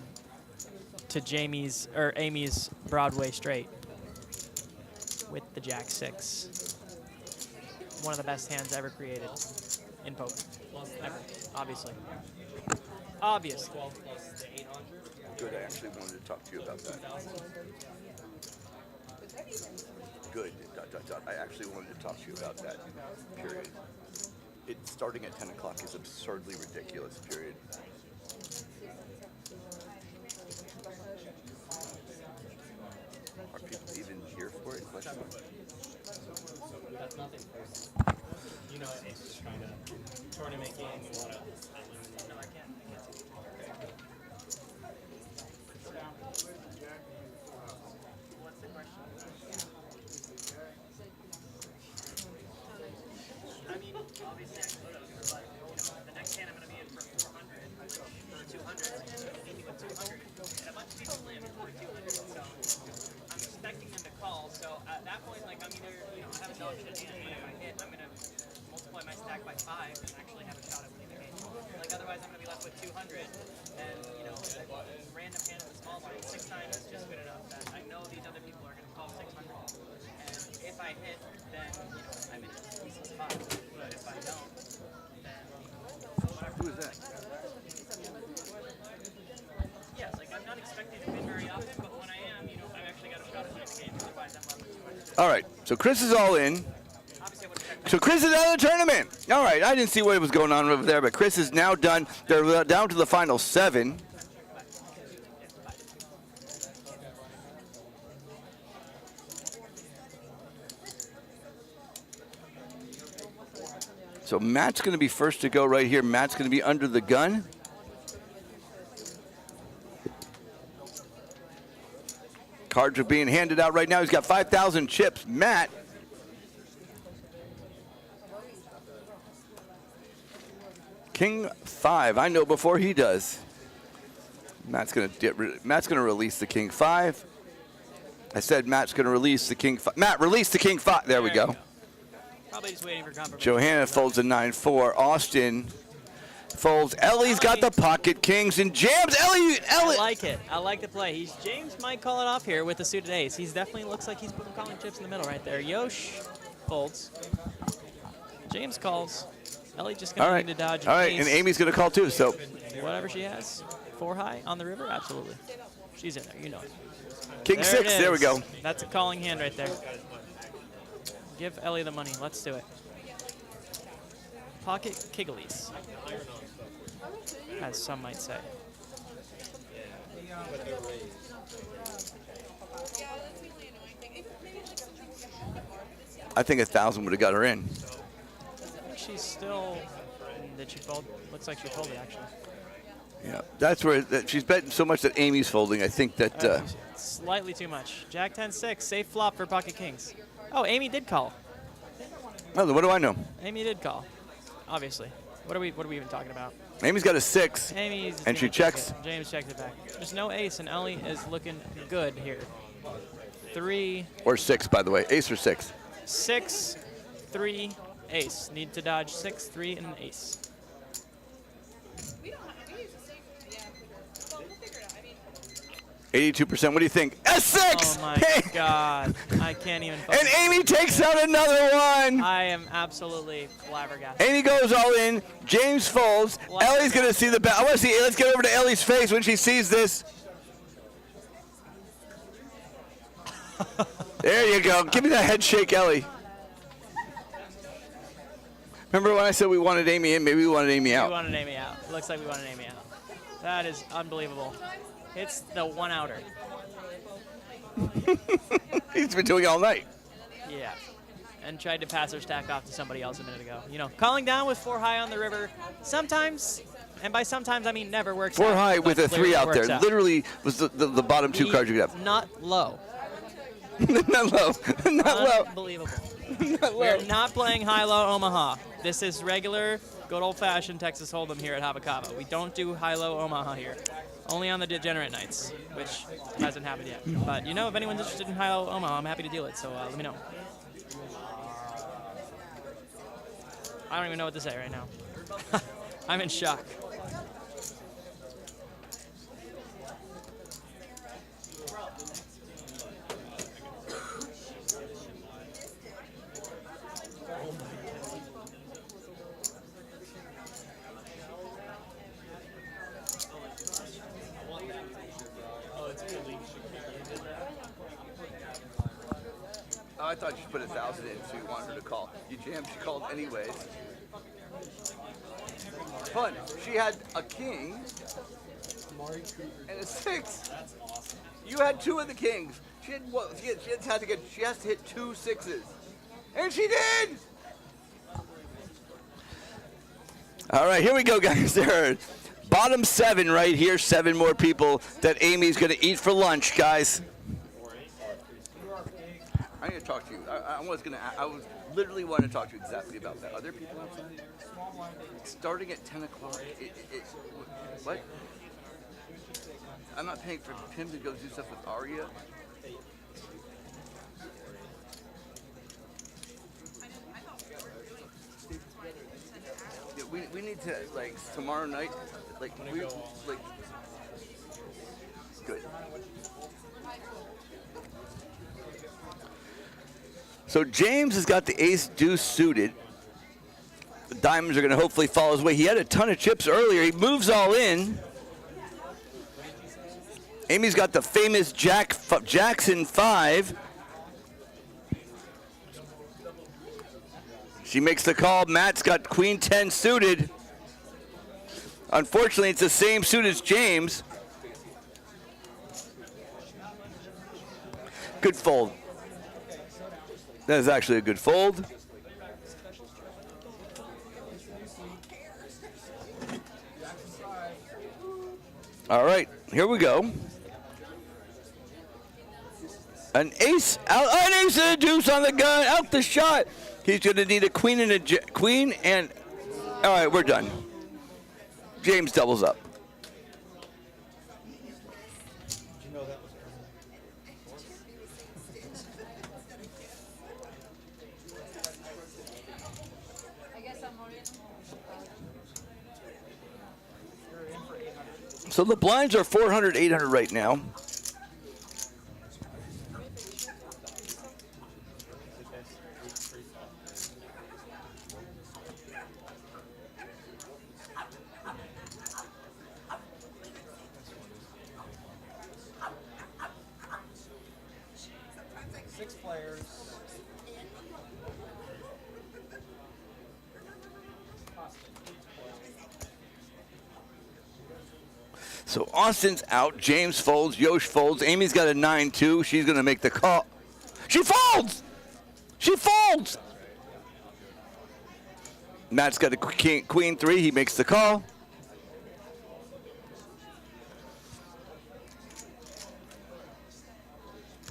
to Amy's Broadway straight with the Jack 6. One of the best hands ever created in poker. Ever, obviously. Obviously. 12 plus the 800. Good. I actually wanted to talk to you about that. Good. ... I actually wanted to talk to you about that. Period. It starting at 10 o'clock is absurdly ridiculous. Period. Are people even here for it? Question mark. That's nothing personal. You know, it's just trying to tournament game. You want to. No, I can't. What's the question? I mean, obviously I could have, but the next hand I'm going to be in for 400 or 200. Maybe with 200. And a bunch of people land for 200, so I'm expecting them to call. So at that point, like, I'm either, I have a dog shit hand, and if I hit, I'm going to multiply my stack by 5 and actually have a shot at winning the game. Like, otherwise I'm going to be left with 200, and, random hand with a small blind, 6 times is just good enough. That I know these other people are going to call 600. And if I hit, then, I'm in a decent spot. But if I don't, then, whatever. Who is that? Yes, like, I'm not expecting to win very often, but when I am, I've actually got a shot at winning the game. Otherwise, I'm left with 200. All right. So Chris is all in. So Chris is out of the tournament. All right. I didn't see what was going on over there, but Chris is now done. They're down to the final 7. So Matt's going to be first to go right here. Matt's going to be under the gun. Cards are being handed out right now. He's got 5,000 chips. Matt. King 5. I know before he does. Matt's going to release the King 5. I said Matt's going to release the King 5. Matt, release the King 5. There we go. Probably just waiting for confirmation. Johanna folds a 9-4. Austin folds. Ellie's got the pocket kings and jams. Ellie. I like it. I like the play. James might call it off here with the suited ace. He's definitely looks like he's putting calling chips in the middle right there. Yosh folds. James calls. Ellie just going to need to dodge. All right, and Amy's going to call too. So whatever she has. 4 high on the river? Absolutely. She's in there. You know it. King 6. There we go. That's a calling hand right there. Give Ellie the money. Let's do it. Pocket Kigglies, as some might say. I think 1,000 would have got her in. I think she's still. Did she fold? Looks like she folded actually. Yeah, that's where she's betting so much that Amy's folding. I think that. Slightly too much. Jack 10-6, safe flop for pocket kings. Oh, Amy did call. Oh, what do I know? Amy did call. Obviously. What are we even talking about? Amy's got a 6. And she checks. James checks it back. There's no ace, and Ellie is looking good here. 3. Or 6, by the way. Ace or 6? 6, 3, ace. Need to dodge 6, 3, and an ace. 82%. What do you think? A 6! Oh my God. I can't even. And Amy takes out another one. I am absolutely flabbergasted. Amy goes all in. James folds. Ellie's going to see the bet. I want to see. Let's get over to Ellie's face when she sees this. There you go. Give me that head shake, Ellie. Remember when I said we wanted Amy in? Maybe we wanted Amy out. We wanted Amy out. It looks like we wanted Amy out. That is unbelievable. It's the one-outer. He's been doing it all night. Yeah. And tried to pass her stack off to somebody else a minute ago. Calling down with 4 high on the river. Sometimes And by sometimes, I mean never works Four out. high but with a clearly 3 out works there. Literally was the bottom 2 cards you could have. Not low. Not low. Not low. Unbelievable. Not We're low. not playing high-low Omaha. This is regular, good old-fashioned Texas Hold'em here at Hava. We don't do high-low Omaha here. Only on the degenerate nights, which hasn't happened yet. But you know, if anyone's interested in high-low Omaha, I'm happy to deal it. So let me know. I don't even know what to say right now. I'm in shock. Oh, I thought you put 1,000 in, so you wanted her to call. You jammed, she called anyways. Fun. She had a king and a 6. That's awesome. You had 2 of the kings. She had what? She has to hit 2 6s, and she did. All right, here we go, guys. There are bottom 7 right here. 7 more people that Amy's going to eat for lunch, guys. I need to talk to you. I was literally wanting to talk to you exactly about that. Are there people outside? Starting at 10 o'clock. What? I'm not paying for him to go do stuff with Aria. Yeah, we need to, like, tomorrow night, like, good. So James has got the ace deuce suited. The diamonds are going to hopefully fall his way. He had a ton of chips earlier. He moves all in. Amy's got the famous Jackson 5. She makes the call. Matt's got queen 10 suited. Unfortunately, it's the same suit as James. Good fold. That is actually a good fold. All right, here we go. An ace, an ace and a deuce on the gun, out the shot. He's going to need a queen and queen and. All right, we're done. James doubles up. So the blinds are 400, 800 right now. So Austin's out. James folds. Yosh folds. Amy's got a 9-2. She's going to make the call. She folds! She folds! Matt's got a queen 3. He makes the call.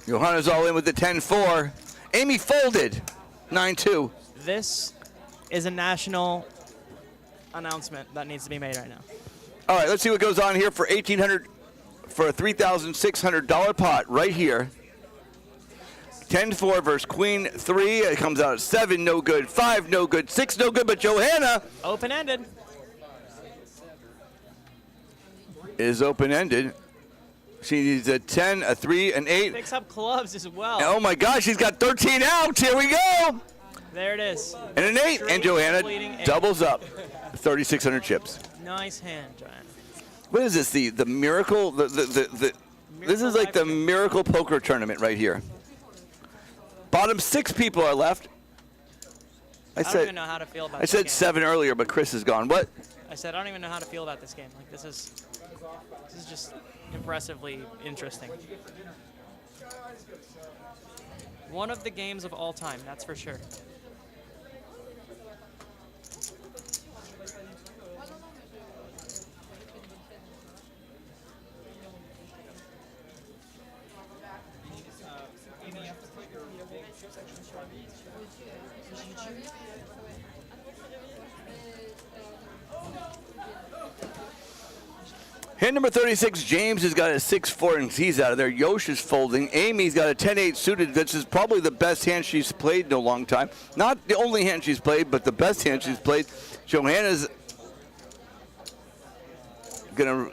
Johanna's all in with the 10-4. Amy folded. 9-2. This is a national announcement that needs to be made right now. All right, let's see what goes on here for $1,800, for a $3,600 pot right here. 10-4 versus queen 3. It comes out at 7, no good. 5, no good. 6, no good. But Johanna Open-ended. is open-ended. She needs a 10, a 3, an 8. Picks up clubs as well. Oh my gosh, she's got 13 outs. Here we go. There it is. And an 8. And Johanna doubles up. 3,600 chips. Nice hand, Johanna. What is this? The miracle? This is like the miracle poker tournament right here. Bottom 6 people are left. I don't even know how to feel about this I said game. 7 earlier, but Chris is gone. What? I said I don't even know how to feel about this game. Like this is just impressively interesting. One of the games of all time, that's for sure. Hand number 36, James has got a 6-4 and he's out of there. Yosh is folding. Amy's got a 10-8 suited. This is probably the best hand she's played in a long time. Not the only hand she's played, but the best hand she's played. Johanna's going to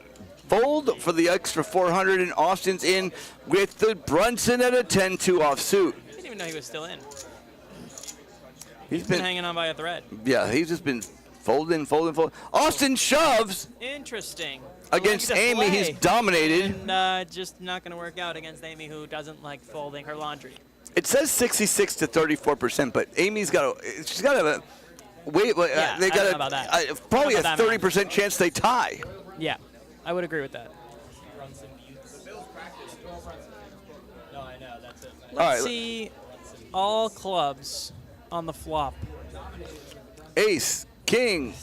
fold for the extra 400, and Austin's in with the Brunson at a 10-2 offsuit. I didn't even know he was still in. He's been hanging on by a thread. Yeah, he's just been folding. Austin shoves. Interesting. Against Amy, he's dominated. And just not going to work out against Amy, who doesn't like folding her laundry. It says 66 to 34%, but Amy's got she's got a wait. Yeah, they got about that. Probably a About that 30% chance they tie. Yeah, I would agree with that. No, I know, that's it. Let's see all clubs on the flop. Ace, king,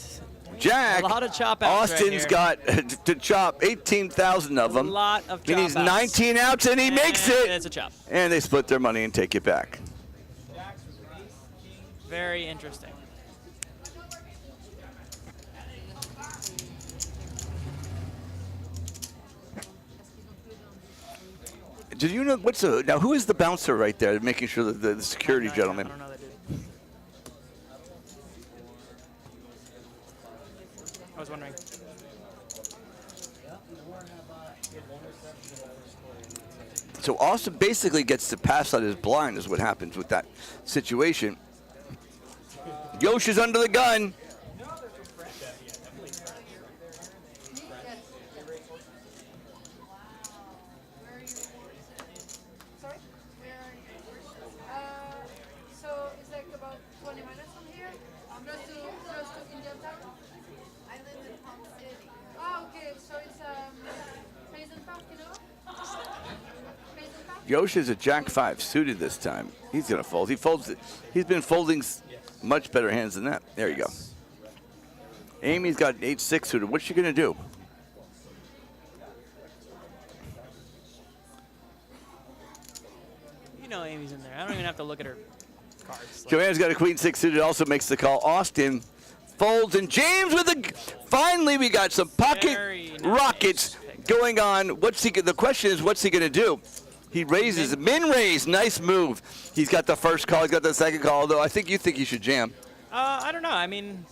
jack. A lot of chop outs. Austin's got to chop 18,000 of them. A lot of chop He needs outs. 19 outs, and he makes it. It's a chop. And they split their money and take it back. Very interesting. Did you know now? Who is the bouncer right there, making sure that the security gentleman? I don't know that dude. I was wondering. So Austin basically gets to pass on his blind, is what happens with that situation. Yosh is under the gun. So it's like about 20 minutes from here. Close to Indian Town. I live in Palm City. Oh, okay. So it's Hazen Park, you know? Hazen Park? Yosh is a Jack 5 suited this time. He's going to fold. He folds it. He's been folding much better hands than that. There you go. Amy's got 8-6 suited. What's she going to do? You know Amy's in there. I don't even have to look at her cards. Joanna's got a Queen 6 suited. Also makes the call. Austin folds, and James with a. Finally, we got some pocket rockets going on. The question is, what's he going to do? He raises, min raise, nice move. He's got the first call, he's got the second call, though I think you think he should jam. I don't know. I mean,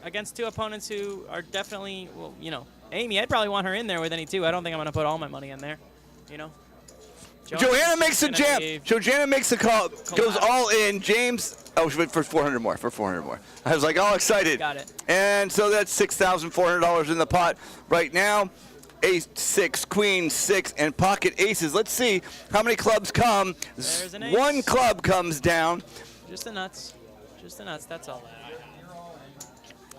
against two opponents who are definitely, well, you know, Amy, I'd probably want her in there with any two. I don't think I'm going to put all my money in there, you know. Joanna makes the jam. Joanna makes the call, goes all in. James, for 400 more, I was like all excited. Got it. And so that's $6,400 in the pot right now. Ace, 6, Queen, 6, and pocket aces. Let's see how many clubs come. There's an ace. One club comes down. Just the nuts. Just the nuts, that's all.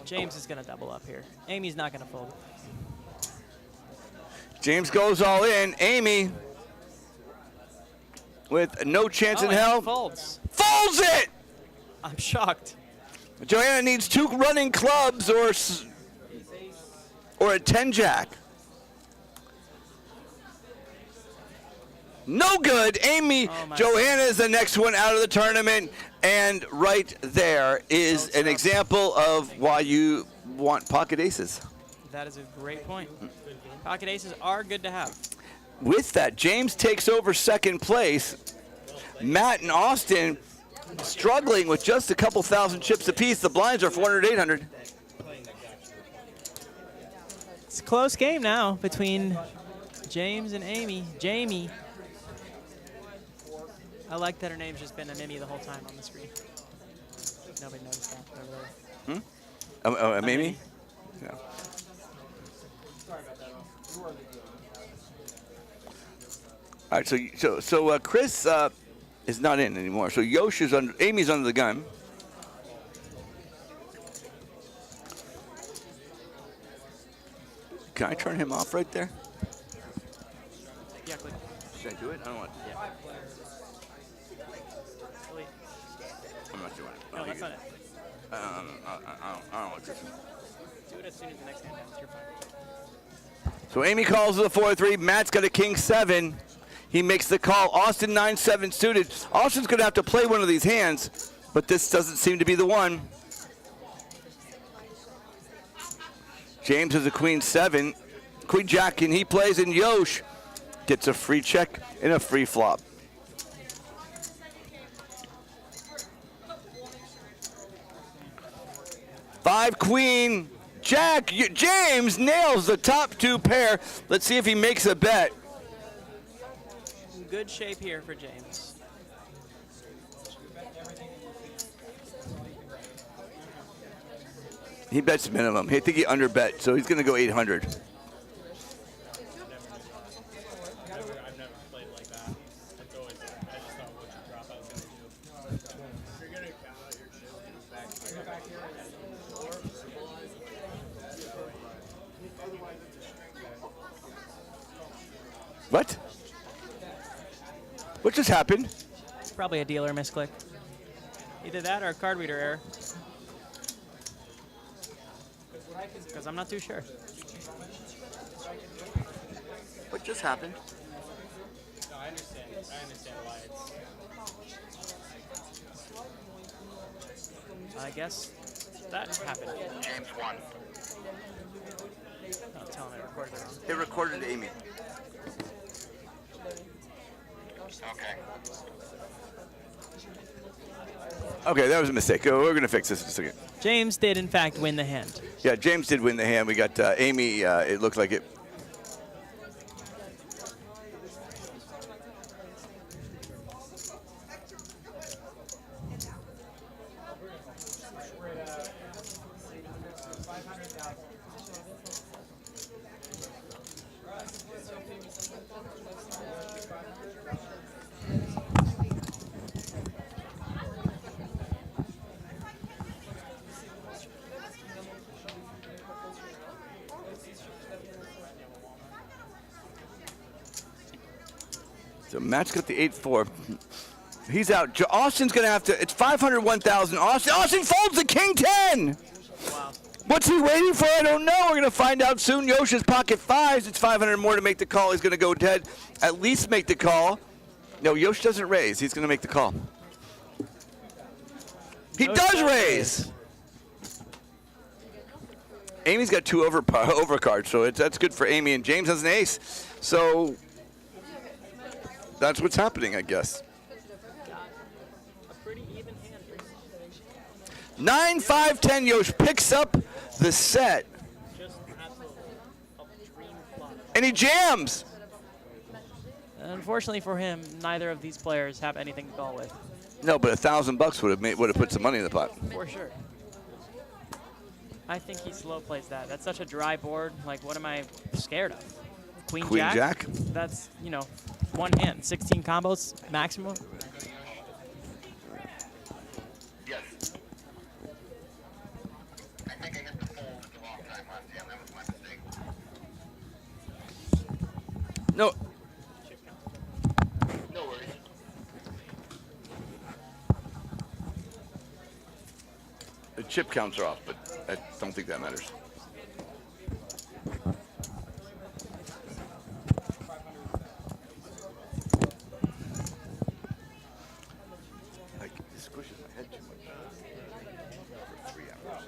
James is going to double up here. Amy's not going to fold. James goes all in. Amy, with no chance in hell, folds it! I'm shocked. Joanna needs 2 running clubs or a 10-jack. No good. Amy, Johanna is the next one out of the tournament. And right there is an example of why you want pocket aces. That is a great point. Pocket aces are good to have. With that, James takes over second place. Matt and Austin struggling with just a couple thousand chips apiece. The blinds are 400, 800. It's a close game now between James and Amy. Jamie. I like that her name's just been a Mimi the whole time on the screen. Nobody noticed that over there. Mimi? Yeah. All right, so Chris is not in anymore. So Yosh is under. Amy's under the gun. Can I turn him off right there? Yeah, click. Should I do it? I don't want. Yeah. I'm not doing it. No, that's not it. I don't want to. Do it as soon as the next hand ends. You're fine. So Amy calls with a 4-3. Matt's got a king 7. He makes the call. Austin 9-7 suited. Austin's going to have to play one of these hands. but this doesn't seem to be the one. James has a queen 7. Queen jack, and he plays, and Yosh gets a free check and a free flop. Five queen jack. James nails the top 2 pair. Let's see if he makes a bet. Good shape here for James. He bets minimum. I think he underbet, so he's going to go 800. I've never played like that. It's always, I just thought what you drop I was going to do. If you're gonna count out your chips, get back here. What? What just happened? Probably a dealer misclick. Either that or a card reader error. Because I'm not too sure. What just happened? No, I understand. I understand why it's. I guess that happened. James 1. Oh, tell him I recorded it wrong. It recorded Amy. Okay. Okay, that was a mistake. Oh, we're going to fix this in a second. James did, in fact, win the hand. Yeah, James did win the hand. We got Amy. It looked like it. So Matt's got the 8-4. He's out. Austin's going to have to. It's 501,000. Austin folds the king 10. Wow. What's he waiting for? I don't know. We're going to find out soon. Yosha's pocket 5s. It's 500 more to make the call. He's going to go dead. At least make the call. No, Yosh doesn't raise. He's going to make the call. He does raise. Amy's got 2 overcards, so that's good for Amy. And James has an ace. So that's what's happening, I guess. A pretty even hand. 9-5-10. Yosh picks up the set. Just absolutely a dream flop. And he jams. Unfortunately for him, neither of these players have anything to call with. No, but $1,000 would have put some money in the pot. For sure. I think he slow plays that. That's such a dry board. Like, what am I scared of? Queen Jack? That's, you know, one hand. 16 combos maximum. Yes. I think I hit the fold at the wrong time last time. That was my mistake. No. No worries. The chip counts are off, but I don't think that matters. Like, it squishes my head too much. For 3 hours.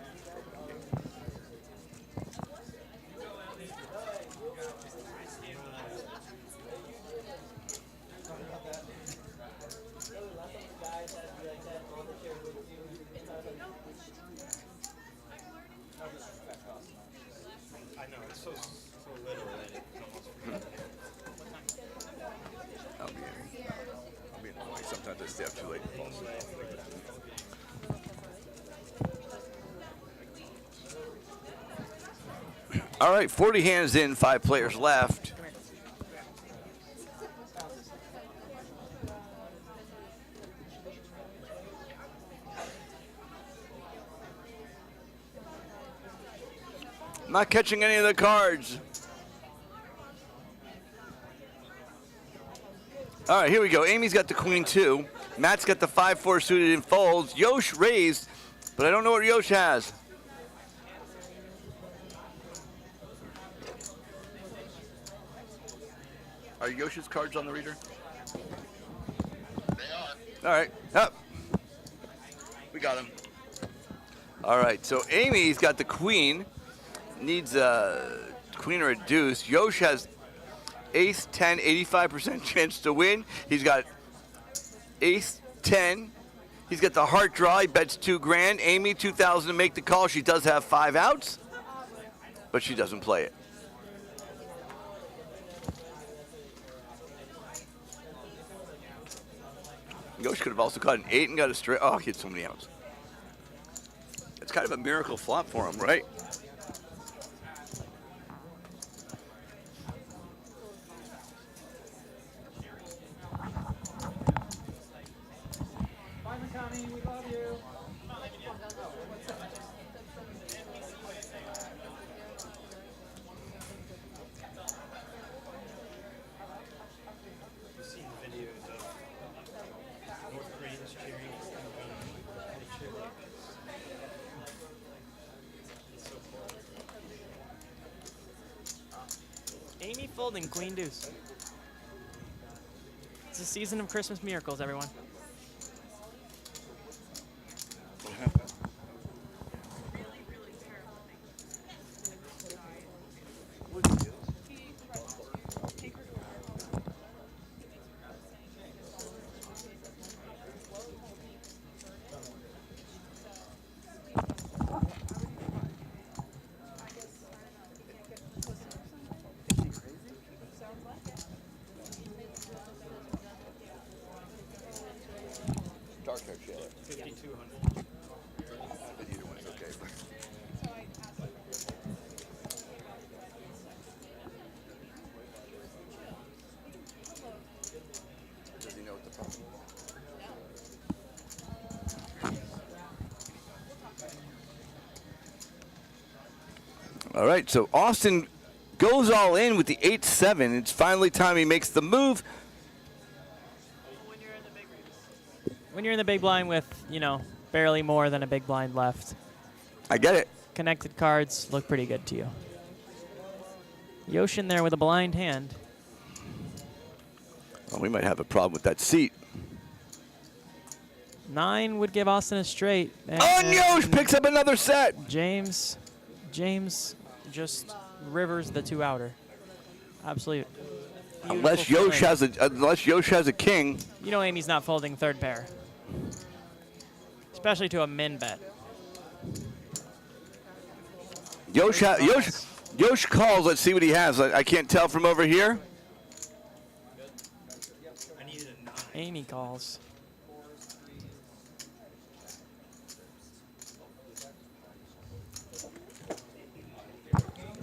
I know, it's so little that it's almost I'll be in Hawaii. Sometimes I stay up too late. All right, 40 hands in, 5 players left. Not catching any of the cards. All right, here we go. Amy's got the queen 2. Matt's got the 5-4 suited and folds. Yosh raised, but I don't know what Yosh has. Are Yosh's cards on the reader? They are. All right, up. got him. All right, so Amy's got the queen. Needs a queen or a deuce. Yosh has ace 10, 85% chance to win. He's got ace 10. He's got the heart draw. He bets $2,000. Amy, 2,000 to make the call. She does have 5 outs, but she doesn't play it. Yosh could have also caught an 8 and got a straight. Oh, he had so many outs. It's kind of a miracle flop for him, right? You've seen the videos of North Koreans cheering and they cheer like this. It's so cool. Amy folding queen deuce. It's a season of Christmas miracles, everyone. Dark hair shit. 5,200. But either one is okay. Does he know what the problem is? All right, so Austin goes all in with the 8-7. It's finally time he makes the move. When you're in the big blind with, barely more than a big blind left, I get it. connected cards look pretty good to you. Yosh in there with a blind hand. Well, we might have a problem with that seat. 9 would give Austin a straight. And Yosh picks up another set. James just rivers the 2 outer. Absolute. Unless beautiful Yosh has a king. You know Amy's not folding third pair. Especially to a min bet. Yosh calls. Let's see what he has. I can't tell from over here. I needed a 9. Amy calls.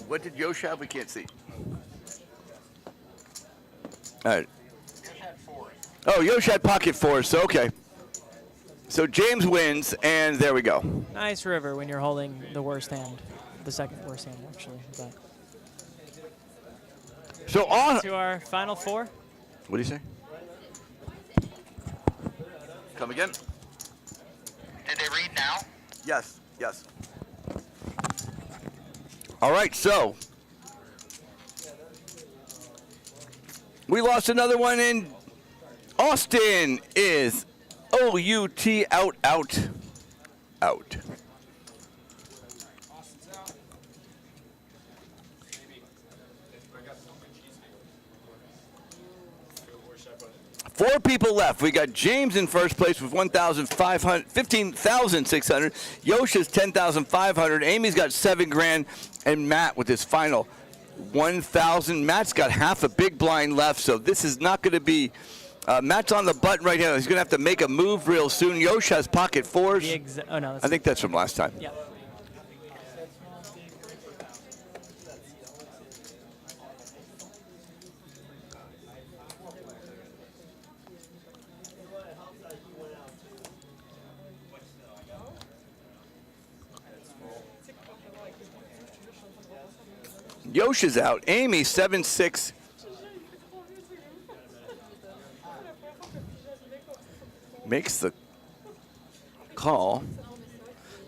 What did Yosh have? We can't see. All right. Oh, Yosh had pocket 4s, so okay. So James wins, and there we go. Nice river when you're holding the worst hand. The second worst hand, actually. But So on. to our final 4. What do you say? Come again? Did they read now? Yes, yes. All right, so we lost another one, and Austin is OUT out. Four people left. We got James in first place with 15,600. Yosh is 10,500. Amy's got $7,000, and Matt with his final 1,000. Matt's got half a big blind left, so this is not going to be. Matt's on the button right now. He's going to have to make a move real soon. Yosh has pocket 4s. Oh no, I think that's from last time. Yeah. Yosh is out. Amy 7-6. Makes the call.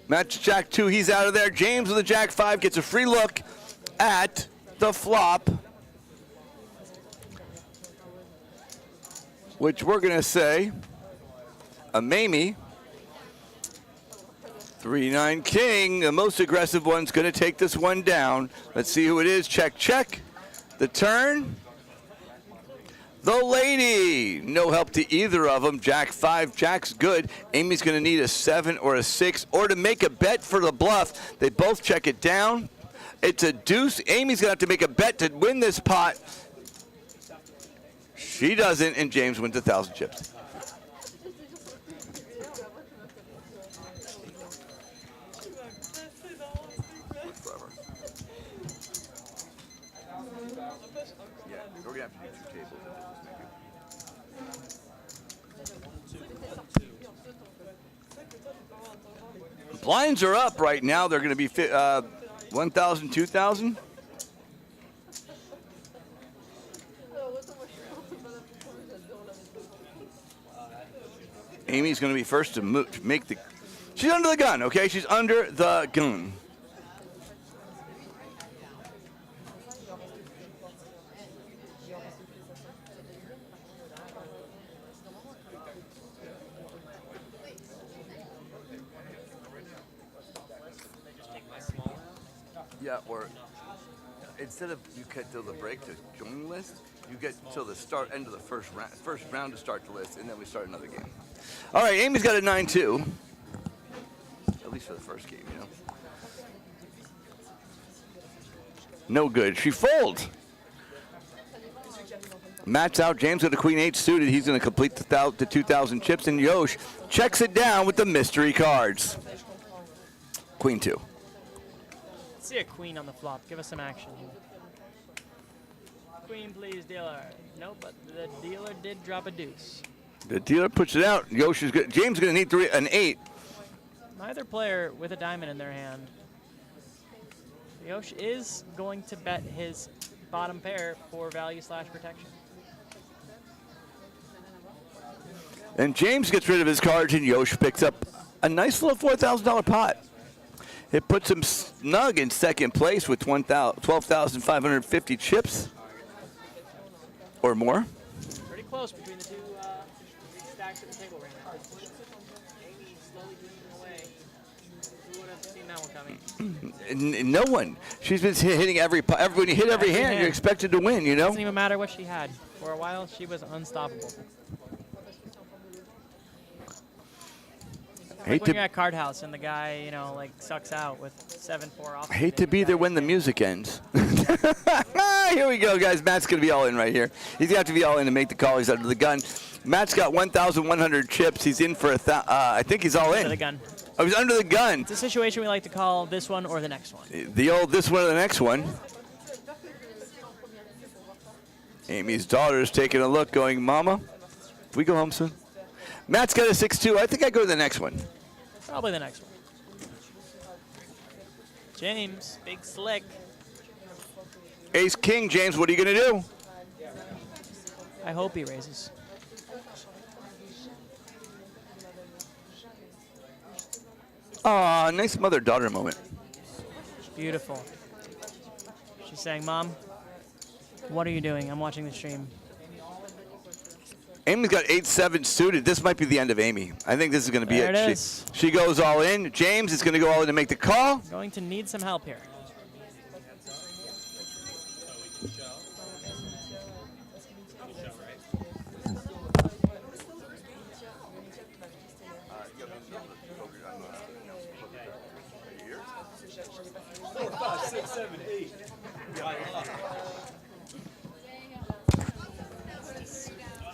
Match Jack 2, he's out of there. James with the Jack 5 gets a free look at the flop, which we're going to say a Mamie 3-9 king. The most aggressive one's going to take this one down. Let's see who it is. Check, check. The turn. The lady. No help to either of them. Jack 5. Jack's good. Amy's going to need a 7 or a 6 or to make a bet for the bluff. They both check it down. It's a deuce. Amy's going to have to make a bet to win this pot. She doesn't, and James wins 1,000 chips. We're gonna have to do 2 tables. Blinds are up right now. They're going to be 1,000, 2,000. Amy's going to be first to make the. She's under the gun, okay? She's under the gun. Yeah, or instead of you get till the break to join the list, you get till the end of the first round to start the list, and then we start another game. All right, Amy's got a 9-2, at least for the first game, you know. No good. She folds. Matt's out. James got a Queen 8 suited. He's going to complete the 2,000 chips, and Yosh checks it down with the mystery cards. Queen 2. See a queen on the flop. Give us some action here. Queen, please, dealer. No, but the dealer did drop a deuce. The dealer puts it out. Yosh is good. James is going to need an 8. Neither player with a diamond in their hand. Yosh is going to bet his bottom pair for value/protection. And James gets rid of his cards, and Yosh picks up a nice little $4,000 pot. It puts him snug in second place with 12,550 chips or more. Pretty close between the two stacks at the table right now. Amy slowly moving away. Who would have seen that one coming? No one. She's been hitting every when you hit every hand, you're expected to win, you know? Doesn't even matter what she had. For a while, she was unstoppable. Like when you're at Card House and the guy, you know, like sucks out with 7-4 off. I hate to be there when the music ends. Here we go, guys. Matt's going to be all in right here. He's going to have to be all in to make the call. He's under the gun. Matt's got 1,100 chips. He's in for I think he's all in. Under the gun. Oh, he's under the gun. It's a situation we like to call this one or the next one. The old this one or the next one. Amy's daughter is taking a look, going, Mama, we go home soon. Matt's got a 6-2. I think I go to the next one. Probably the next one. James, big slick. Ace King, James, what are you going to do? I hope he raises. Aw, nice mother-daughter moment. Beautiful. She's saying, Mom, what are you doing? I'm watching the stream. Amy's got 8-7 suited. This might be the end of Amy. I think this is going to be There it. it is. She goes all in. James is going to go all in to make the call. Going to need some help here.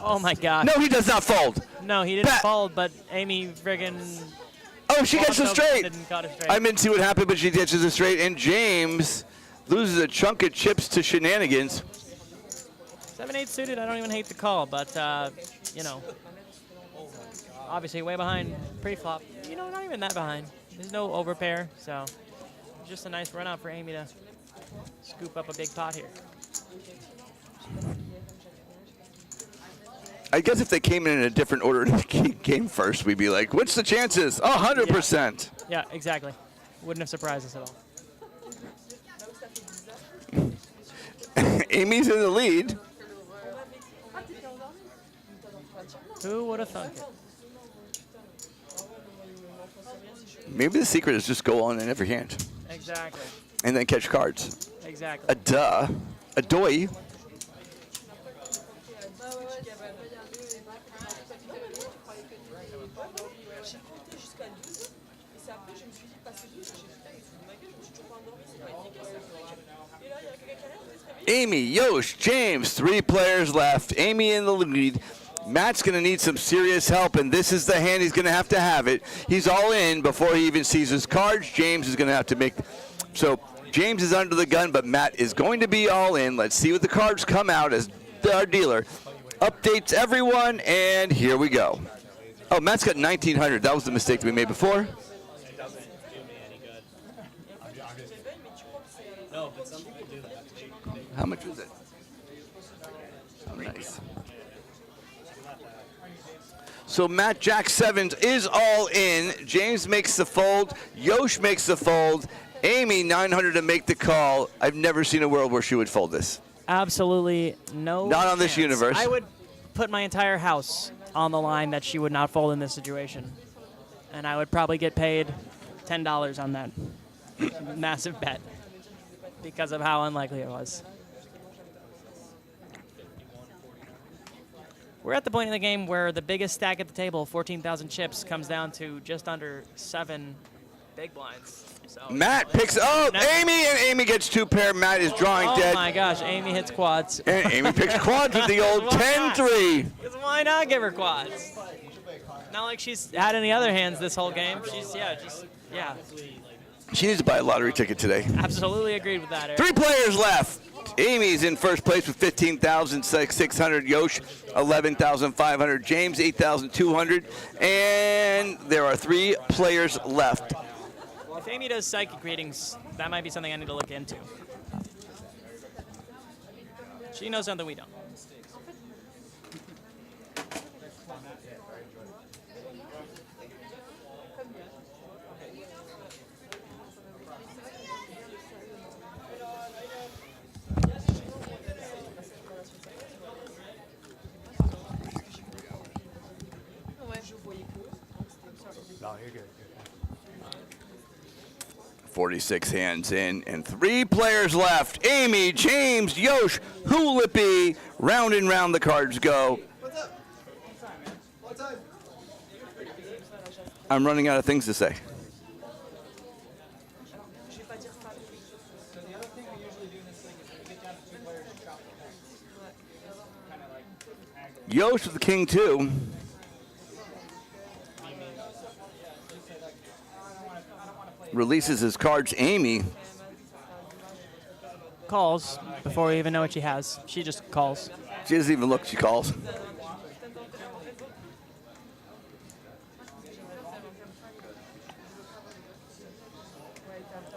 Oh my gosh. No, he does not fold. No, he didn't fold, but Amy friggin' Oh, she gets it straight. Didn't cut it straight. I didn't see what happened, but she catches it straight. And James loses a chunk of chips to shenanigans. 7-8 suited, I don't even hate the call, but, you know, obviously way behind pre-flop. You know, not even that behind. There's no overpair, so just a nice run out for Amy to scoop up a big pot here. I guess if they came in a different order in the game first, we'd be like, what's the chances? 100%. Yeah, exactly. Wouldn't have surprised us at all. Amy's in the lead. Who would have thunk it? Maybe the secret is just go on in every hand Exactly. and then catch cards. Exactly. A duh. A doy. Amy, Yosh, James, 3 players left. Amy in the lead. Matt's going to need some serious help, and this is the hand he's going to have it. He's all in before he even sees his cards. James is going to have to make. So James is under the gun, but Matt is going to be all in. Let's see what the cards come out as our dealer updates everyone, and here we go. Oh, Matt's got 1,900. That was the mistake that we made before. It doesn't do me any good. No, but some people do that. How much was it? Oh, nice. So Matt Jack Sevens is all in. James makes the fold. Yosh makes the fold. Amy 900 to make the call. I've never seen a world where she would fold this. Absolutely no. Not on this chance. universe. I would put my entire house on the line that she would not fold in this situation, and I would probably get paid $10 on that massive bet because of how unlikely it was. We're at the point in the game where the biggest stack at the table, 14,000 chips, comes down to just under 7 big blinds. So Matt picks up Amy, and Amy gets 2 pair. Matt is drawing dead. Oh my gosh, Amy hits quads. And Amy picks quads with the old 10-3. Because why not give her quads? Not like she's had any other hands this whole game. She's, yeah. She needs to buy a lottery ticket today. Absolutely agreed with that, Eric. 3 players left. Amy's in first place with 15,600. Yosh, 11,500. James, 8,200. And there are 3 players left. If Amy does psychic readings, that might be something I need to look into. She knows something we don't. No, you're good. 46 hands in and 3 players left. Amy, James, Yosh, who will it be? Round and round the cards go. What's up? What time? I'm running out of things to say. So the other thing we usually do in this thing is when we get down to 2 players, you chop the kind of like Yosh with the king 2. Releases his cards. Amy. Calls before we even know what she has. She just calls. She doesn't even look. She calls.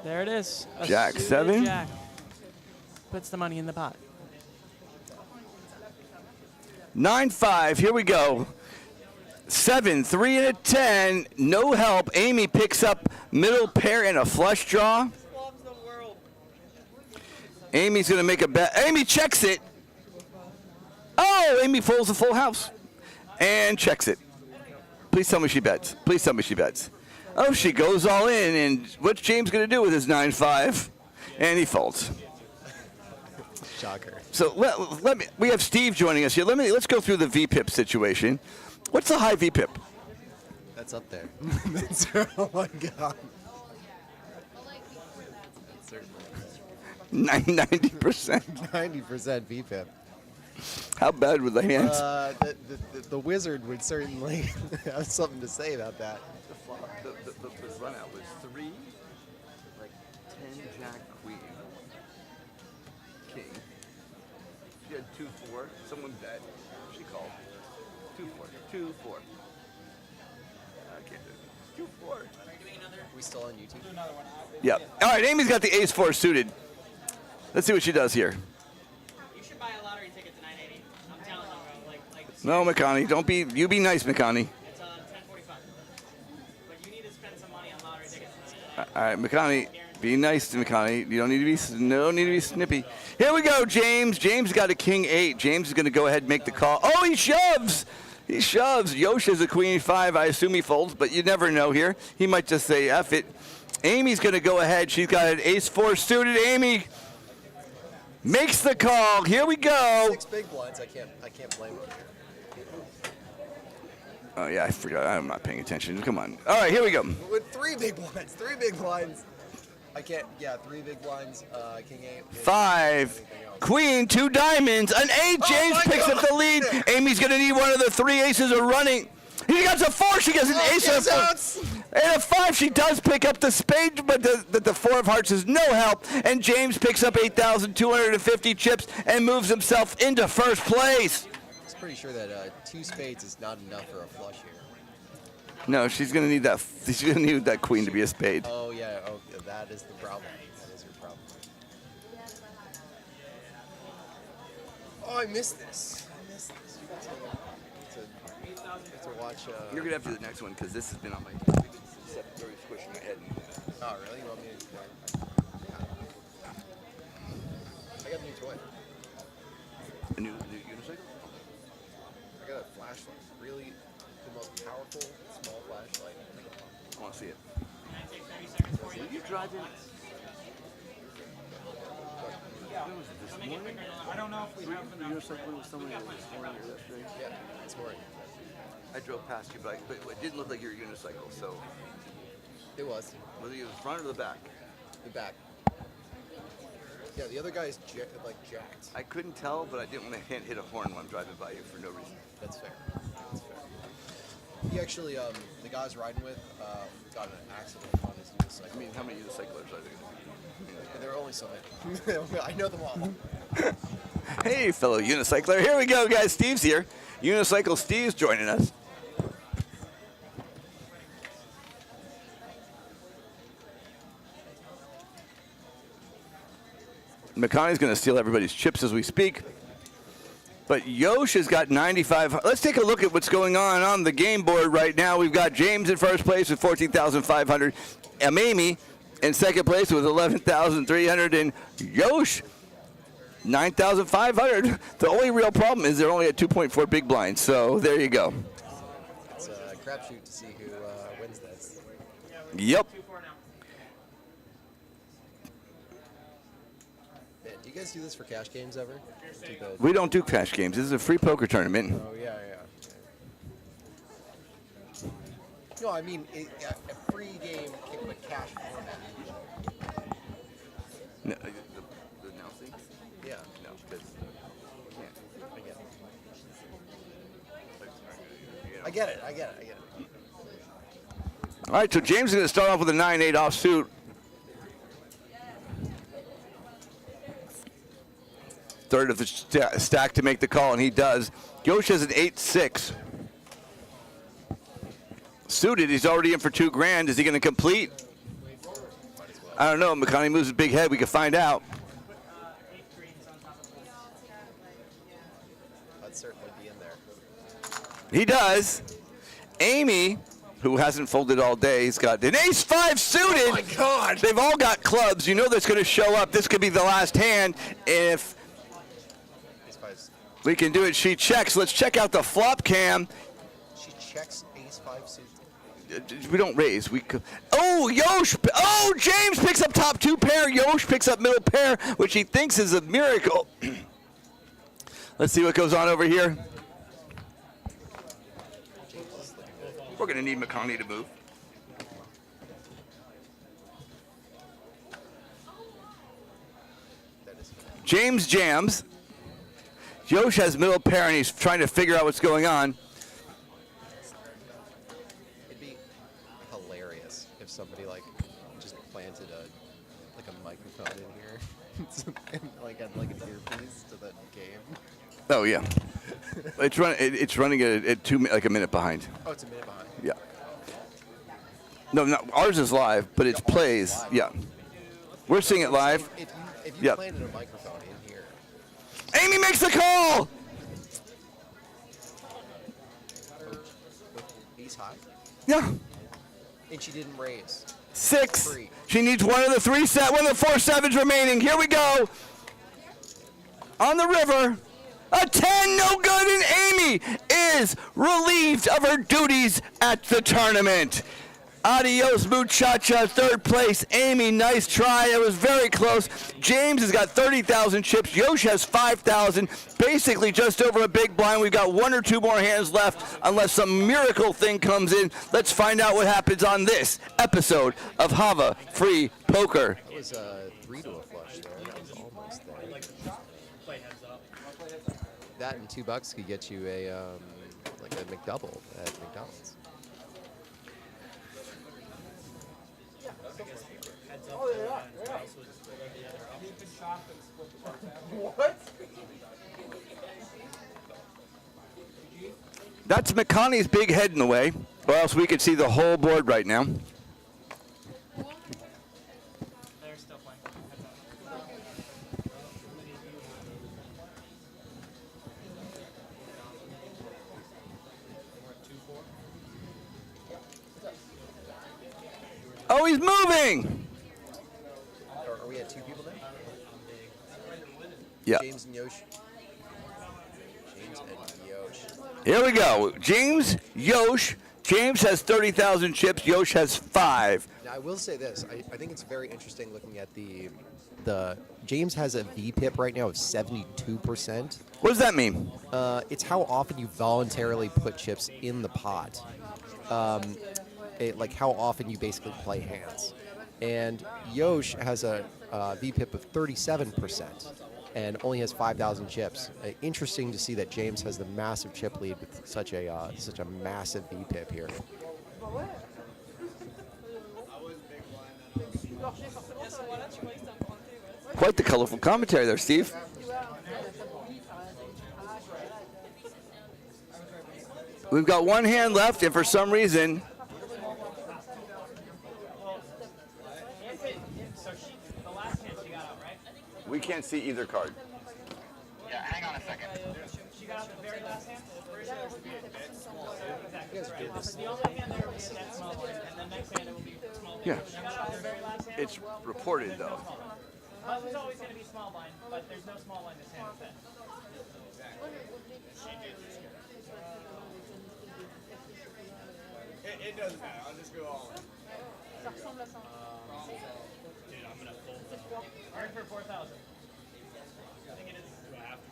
There it is. A Jack suited 7. Jack. Puts the money in the pot. 9-5. Here we go. 7, 3, and a 10. No help. Amy picks up middle pair and a flush draw. Amy's going to make a bet. Amy checks it. Oh, Amy folds a full house and checks it. Please tell me she bets. Please tell me she bets. Oh, she goes all in. And what's James going to do with his 9-5? And he folds. Shocker. So let me. We have Steve joining us here. Let's go through the VPIP situation. What's the high VPIP? That's up there. Oh my God. 90%. 90% VPIP. How bad were the hands? The wizard would certainly have something to say about that. The run out was 3, like 10 Jack Queen, King. She had 2-4. Someone bet. She called. 2-4. 2-4. I can't do it. 2-4. We still on YouTube? Yep. All right. Amy's got the ace-4 suited. Let's see what she does here. You should buy a lottery ticket to 980. I'm telling you, bro. No, McConaughey. Don't be. You be nice, McConaughey. It's 10:45. But you need to spend some money on lottery tickets. All right, McConaughey. Be nice to McConaughey. You don't need to be. No need to be snippy. Here we go, James. James got a king 8. James is going to go ahead and make the call. Oh, he shoves. He shoves. Yosh is a queen 5. I assume he folds, but you never know here. He might just say F it. Amy's going to go ahead. She's got an ace 4 suited. Amy makes the call. Here we go. 6 big blinds. I can't blame him. Oh, yeah, I forgot. I'm not paying attention. Come on. All right, here we go. With 3 big blinds. 3 big blinds. I can't. Yeah, 3 big blinds. King 8. 5. Queen, 2 diamonds. An 8. James picks up the lead. Amy's going to need one of the 3 aces are running. He got a 4. She gets an ace and a 4. And a 5. She does pick up the spade, but the 4 of hearts is no help. And James picks up 8,250 chips and moves himself into first place. I'm pretty sure that 2 spades is not enough for a flush here. No, she's going to need that. She's going to need that queen to be a spade. Oh yeah. Oh, that is the problem. That is your problem. Oh, I missed this. To watch. You're going to have to do the next one because this has been on my very squishing my head. Oh, really? You want me to? I got a new toy. A new unicycle? I got a flashlight. Really, the most powerful small flashlight. I want to see it. Are you driving? I don't know if we have enough. Yeah, it's morning. I drove past you, but it didn't look like your unicycle. So, It was. was it the front or the back? The back. Yeah, the other guy's jacked. I couldn't tell, but I didn't want to hit a horn when I'm driving by you for no reason. That's fair. That's fair. He actually, the guy I was riding with, got in an accident on his unicycle. I mean, how many unicyclers are there? There are only so many. I know them all. Hey, fellow unicycler. Here we go, guys. Steve's here. Unicycle Steve's joining us. McConaughey's going to steal everybody's chips as we speak. But Yosh has got 95. Let's take a look at what's going on the game board right now. We've got James in first place with 14,500. Amy in second place with 11,300. And Yosh, 9,500. The only real problem is they're only at 2.4 big blinds. So there you go. It's a crapshoot to see who wins this. Yep. Man, do you guys do this for cash games ever? We don't do cash games. This is a free poker tournament. Oh, yeah. No, I mean, a free game with cash format. No, the now thing? Yeah. No, because I get it. All right, so James is going to start off with a 9-8 offsuit. Third of the stack to make the call, and he does. Yosh has an 8-6. Suited, he's already in for $2,000. Is he going to complete? I don't know. McConaughey moves his big head. We can find out. I'd certainly be in there. He does. Amy, who hasn't folded all day, he's got an ace-5 suited. Oh, my God. They've all got clubs. You know that's going to show up. This could be the last hand. If we can do it, she checks. Let's check out the flop cam. She checks ace-5 suited. We don't raise. Oh, Yosh. Oh, James picks up top 2 pair. Yosh picks up middle pair, which he thinks is a miracle. Let's see what goes on over here. We're going to need McConaughey to move. James jams. Yosh has middle pair, and he's trying to figure out what's going on. It'd be hilarious if somebody just planted a microphone in here and had an earpiece to the game. Oh yeah, it's running at a minute behind. Oh, it's a minute behind. Yeah. No, ours is live, but it plays. Live. Yeah. We're seeing it live. If you Yep. planted a microphone in here. Amy makes the call. Ace high. Yeah. And she didn't raise. 6. 3. She needs one of the 4 sevens remaining. Here we go. On the river. A 10, no good, and Amy is relieved of her duties at the tournament. Adios, muchacha, third place. Amy, nice try. It was very close. James has got 30,000 chips. Yosh has 5,000. Basically just over a big blind. We've got one or two more hands left unless some miracle thing comes in. Let's find out what happens on this episode of Hava Free Poker. That was 3 to a flush there. That was almost there. Play heads up. That and $2 could get you a like a McDouble at McDonald's. That's McConaughey's big head in the way, or else we could see the whole board right now. They're still playing. Oh, he's moving! Are we at 2 people now? Yeah. James and Yosh. James and Yosh. Here we go. James, Yosh. James has 30,000 chips. Yosh has 5. Now I will say this. I think it's very interesting looking at the James has a VPIP right now of 72%. What does that mean? It's how often you voluntarily put chips in the pot. Like how often you basically play hands. And Yosh has a VPIP of 37% and only has 5,000 chips. Interesting to see that James has the massive chip lead with such a massive VPIP here. Quite the colorful commentary there, Steve. We've got one hand left, and for some reason, we can't see either card. Yeah, hang on a second. She got out the very last hand? Exactly. The only hand there will be that small one, and the next hand it will be small. Yeah. She got out the very last hand? It's reported, though. There's always going to be small blind, but there's no small blind this hand instead. It doesn't matter. I'll just go all in. Dude, I'm gonna fold them. Earn for 4,000. I think it is. Do I have to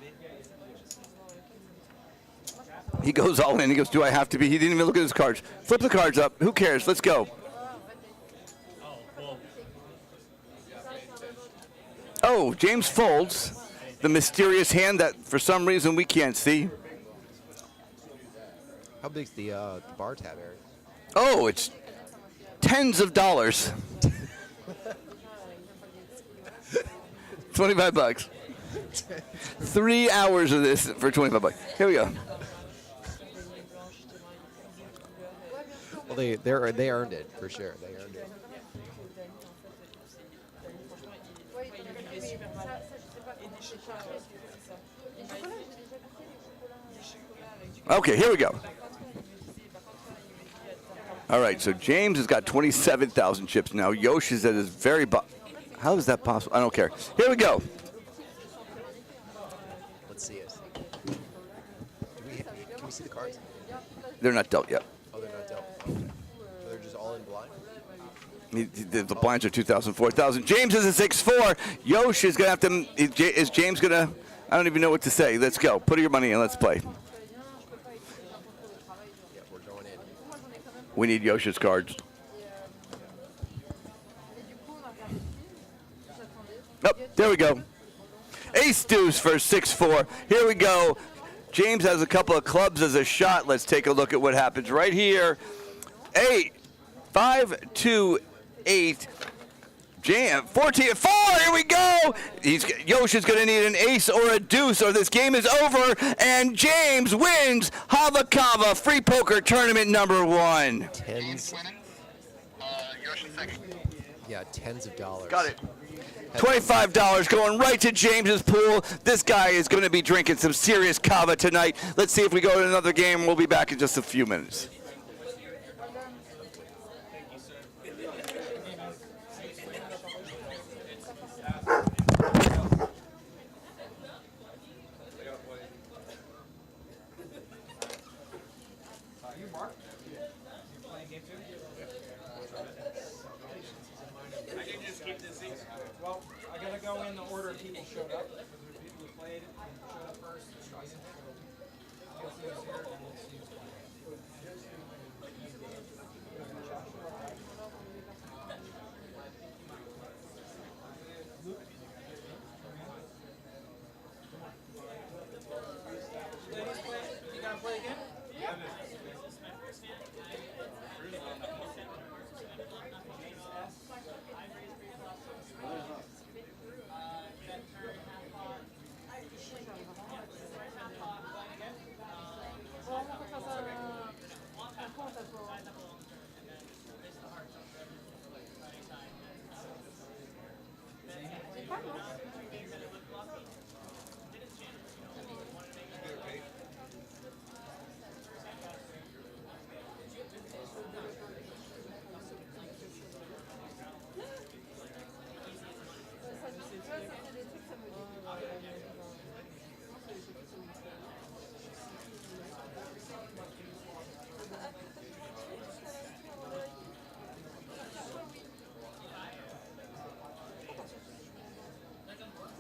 be? He goes all in. He goes, do I have to be? He didn't even look at his cards. Flip the cards up. Who cares? Let's go. Oh, well, Oh, James folds the mysterious hand that for some reason we can't see. How big's the bar tab, Eric? Oh, it's tens of dollars. 25 bucks. 3 hours of this for 25 bucks. Here we go. Well, they earned it for sure. They earned it. Okay, here we go. All right, so James has got 27,000 chips now. Yosh is at his very bottom. How is that possible? I don't care. Here we go. Let's see it. Can we see the cards? They're not dealt yet. Oh, they're not dealt. Okay. So they're just all in blind? The blinds are 2,000, 4,000. James is a 6-4. Yosh is going to have to. Is James going to? I don't even know what to say. Let's go. Put your money in. Let's play. Yeah, we're going in. We need Yosh's cards. Oh, there we go. Ace deuce for 6-4. Here we go. James has a couple of clubs as a shot. Let's take a look at what happens right here. 8, 5, 2, 8. Jam 14, 4. Here we go. Yosh is going to need an ace or a deuce, or this game is over. And James wins Hava Kava Free Poker Tournament number 1. Tens. winning. Yosh in second. Yeah, tens of dollars. Got it. $25 going right to James's pool. This guy is going to be drinking some serious kava tonight. Let's see if we go to another game. We'll be back in just a few minutes.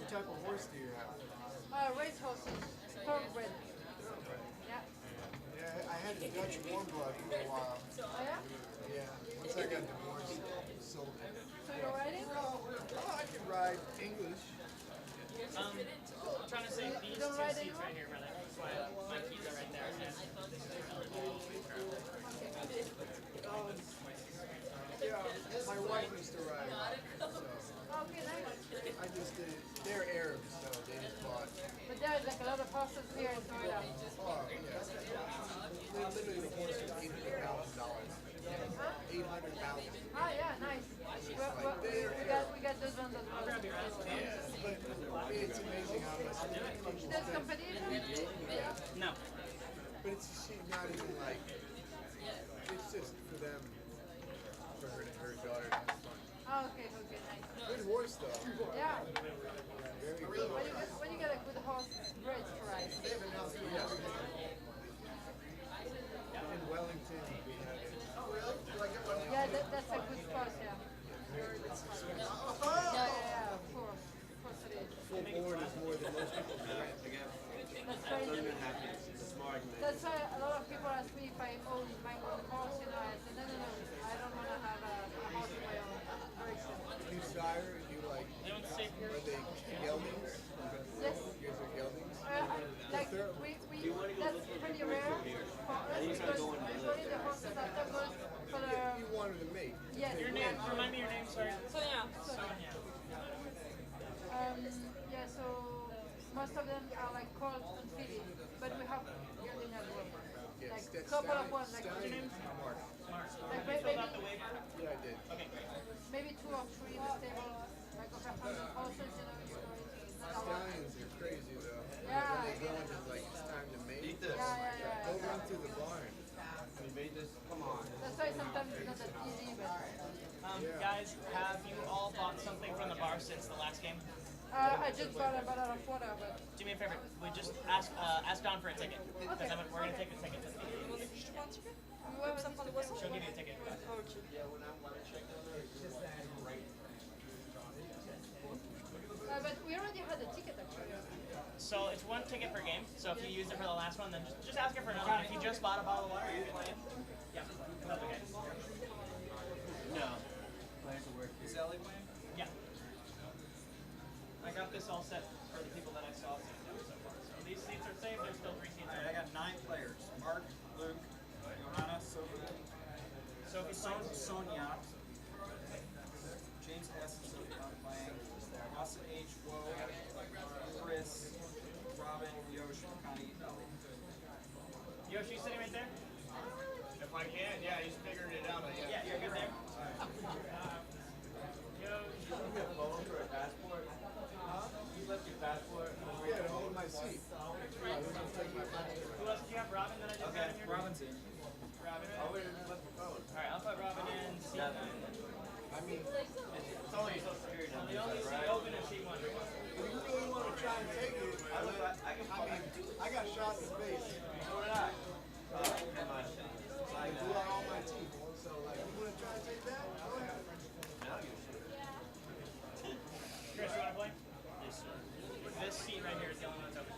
What type of horse do you have? Race horses, thoroughbred. Yeah. Yeah, I had the Dutch warm blood for a while. Oh yeah? Yeah. Once I got divorced, I sold it. So you're riding? Oh, I can ride English. I'm trying to save these don't two ride seats anymore? right here, brother. That's why my keys are right there. Yeah, my wife used to ride. So Okay, nice. I just did it. They're Arabs, so they just bought. But there's like a lot of horses here in Florida. Oh, yeah. Literally the horse is $800,000. $800,000. Ah, yeah, nice. We got those ones as well. But it's amazing how much. She does competition? No. But it's not even like. It's just for them, for her and her daughter to have fun. Oh, okay, nice. Good horse though. Yeah. Very good. When you get a good horse, great to ride. They have an outfit in Wellington. We had it. Oh really? Do I get one? Yeah, that's a good spot, yeah. Yeah, of course. Of course it is. Full board is more than most people do. That's crazy. That's why a lot of people ask me if I own my own horse, you know. I said, no, I don't want to have a horse of my own. Very simple. You sire, you like, are they geldings? Yes. You guys are geldings? Like, that's pretty rare for us because usually the horses after goes for the... You wanted to mate. Yes. Your name, remind me your name, sorry. Sonia. Yeah, so most of them are like cold and feeding, but we have gelding as well. Like a couple of ones, like Mark. like maybe, Yeah, I did. maybe 2 or 3 in the stable. Like if I have horses, you know, you're going to not a lot. Stallions are crazy though. Yeah, When they go and it's like it's time to mate. Yeah. Go run through the barn. That's why sometimes it's not that easy, but... Guys, have you all bought something from the bar since the last game? I just bought a bottle of water, but... Do me a favor. We just ask Don for a ticket. Because we're going to take the ticket to the game. She'll give you a ticket. But we already had a ticket, actually. So it's 1 ticket per game. So if you used it for the last one, then just ask her for another one. If you just bought a bottle of water, are you playing? Yeah, that's okay. No. Is Ellie playing? Yeah. I got this all set for the people that I saw so far. So these seats are saved. There's still 3 seats. I got 9 players. Mark, Luke, Johanna, Sophie, Sonia, James S. is not playing. Austin H. Woe, Chris, Robin, Yosh, Connie, Ellie. Yoshi sitting right there? If I can, yeah, he's figuring it out. Yeah, you're good there. Yeah, to hold my seat. Who else do you have? Robin that I just got in here? Robin's in. Robin. Alright, I'll put Robin in seat 9. I mean, It's only social security So the only seat open is seat 1. if you really want to try and take it, I got shot in the face. So did I. I blew out all my teeth. So, like, you want to try and take that? Go ahead. Chris, you want to play? Yes, sir. This seat right here is the only one that's open.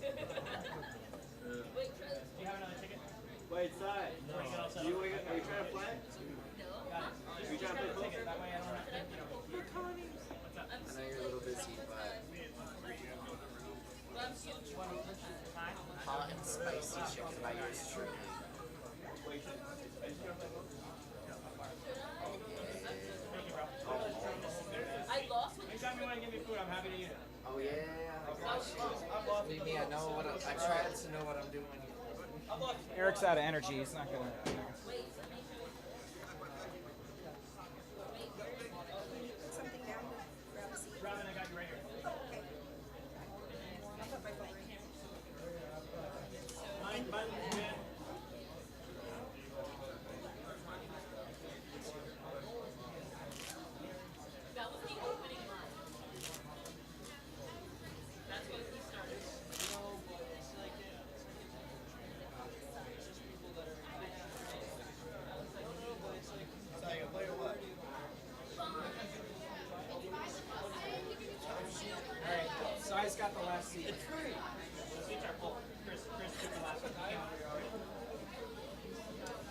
Do you have another ticket? Wait, side. Or you get all set Are you up? trying to play? Hot and spicy chicken by yours truly. I lost. Anytime you want to give me food, I'm happy to eat it. Oh yeah, I got you. Believe me, I know what I try to know what I'm doing. Eric's out of energy. He's not gonna. Robin, I got you right here. Mine, man. That was the opening line. That's what he started. Alright, Sai's got the last seat. It's free. Seats are full. Chris took the last one.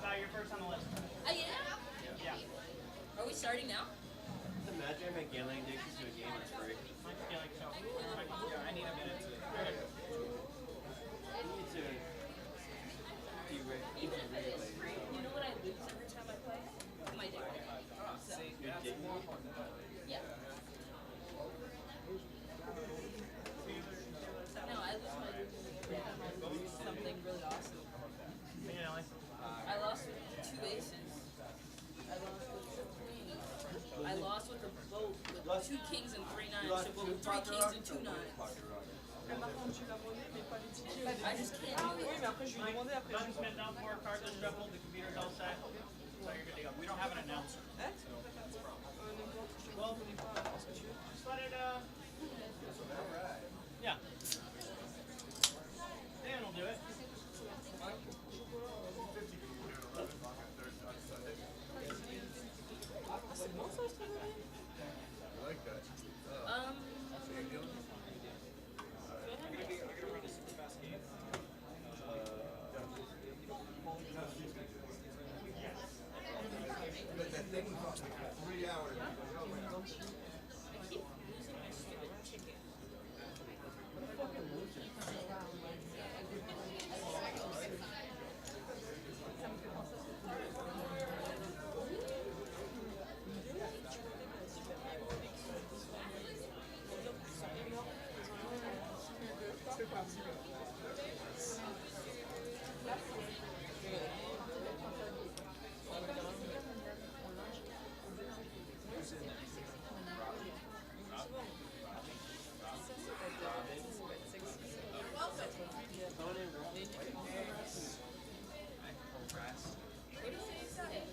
Sai, you're first on the list. I am? Yeah. Are we starting now? Imagine I make gambling addictions to a game that's free. I need a minute to. Even if it is free, you know what I lose every time I play? My dignity. So, yeah. No, I lose my dignity every time I lose something really awesome. I lost with 2 aces. I lost with a vote with 2 kings and 3 nines. So go with 3 kings and 2 nines. I just can't do it. Done spent down 4 cards on shuffle. The computer's all set. So you're good to go. We don't have an announcer. So that's a problem. Well, just let it, yeah. Dan will do it.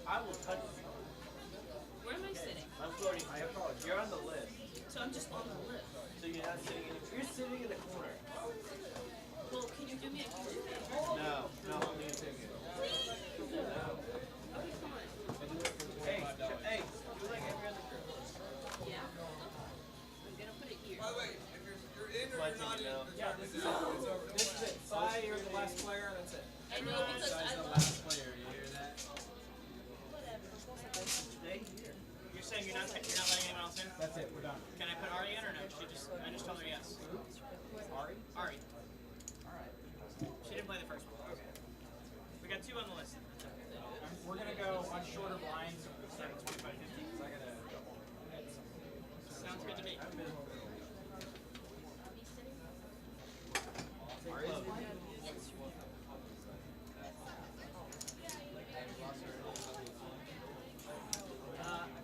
I will touch you. Where am I sitting? I'm floating. You're on the list. So I'm just on the list. So you're not sitting in. You're sitting in the corner. Well, can you do me a favor? No, I'm gonna take it. Please. Okay, fine. Hey, do like every other girl. Yeah. I'm gonna put it here. By the way, if you're in or you're not in, Yeah, this is it. This is it. Sai, you're the last player. That's it. I know because I the lost. last player. You hear that? Stay here. You're saying you're not letting anyone else in? That's it. We're done. Can I put Ari in or no? I just told her yes. Ari? Ari. She didn't play the first one. Okay. We got 2 on the list. We're gonna go on shorter blinds. Start at 25-50 because I gotta double. Sounds good to me. I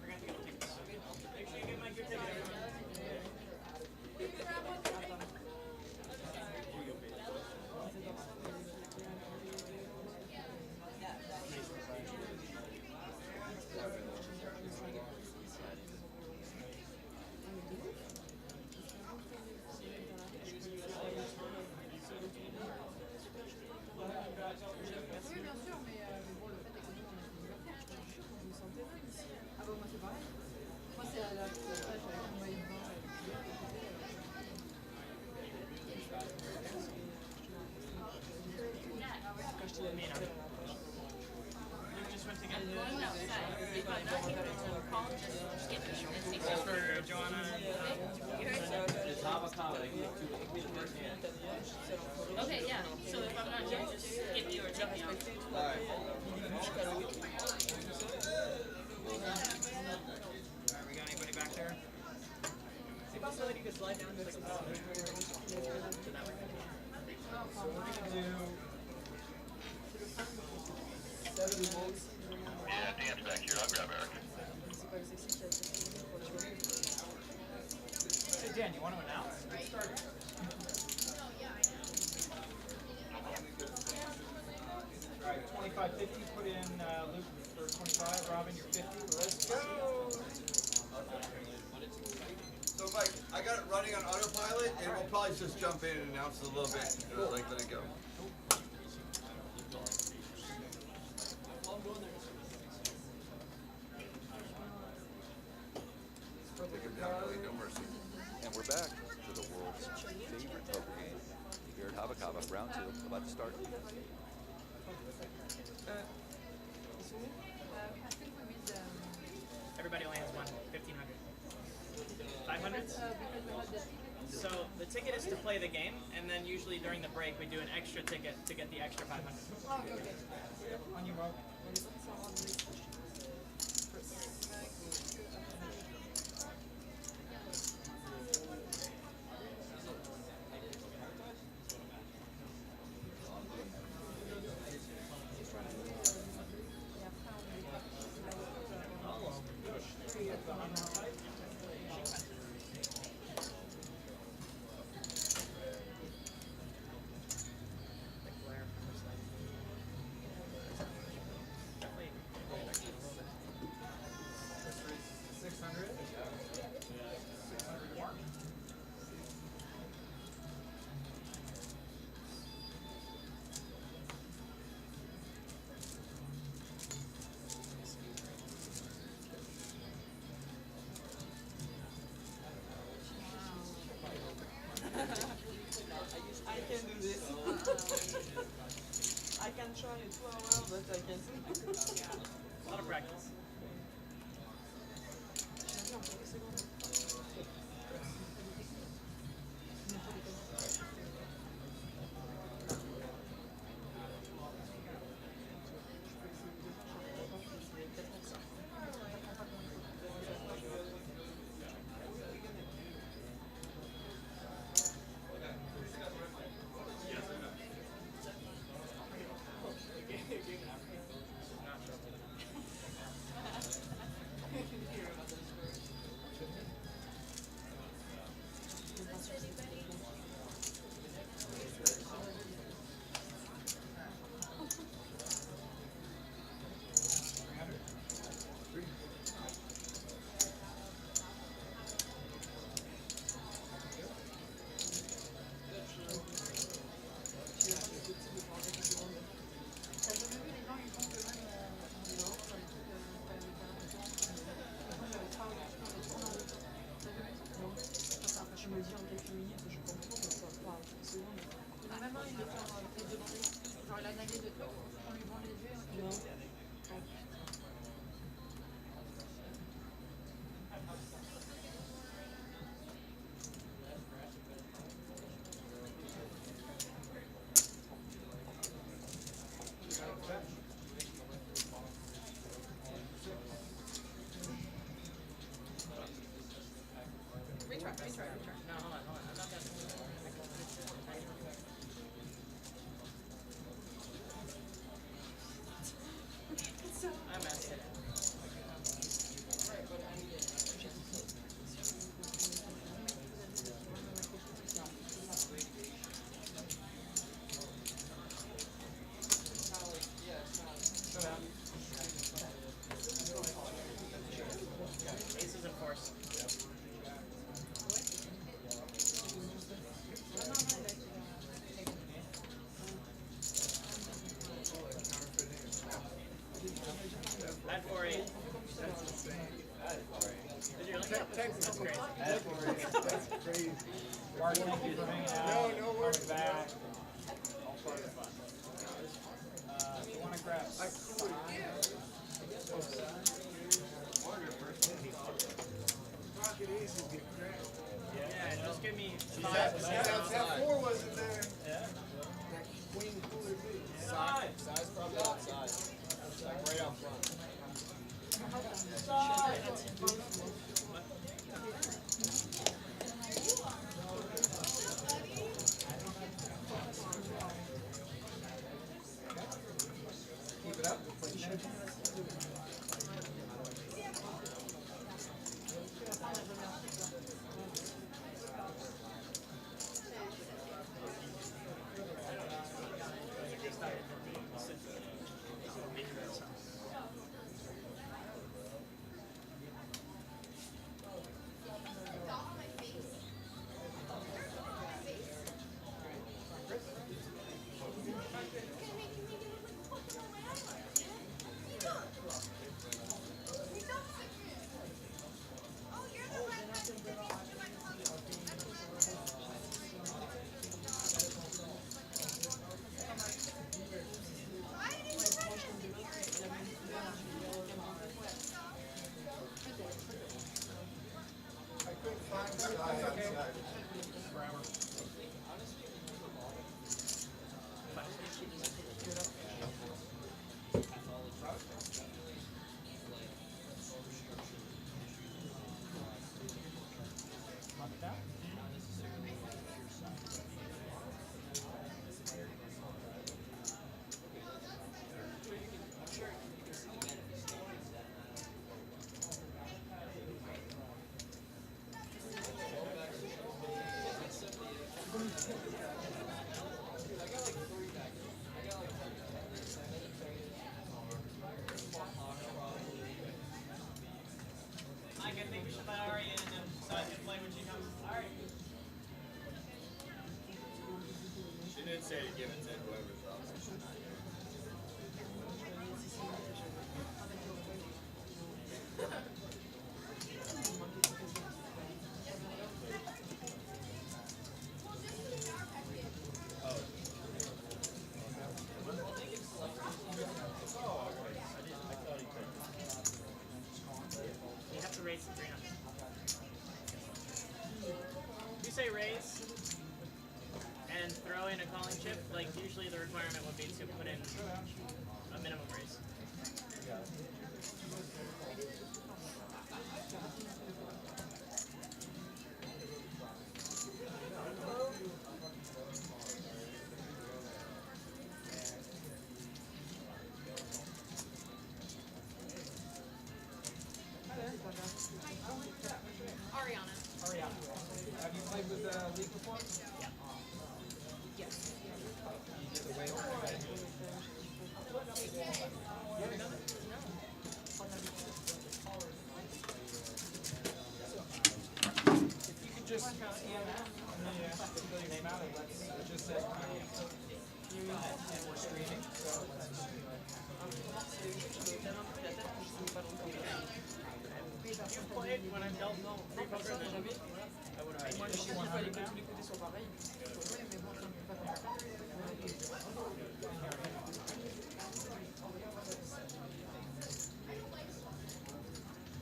forgot to get the tickets. Make sure you get my good ticket. Oui, bien sûr, mais bon, le fait est que vous vous sentez mal ici. Ah bah moi c'est pareil. Moi c'est à la plage avec mon maillot de bain. Just went to get I'm going outside. If I'm not here until call, just get me and take for pictures. Joanna. It's avocado. Okay, yeah. So if I'm not here, just skip me or take me out. Alright. We got anybody back there? Is it possible that you could slide down just like a ball? So we're gonna do 70 volts. Yeah, Dan's back here. I'll grab Eric. Hey Dan, you want to announce? Alright, 25-50, put in Luke for 25, Robin, you're 50, let's go! So Mike, I got it running on autopilot, and we'll probably just jump in and announce it a little bit. Like, let it go. Take him down, really, no mercy. And we're back to the world's favorite poker game here at Hava, round 2, about to start. Everybody only has one, 1,500. 500s? So the ticket is to play the game, and then usually during the break we do an extra ticket to get the extra 500. On you, Rob. I can do this. I can try 2 hours, but I can't. A lot of practice. Retry. No, hold on. I'm not done. I messed it. Aces of course. Add 4-8. Did you really? That's crazy. That's crazy. Mark, thank you for hanging out. No worries. Coming back. All part of the fun. You want to grab Pocket aces get cracked. Yeah, just give me Is 5. that did say to give it to whoever's up. You have to raise the 300. You say raise and throw in a calling chip, like usually the requirement would be to put in a minimum raise. Ariana. Ariana. Have you played with League before? Yeah. Yes. You did the way over. If you could just scan that, and then fill your name out, and it just says and we're streaming, so let's just stream it. You played when I dealt free poker then? I would have made you 100 now.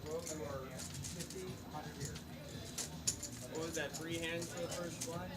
Well, you are 50, 100 here. What was that, 3 hands for the first fly?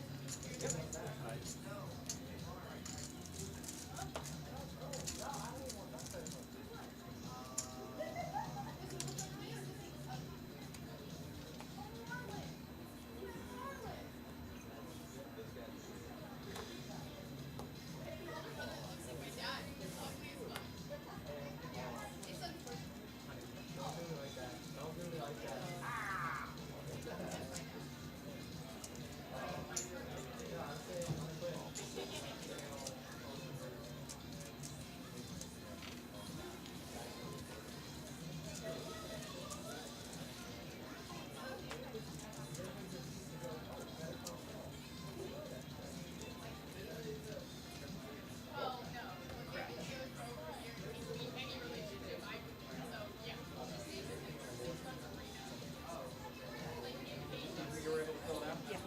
You were able to fill it out? Yeah.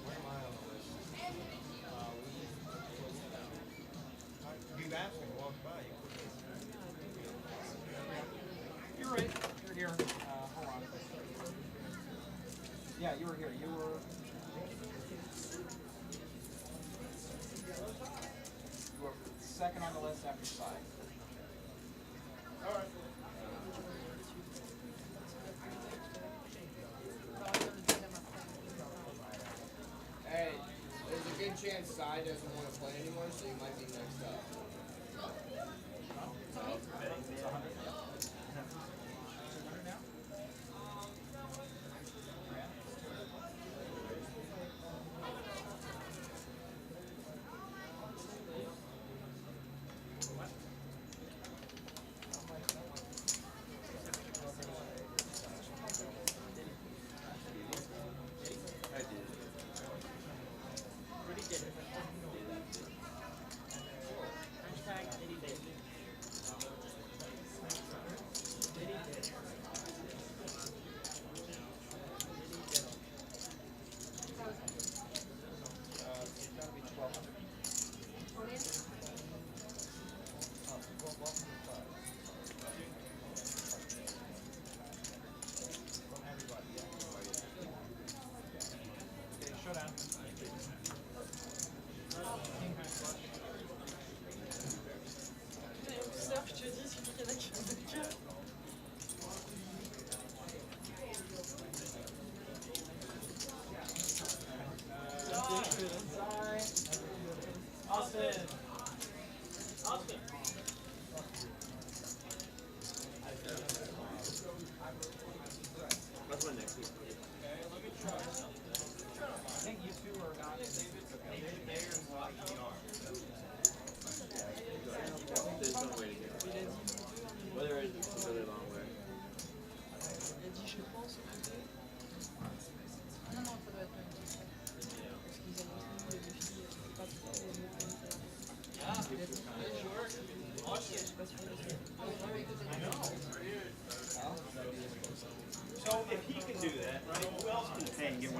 Where am I on the list? You asked me to walk by. You're right. You're here. Hold on. Yeah, you were here. You were second on the list after side. All right. Hey, there's a good chance Sai doesn't want to play anymore, so you might be next up.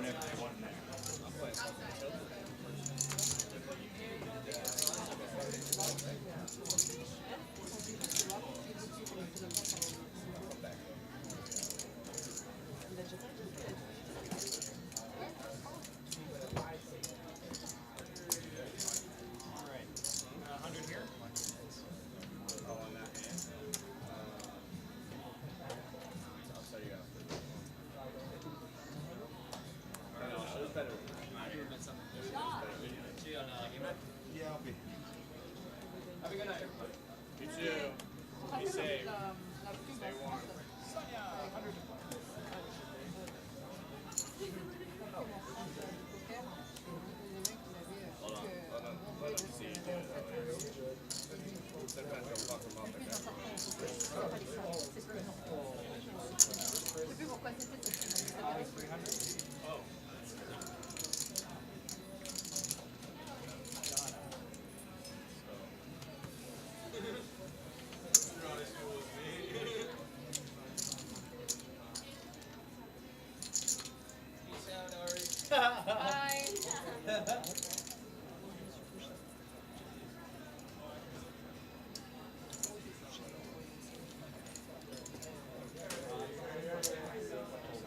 if they want that. All right. 100 here. Yeah, I'll be. Have a good night. You too. Be safe. Stay warm. Sonia, 100. Hold on. Let him see you do it. Sometimes they'll fuck him up and Oh. Bye.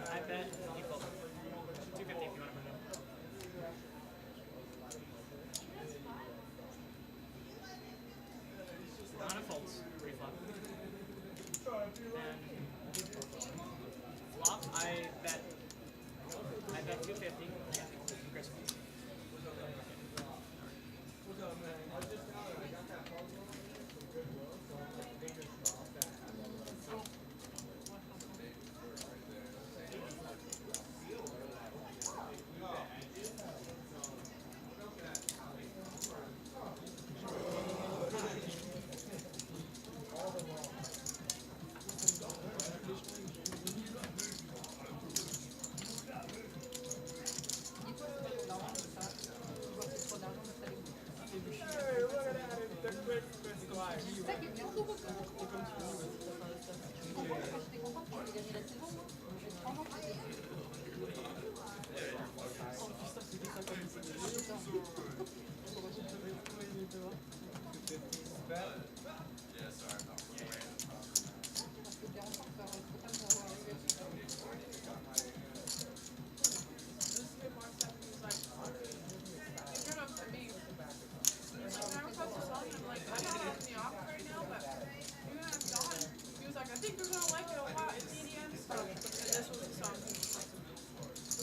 I bet people 250 if you want to put it up. On a folds, pre-flop. And flop, I bet 250. Yeah, Chris.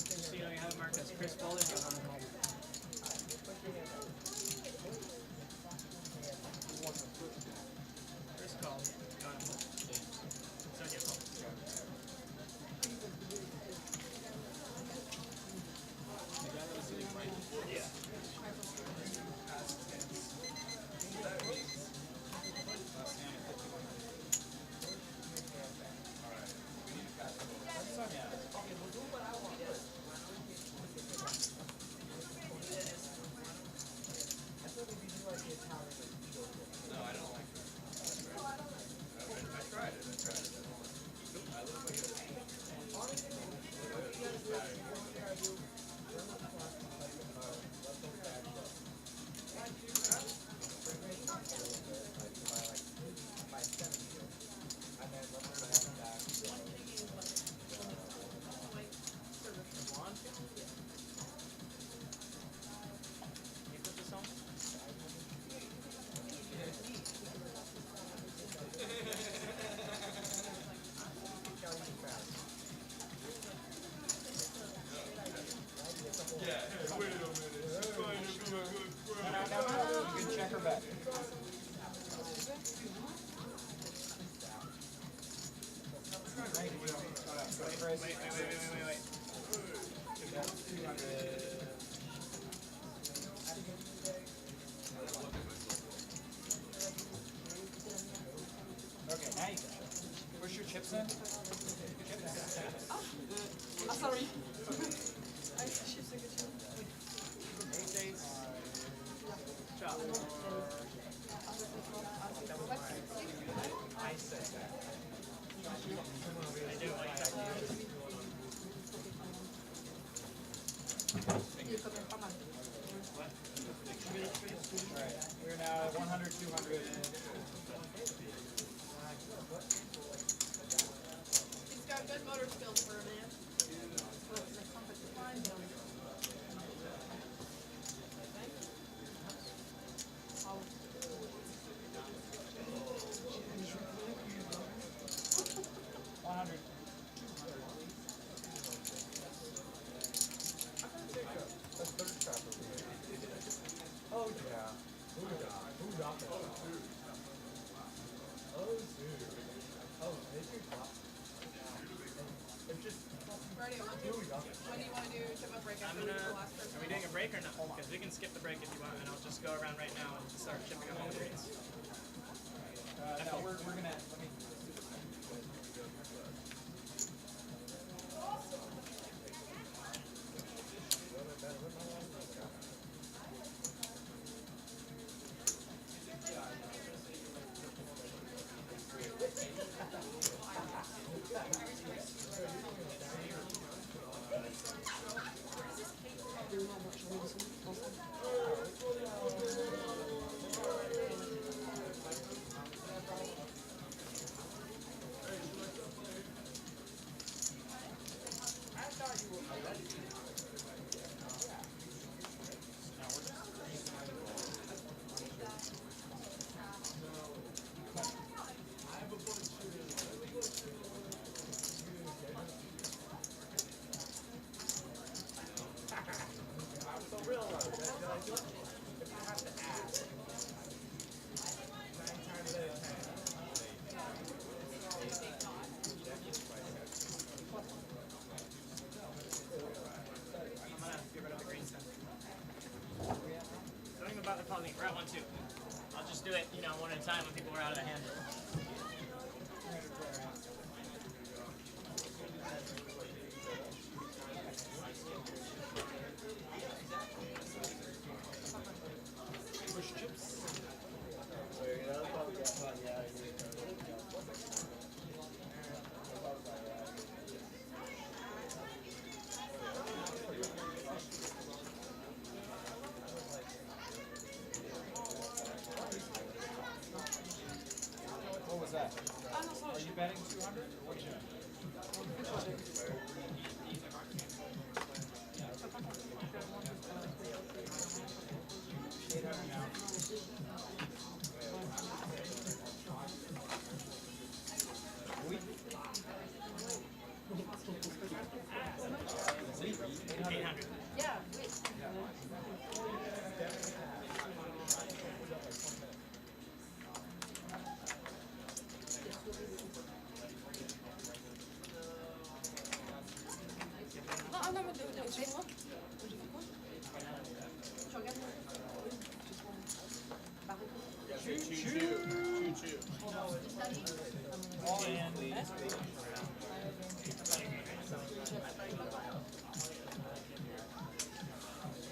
So you know you have it marked as Chris Bowler, you want to call it. Chris called. Got him. Sonia called. Yeah. You put this on? You can check her back. Wait. That's 200. Okay, now you can push your chips in. Sorry. Ace. Chop. I said that. I do like that. We're now at 100, 200. He's got good motor skills for a man. Oh yeah. Who got that? Oh dude. Oh, they do pop. It's just. Brady, when do you want to do chip up break after we do the last person? Are we doing a break or no? Because we can skip the break if you want, and I'll just go around right now and start chipping up all the greens. No, we're gonna. Let me. We're at 1-2. I'll just do it, one at a time when people are out of the hand. What was that? Are you betting 200 or what you? Yeah. Non, non, mais excuse-moi. J'ai fait quoi? Tu regardes moi?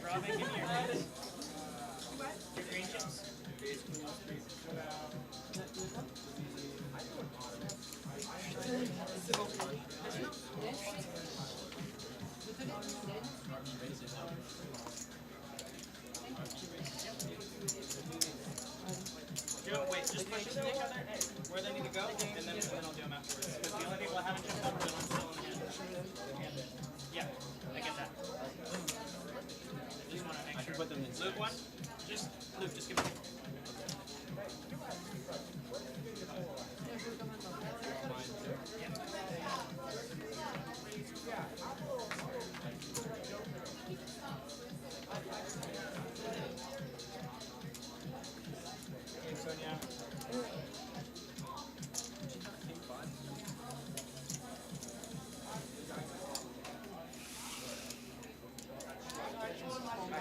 Robin, give me your greens. Your green chips. Wait, just push it together where they need to go, and then I'll do them afterwards. Because the only people that haven't chipped up are the ones still in the hand. Yeah, I get that. Just want to make sure. Put them in. Luke, one? Luke, just give me.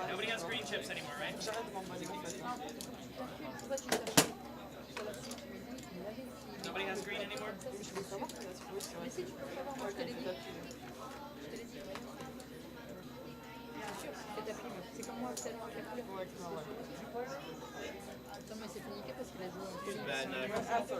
Nobody has green chips anymore, right? Nobody has green anymore? C'est comme moi, tellement avec la couleur. Non, mais c'est niqué parce qu'il a joué un peu.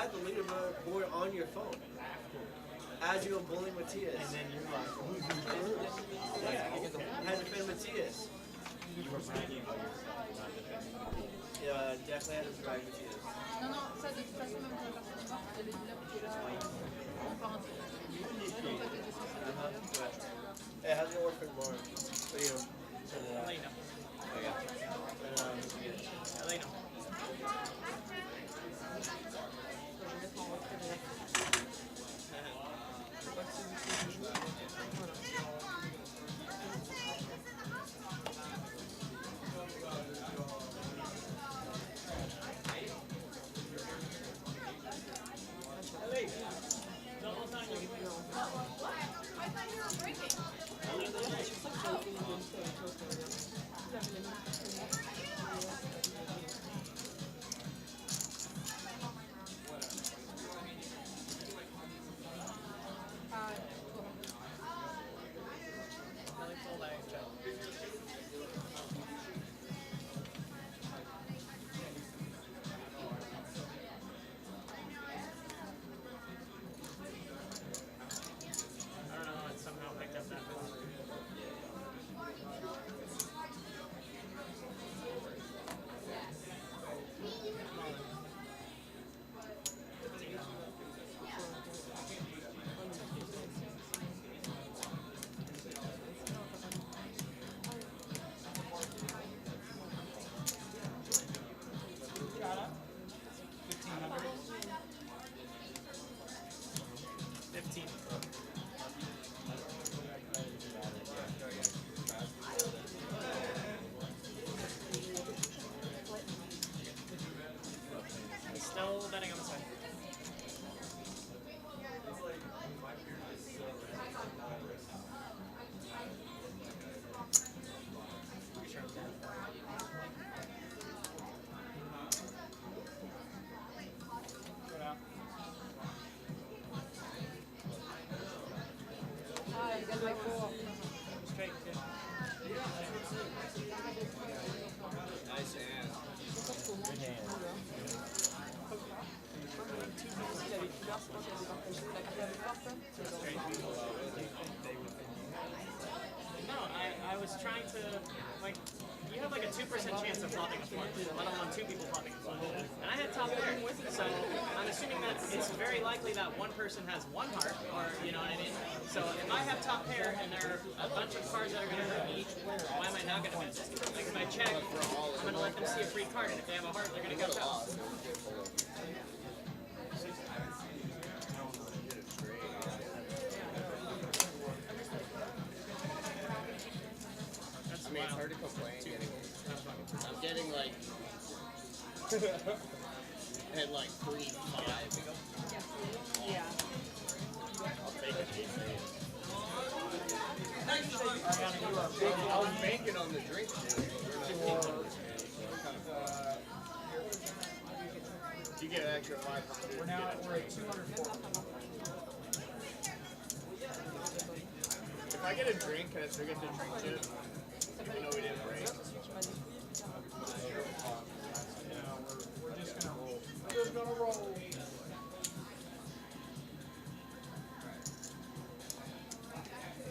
had the leaderboard on your phone as you were bullying Matthias. And then you're like, I had to defend Matthias. you were bragging about yourself, not defending me. Yeah, definitely had to drag Matthias. Non, non, ça de toute façon, même quand la personne est morte, il y avait du lab qui est là, en parenthèse. Hey, how's your orphan Lauren? What are you doing? Elena. Oh, yeah. Elena. Still betting on the side. Ah, il gagne by 4. Straight, good. Nice hand. Good hand. No, I was trying to, like, you have like a 2% chance of flopping a flush, let alone two people flopping a flush. And I had top pair, so I'm assuming that it's very likely that one person has one heart, or, you know what I mean? So if I have top pair and there are a bunch of cards that are going to hurt me, why am I not going to miss? Like if I check, I'm going to let them see a free card, and if they have a heart, they're going to catch out. I mean, it's hard to complain. I'm getting like, I had like 3-5. Yeah. I'll take it. I was banking on the drink. You get an extra 500. We're at 204. If I get a drink, can I still get the drink chip? Even though we didn't break. We're just gonna roll. We're just gonna roll.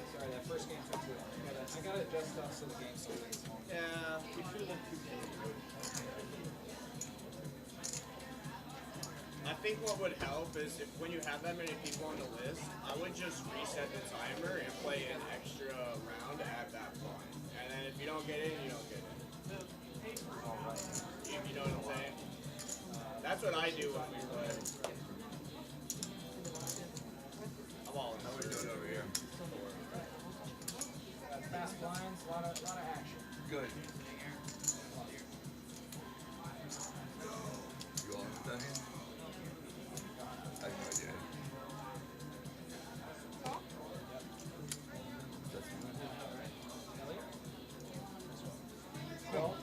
Sorry, that first game took too long. I gotta adjust stuff so the game stays long. Yeah, we should have been 2 I think what would help is if when you have that many people on the list, I would just reset the timer and play an extra round at that point. And then if you don't get in, you don't get in. You know what I'm saying? That's what I do when we play. I'm all in. How are we doing over here? Fast blinds, a lot of action. Good. You all understand me? I have no idea. Well,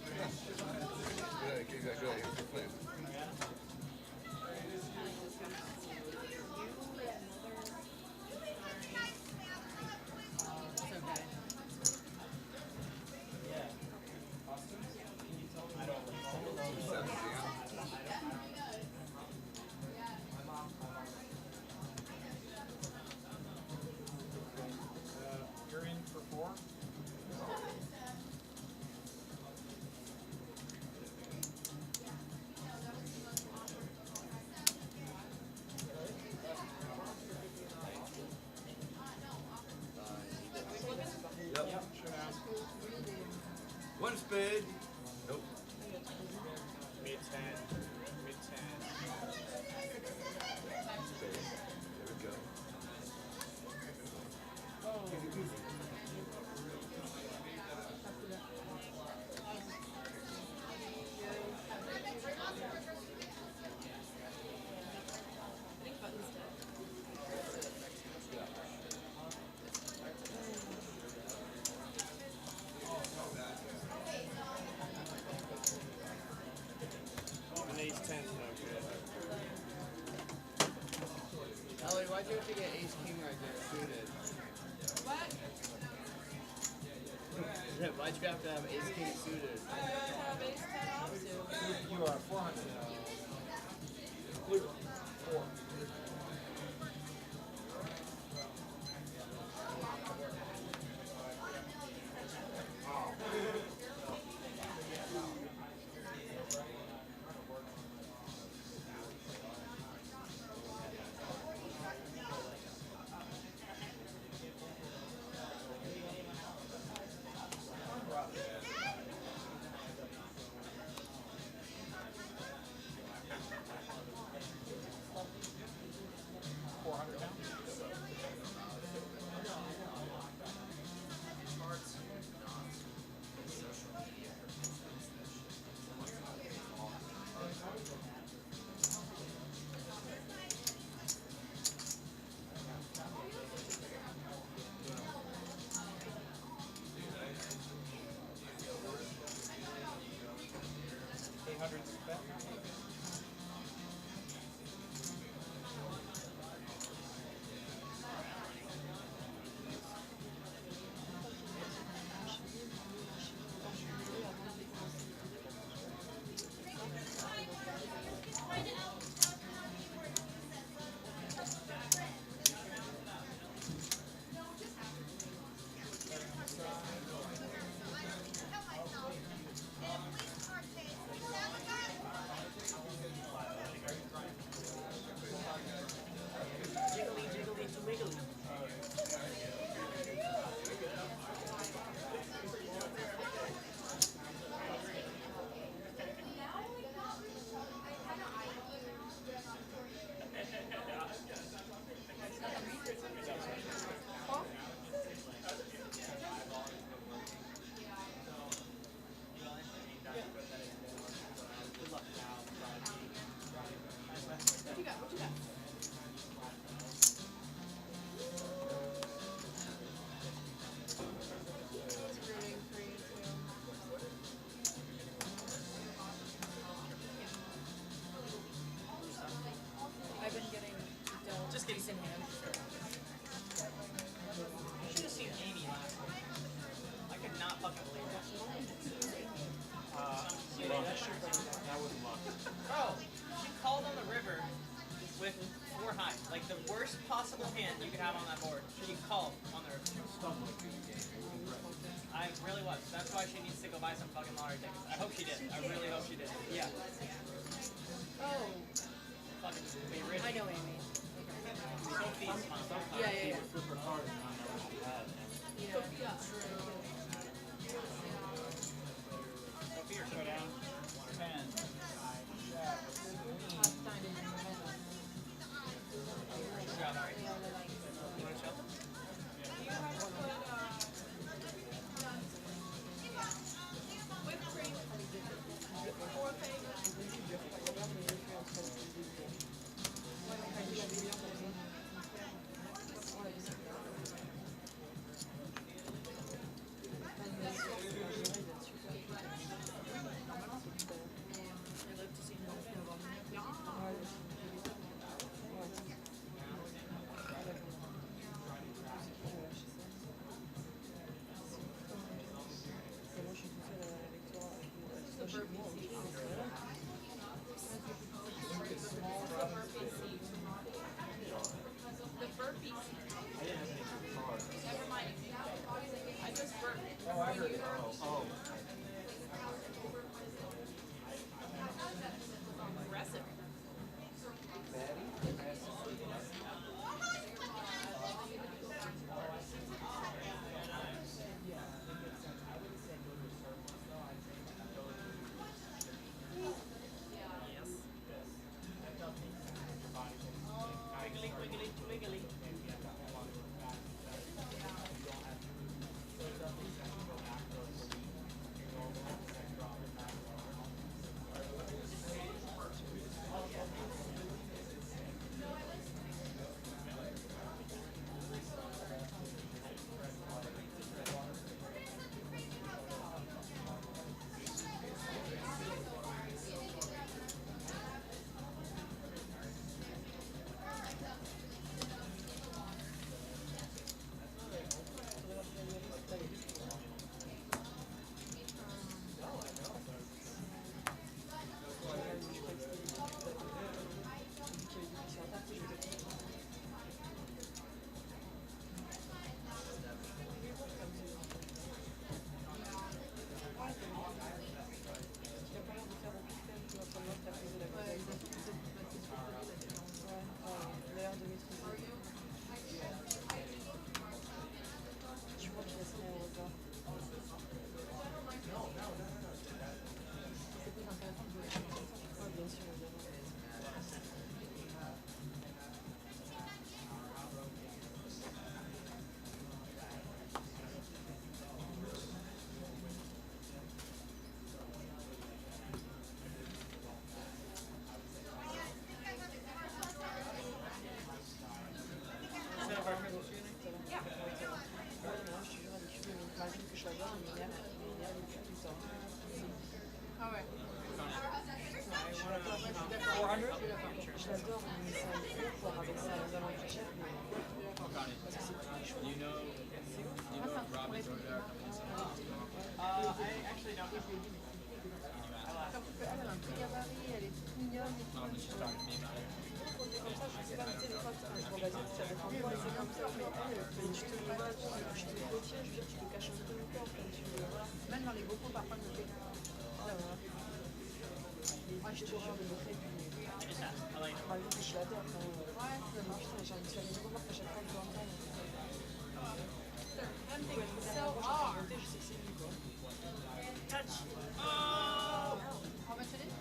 One spade. Nope. Mid 10. Mid 10. There we go. An ace 10's no good. Ellie, why'd you have to get ace king right there suited? What? Why'd you have to have ace king suited? I have ace 10 offsuit. You are 400 now. Four. I've been getting dealt Just kidding. decent hands. You should have seen Amy last week. I could not fucking believe that. That was luck. Bro, she called on the river with 4 high. Like the worst possible hand you could have on that board. She called on the river. I really was. That's why she needs to go buy some fucking lottery tickets. I hope she did. I really hope she did. Yeah. Oh, Fucking be rich. I know Amy. Sophie's mom. Yeah, yeah, yeah. Super hard and not know what she had. Yeah, true. Sophie or showdown? 10. Good job, Ari. You want to chill? Whipped cream. 4 fingers. The burpee seat. Never mind. I just burped. Oh, I heard. Oh. Aggressive. j'adore, il m'énerve tout le temps. Ah ouais. Je suis d'accord, je suis d'accord. Je l'adore, mais ça me fait pour avec ça, les alentours du chef, mais parce que c'est tous les choix. I actually don't know. Elle a un petit gabarit, elle est toute mignonne. Et tout. C'est comme ça, je sais pas, mais tu sais, des fois, je vois vas-y, ça dépend de moi, c'est comme ça, mais elle, je te le vois, je te le retiens, je veux dire, tu le caches un peu le corps, comme tu veux, voilà. Même dans les gopos, parfois, elle me fait. Ah, voilà. Ah, je te jure, le fait, I like je l'adore, quand même. Ouais, ça marche, j'ai envie de faire des remarques à chaque fois que je l'entends. Même Il faut être so moderne, moi, hard. je sais que c'est lui, quoi. touch. How much it is?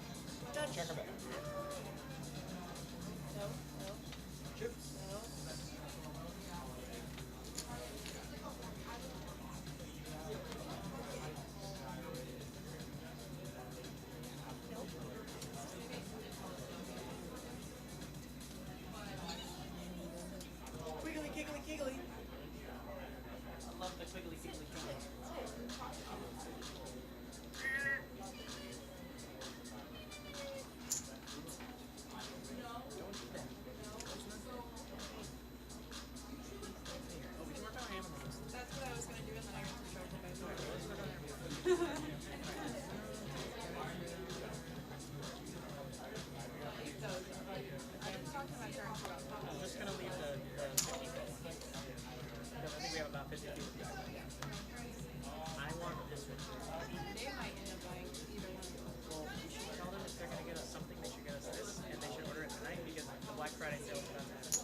Touch. Check her back. No, no. Chips. No. Wiggly, giggly, giggly. I love the wiggly, giggly, giggly. That's what I was going to do, and then I got distracted by I'm just gonna leave the 50 feet. Because I think we have about 50 feet. I want this one. They might end up buying either one. Well, you should tell them if they're gonna get us something, they should get us this, and they should order it tonight because the Black Friday sale is about to happen.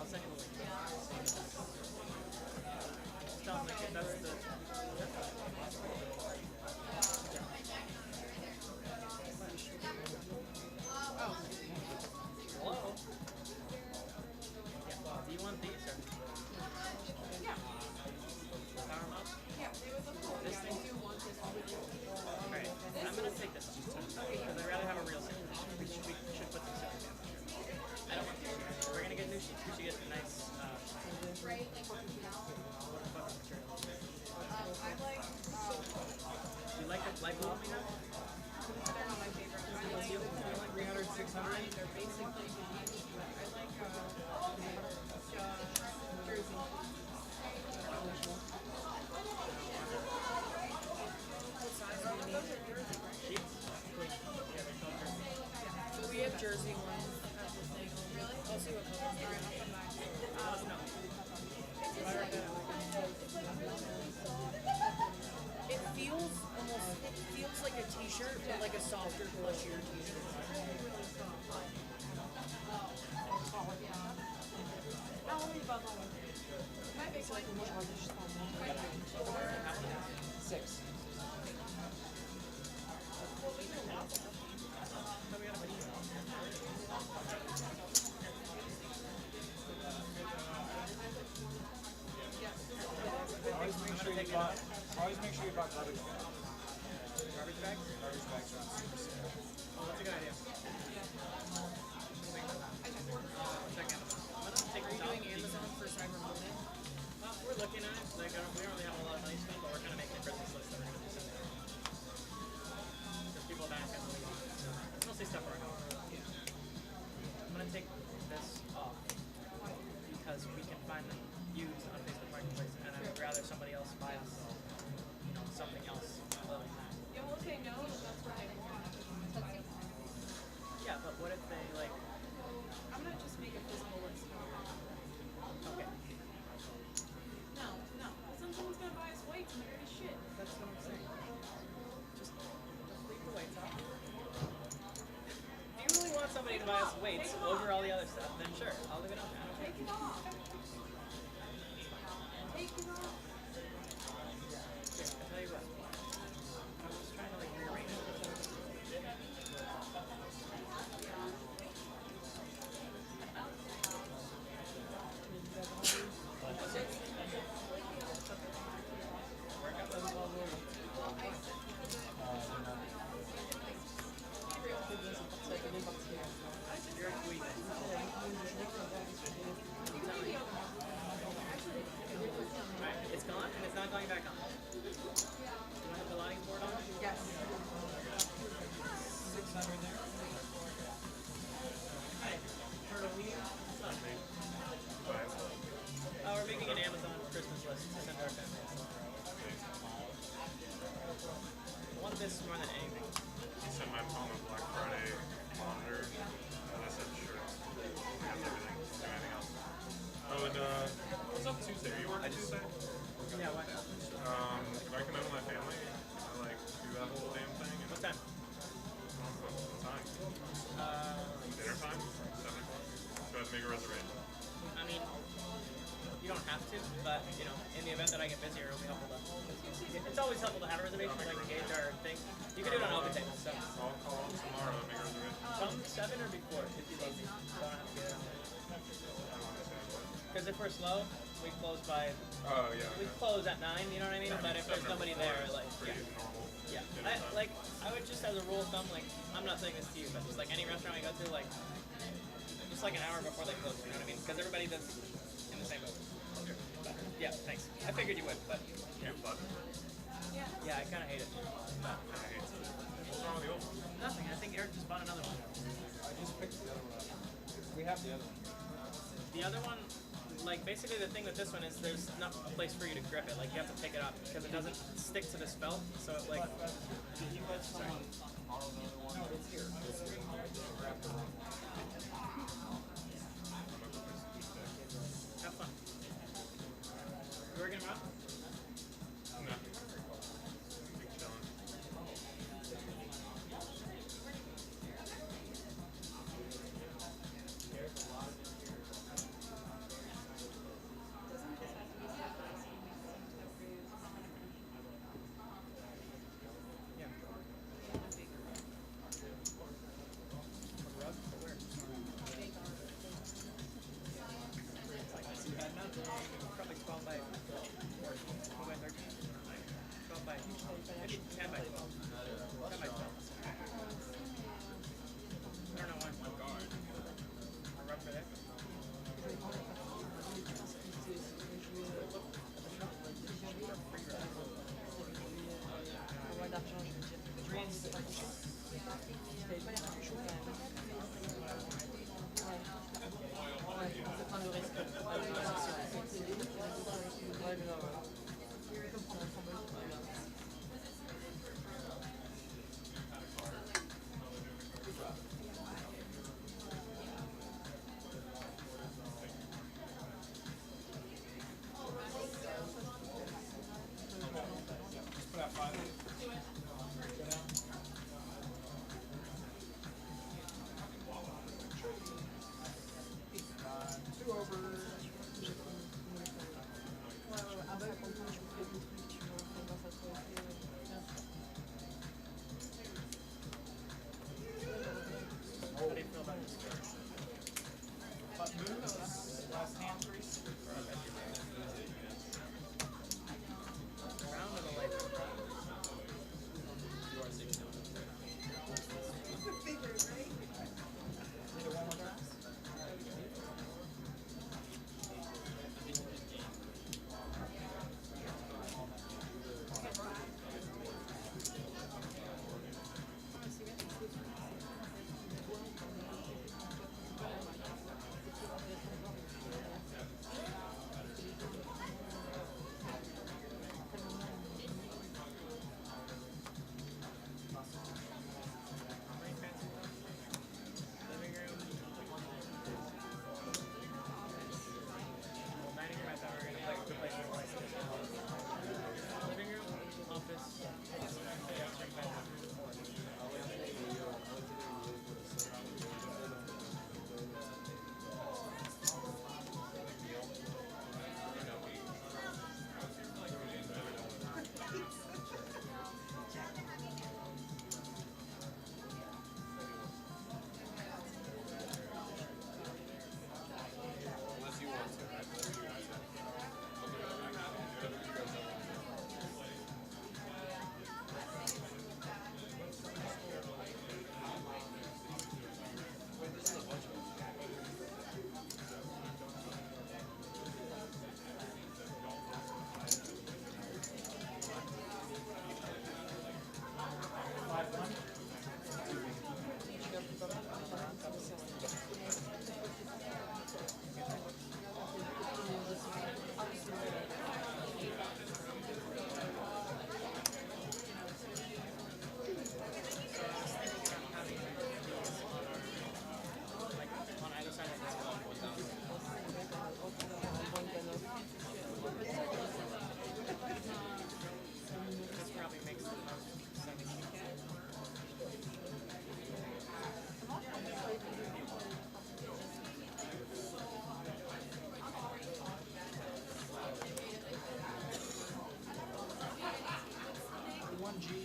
I'll send you the link. Just tell them that that's the. Hello? Yeah, well, do you want these or? Yeah. Power them up? Yeah, they would look cool. This Yeah, thing? I do want this one. Alright, I'm gonna take this one. Because I'd rather have a real situation. We should put some stuff in. I don't want to. We're gonna get new sheets. We should get nice, Right? Like what material? I like, you like the light blue we have? they're not my favorite. I like 300, 600? they're basically, I like, jersey. What size do you need? Sheets? Clean. Yeah, they're called jersey. So we have jersey ones at the thing. Really? I'll see what colors they're in. Let us know. It feels almost, it feels like a t-shirt, but like a softer, plushier t-shirt. Ah oui, pardon. C'est vrai que moi je rentrais juste en moi. 6. Always make sure you bought garbage bags. Garbage bags? Garbage bags are on super sale. Oh, that's a good idea. Check Amazon. I'm gonna take Are you this out. doing Amazon for Cyber Monday? We're looking at it. Like, we don't really have a lot of money spent, but we're kind of making a Christmas list that we're gonna do something. Because people have asked us what we want. So it's mostly stuff for our house. I'm gonna take this off because we can find them used on Facebook Marketplace, and I would rather somebody else buy us, something else other than that. Yeah, well, okay, no, that's what I want. Yeah, but what if they like? I'm gonna just make a physical list. Okay. No, no. Sometimes back on. You want to put the lighting board on? Yes. 600 there. Hi. Turtle Wheel. What's up? We're making an Amazon Christmas list to send to our family. I want this more than anything. You sent my mom a Black Friday monitor, and I said sure. That's everything. Do anything else? Oh, and what's up Tuesday? Are you working Tuesday? Yeah, why? If I come in with my family, I like do that whole damn thing. And What time? what time? Dinner time? 7 o'clock. Do I have to make a reservation? I mean, you don't have to, but you know, in the event that I get busier, it'll be helpful to. It's always helpful to have a reservation, like gauge our thing. You can do it on open table. So I'll call them tomorrow and make a reservation. come 7 or before if you're lazy. So I don't have to get it on. Because if we're slow, we close by. Oh, yeah. We close at 9. You know what I mean? But if there's nobody there, like Pretty yeah. normal. I would just as a rule of thumb, like I'm not saying this to you, but just like any restaurant we go to, like just like an hour before they close. You know what I mean? Because everybody does in the same boat. But, yeah, thanks. I figured you would, but Yeah, but yeah, I kind of hate it. But, what's wrong with the old one? nothing. I think Eric just bought another one. I just picked the other one up. We have the other one. The other one, like basically the thing with this one is there's not a place for you to grip it. Like you have to pick it up because it doesn't stick to this felt. So it like. Did you let someone borrow the other one? No, it's here. It's here. Grab the one. Have fun. You working tomorrow? No. Big challenge. Probably 12 by 4.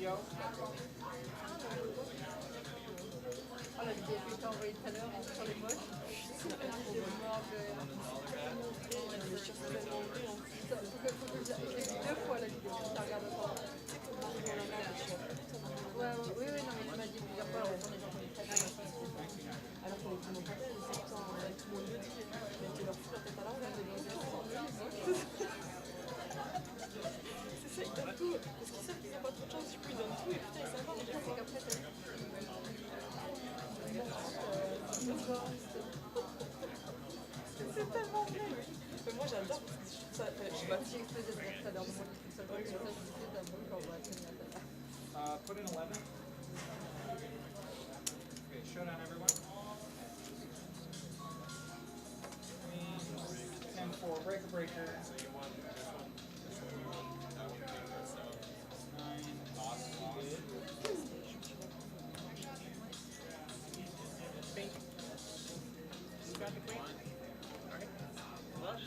Ah, la vidéo que je t'ai envoyée tout à l'heure sur les moches. C'est super trop mort de... Faut que je l'ai vue 2 fois la vidéo. Je la regarde pas. Ouais, oui, non, mais tu m'as dit plusieurs fois, retourner dans les traits. Alors que les commentateurs, ils sont tout le monde le dit. Mais tu leur fous la tête à l'envers. C'est ça, ils donnent tout. Parce qu'ils savent qu'ils n'ont pas trop de chance, du coup ils donnent tout et putain ils savent pas. C'est qu'après c'est tellement bien. Mais moi j'adore parce que je trouve ça. Je sais pas si explosé de tout à l'heure, moi qui trouve ça drôle, comme ça je me disais d'un bon quand on va tenir ça. Put in 11. Okay, showdown everyone. 10-4, breaker, breaker. So you want this one? That one. 9, awesome. Pink. You got the queen? Alright. Flush.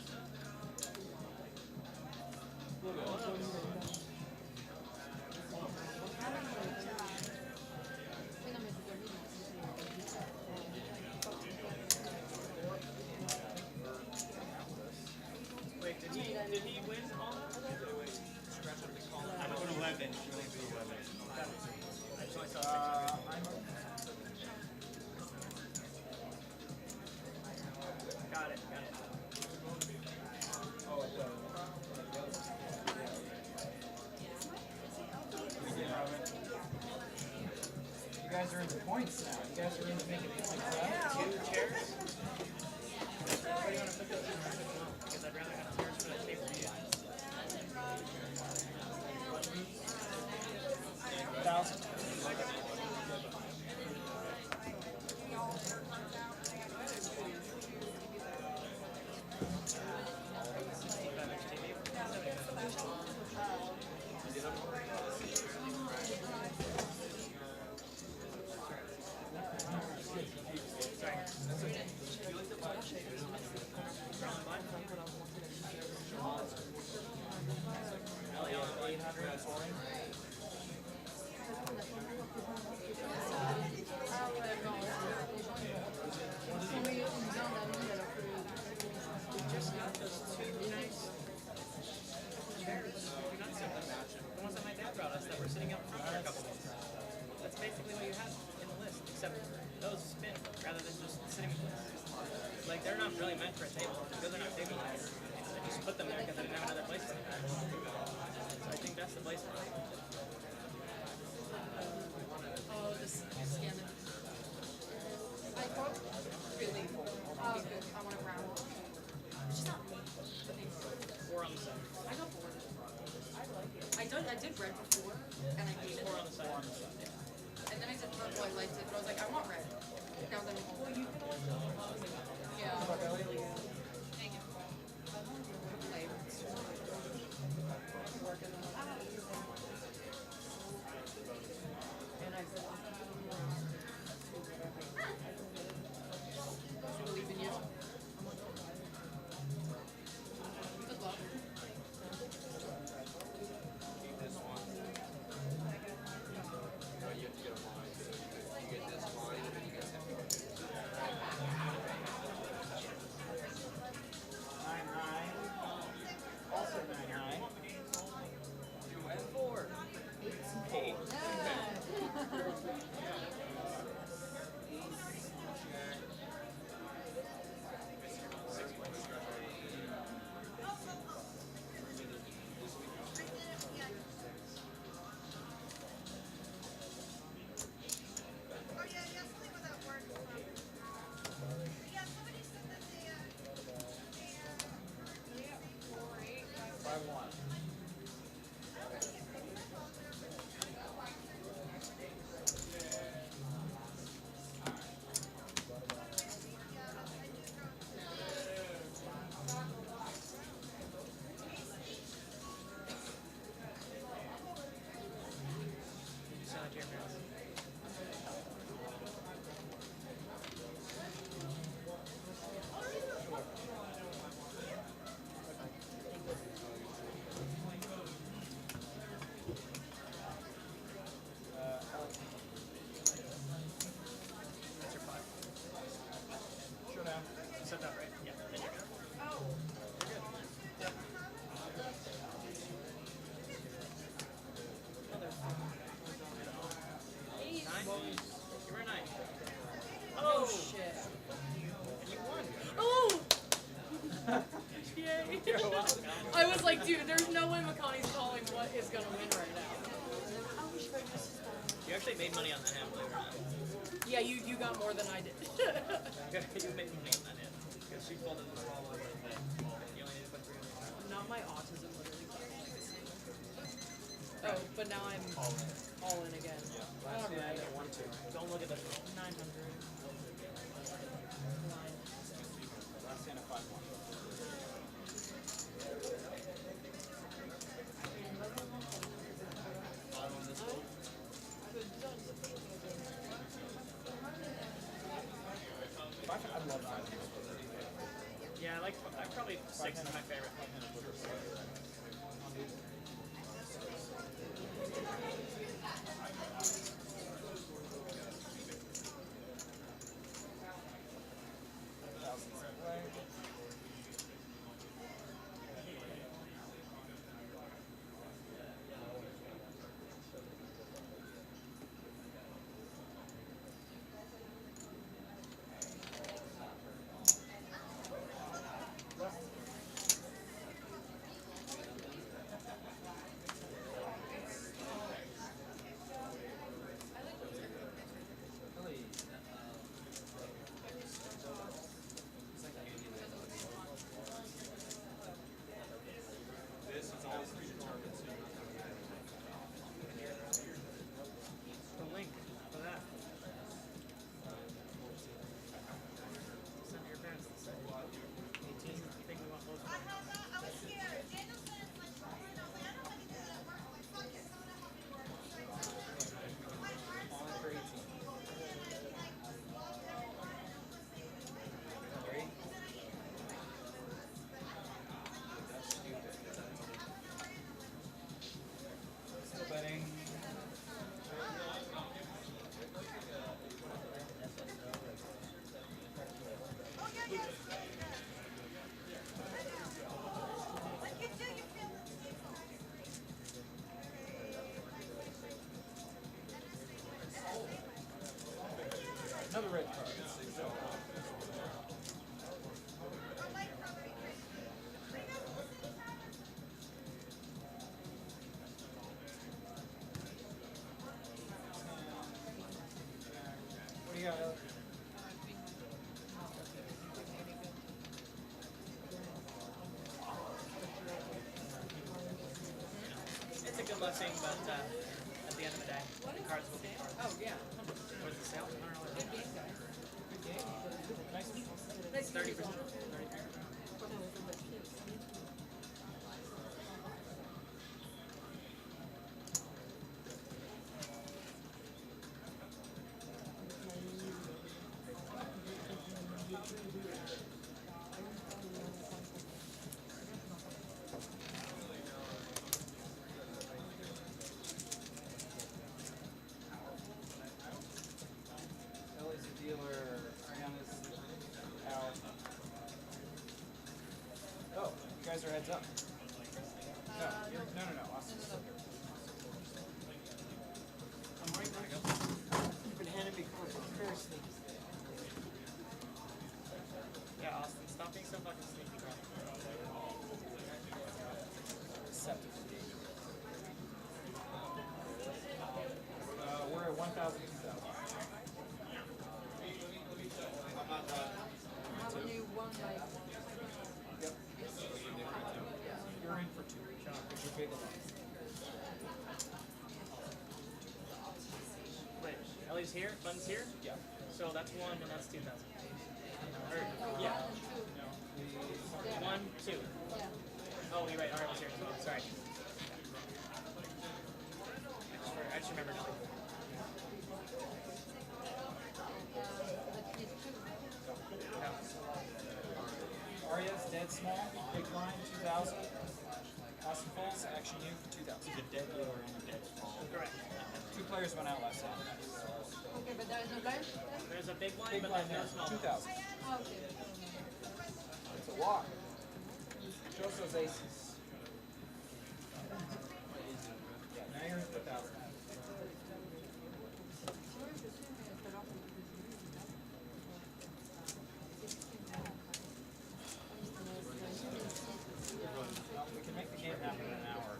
Wait, did he win all that? I put 11. She only put 11. Got it. Oh, it does. You guys are in the points now. You guys are in the making points. Huh? 2 chairs? Where do you want to put those? Because I'd rather have chairs for that table. 1,000. Basically what you have in the list, except those spin rather than just sitting in place. Like they're not really meant for a table because they're not table legs. They just put them there because they didn't have another place for them. So I think that's the place for them. Oh, just scan it. I thought really. Oh, good. I want it round. It's just not me. 4 on the side. I got 4. I did red before, and I hated 4 it. on the side. 4 on the side. And then I did purple, I liked it, but I was like, I want red. Now then, well, you can always yeah. Dang it. Lame. Working on it. And I said, I believe in you. Good luck. win right now. You actually made money on that hand, believe it or not. Yeah, you got more than I did. You made money on that hand. Because she folded the small one like that. You only need to put 300. Not my autism literally got me like a snake. Oh, but now I'm all in again. Last hand, I got 1-2. Don't look at the 900. last hand of 5-1. Bottom on this boat. I love 5. Yeah, I probably 6 is my favorite. The link for that. Send your parents to say. 18. I think we want both. Only for 18. 3. That's stupid. Still betting. Another red card. What do you got, Ellie? It's a good luck thing, but at the end of the day, the cards will be cards. Oh yeah. Where's the sale? Good game, guys. Good game. Nice. Nice 30%. Ellie's a dealer. Ariana's out. Oh, you guys are heads up. No. Austin's still here. I'm right there. You've been handing me cards. I'm very sneaky. Yeah, Austin, stop being so fucking sneaky, bro. Deceptive. We're at 1,000. Haven't you won like? Yep. You're in for 2, John, because you're big enough. Wait, Ellie's here? Bun's here? Yeah. So that's 1 and that's 2,000. Yeah. 1, 2. Oh, you're right. Alright, was here as well. Sorry. I just remembered. Arya's dead small, big blind, 2,000. Austin Falls, action you for 2,000. He's a dead dealer and a dead small. Correct. 2 players went out last time. Okay, but there is no blind? There's a big blind, but there's no small. 2,000. Oh, okay. It's a walk. Shows those aces. Yeah, now you're at 1,000. We can make the game happen in an hour.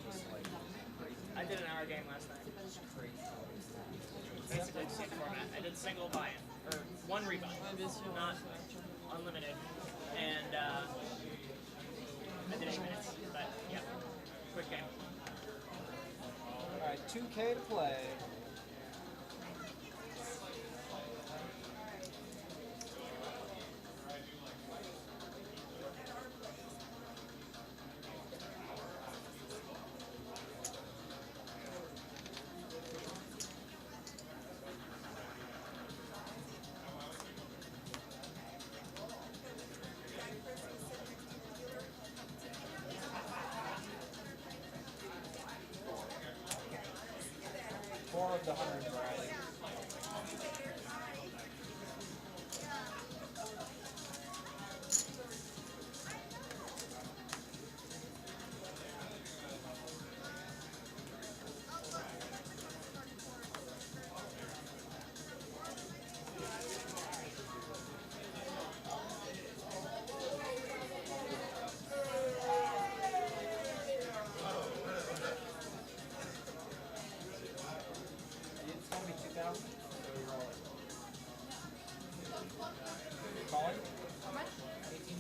Just like did an hour game last night. Basically the same format. I did single buy-in, or one rebuy, not unlimited. And I did 8 minutes, but yeah, quick game. All right, 2K to play. Four of the 100 variety. It's going to be 2,000, so you roll it. Calling? How much? 18.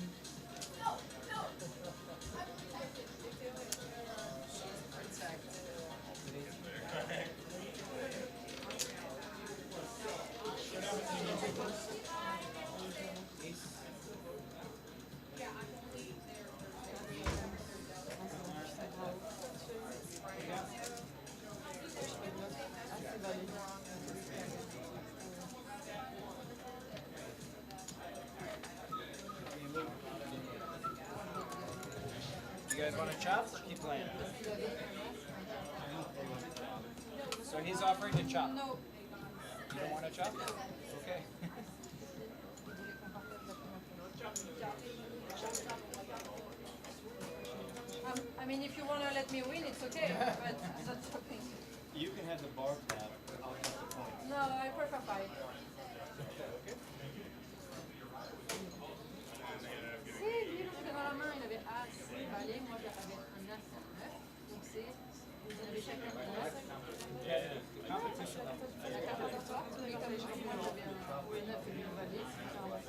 You guys want to chop or keep playing? So he's offering to chop. No. You don't want to chop? Okay. I mean, if you want to let me win, it's okay, but that's okay. You can have the bar tab. I'll get the points. No, I prefer 5. Si, lui, le dans la main, il avait As, Valet, moi j'avais un As en 9, donc c'est, vous en avez chacun un As. Competition level. La carte à toi, et comme moi j'avais un 9 et lui un Valet, c'est un Valet.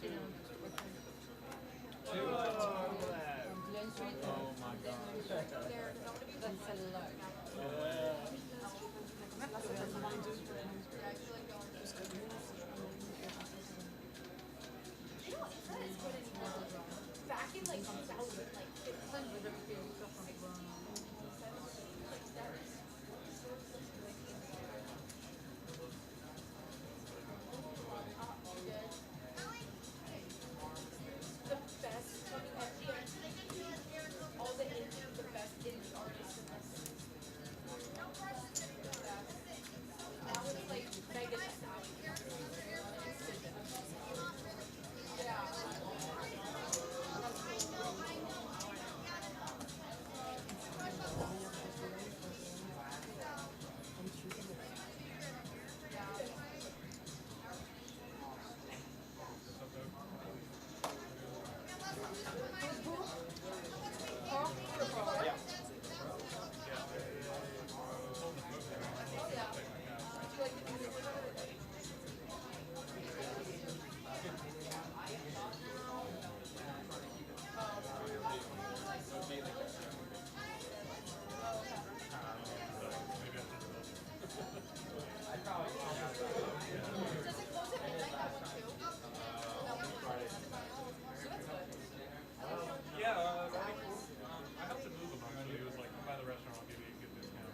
Back in like 2000, the best fucking all the indie, the best indie artists in this. That was like Megan Thee Stallion. Yeah. Yeah, that'd be cool. I helped him move him, so he was like, come by the restaurant, I'll give you a good discount.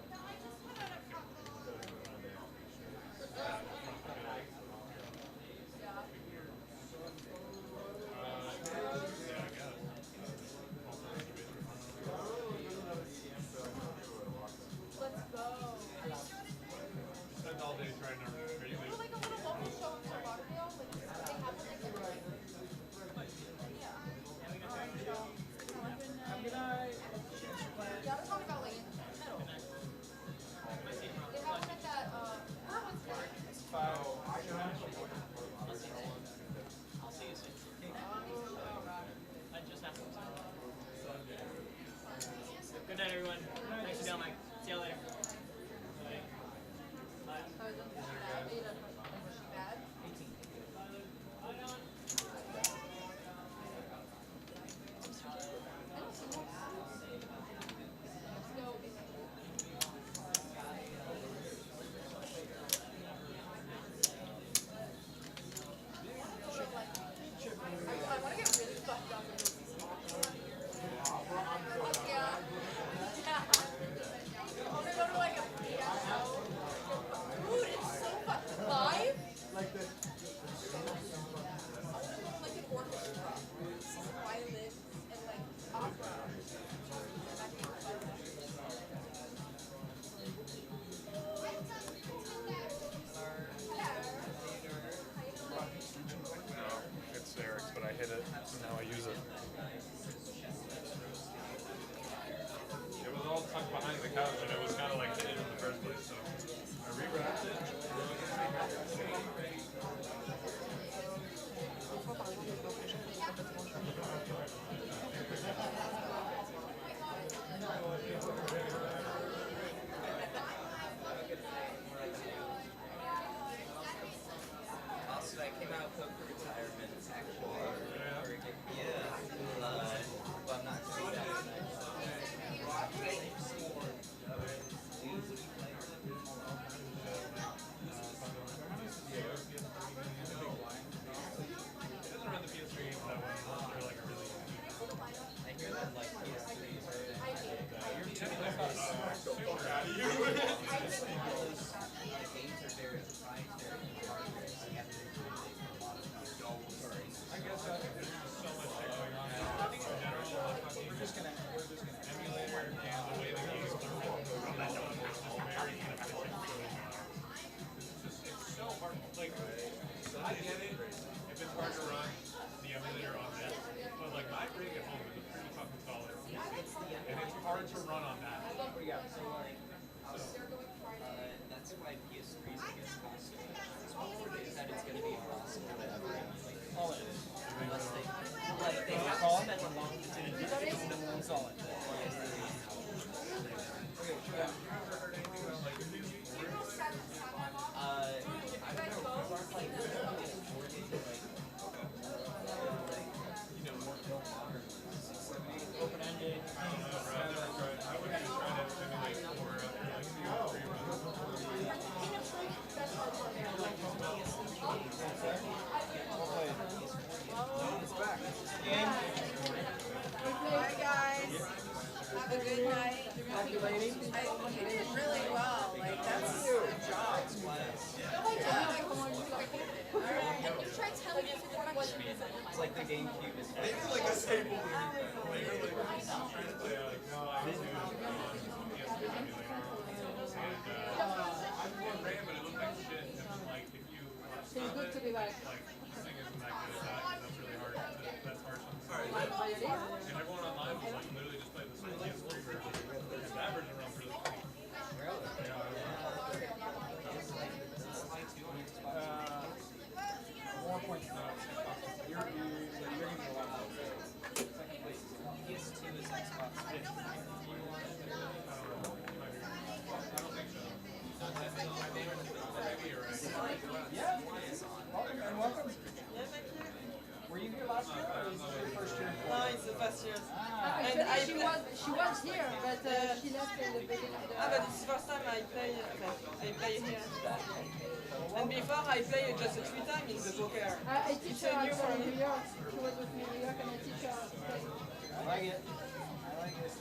Let's go. Spent all day trying to regulate. Like a little local show in Fort Lauderdale, like they have like yeah, they're talking about like in the middle. They have one at that Irwin's Park. I'll see you soon. I just have to. Good night, everyone. Thanks for doing, Mike. See you later. Bad. I want to get really fucked up and go see some opera. Yeah. I want to go to like a piano. Dude, it's so fun. Live? Like the. I want to go to like an orchestra. See some violins and like opera. No, it's Eric's, but I hit it, so now I use it. It was all tucked behind the couch, and it was kind of like hidden in the first place, so I rewrapped it. Also, I came out of poker retirement, actually. Yeah. But I'm not going to that tonight. Doesn't run the PS3 games that way, unless you're like a really I hear that like PS3s super out of you. games are very proprietary hardware, so you have to do a lot of stories. I guess I think there's just so much shit going on now. I think in general, the fucking emulator and the way the games are running on it is just very inefficient. It's so hard. Like, I get it if it's hard to run the emulator on this, but like my rig at home is a pretty fucking solid PC, and it's hard to run on that. That's why PS3s I guess cost so much. That it's going to be impossible to ever emulate. Unless they have to spend a long time. Solid. I don't know, like, It's like the GameCube is. Maybe like a staple. Maybe like trying to play like no, I do. I'm more RAM, but it looked like shit. And then like if you Feels good to be back. like this thing isn't that good at that, 'cause that's really hard. That's hard. Sorry. Really? And everyone online was like literally just playing the PS3 version. And that version runs really clean. Were you here last year, or is this your first year? No, it's the first year. Actually, she was here, but she left in the beginning of the. But it's the first time I play here. And before I play just 3 times in the poker. I teach It's her a new for in me. New York. She was with me in New York, and I teach her how to play. I like it. I like it.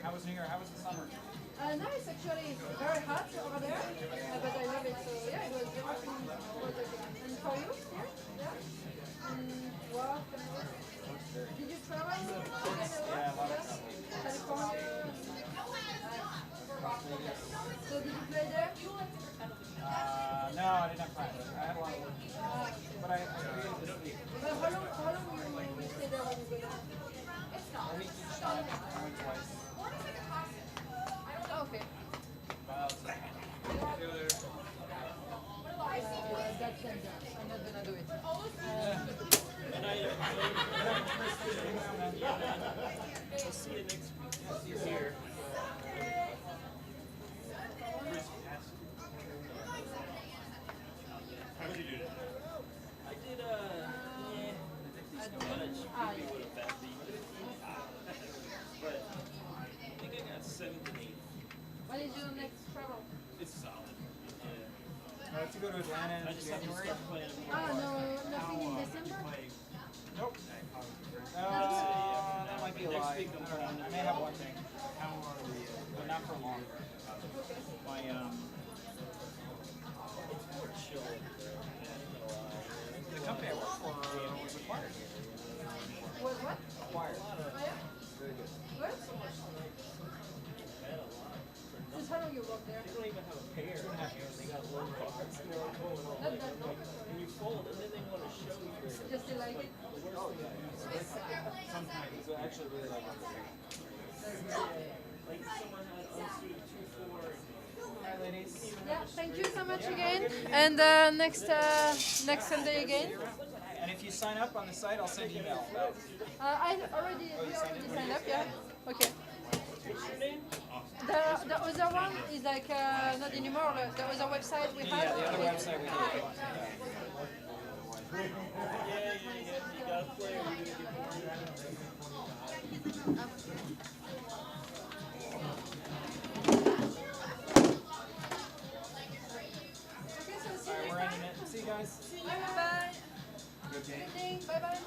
How was New York? How was the summer? Now it's actually very hot over there, but I love it. So yeah, it was very fun. And for you? Yeah. Work. Did you travel? Yeah, a lot of travel. California. So did you play there? No, I didn't have time. I had a lot of work. But I created this week. But how long you stay there when you go there? A week each time. I went twice. Okay. That's it. I'm not gonna do it. We'll see you next week. See you here. How did you do that? I did, yeah, not much. Maybe would have bet beat. But I think I got 7th and 8th. When is your next travel? It's solid. Yeah. To go to Atlanta I in just have to January. start playing more. No, nothing in December? Nope. That might be a Next lie. week I'm I don't know. I may have one thing. But not for long. My, It's more chill. the company I work for was acquired here. What? Acquired. Oh, yeah? Very good. Good? Since how long you work there? They don't even have a pair. 2.5 years. They got low cards. Not that long. And you fold, and then they want to show you. Just still like it? Oh, yeah. Sometimes. I actually really like it. Like someone had unsuited 2-4. Hi, ladies. Yeah, thank you so much again. And next Sunday again. And if you sign up on the site, I'll send email. I already signed up, yeah. Okay. What's your name? The other one is like not anymore. The other website we had. Yeah, the other website we have. Yeah. You got a player. You get Okay, so see Alright, you we're next ending it. See you guys. time. Bye. Good evening. Bye bye.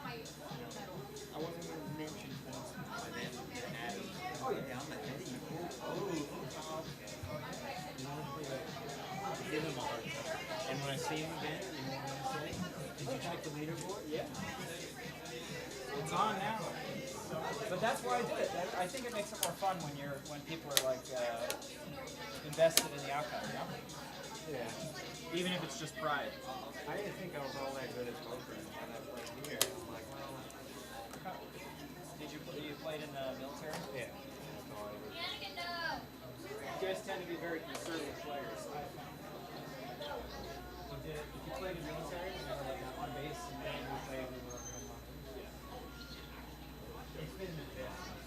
I wasn't going to mention things, but then Natty. Oh, yeah. I'm a Natty. Give him a hard time. And when I see him again, you know what I'm going to say? Did you check the leaderboard? Yeah. It's on now. But that's why I did it. I think it makes it more fun when people are like invested in the outcome, you know? Yeah. Even if it's just pride. I didn't think I was all that good at poker until I played here. I'm like, well, Did you played in the military? yeah. That's all I did. You guys tend to be very conservative players. If you played in the military, you were like on base and then you played with It's been the best.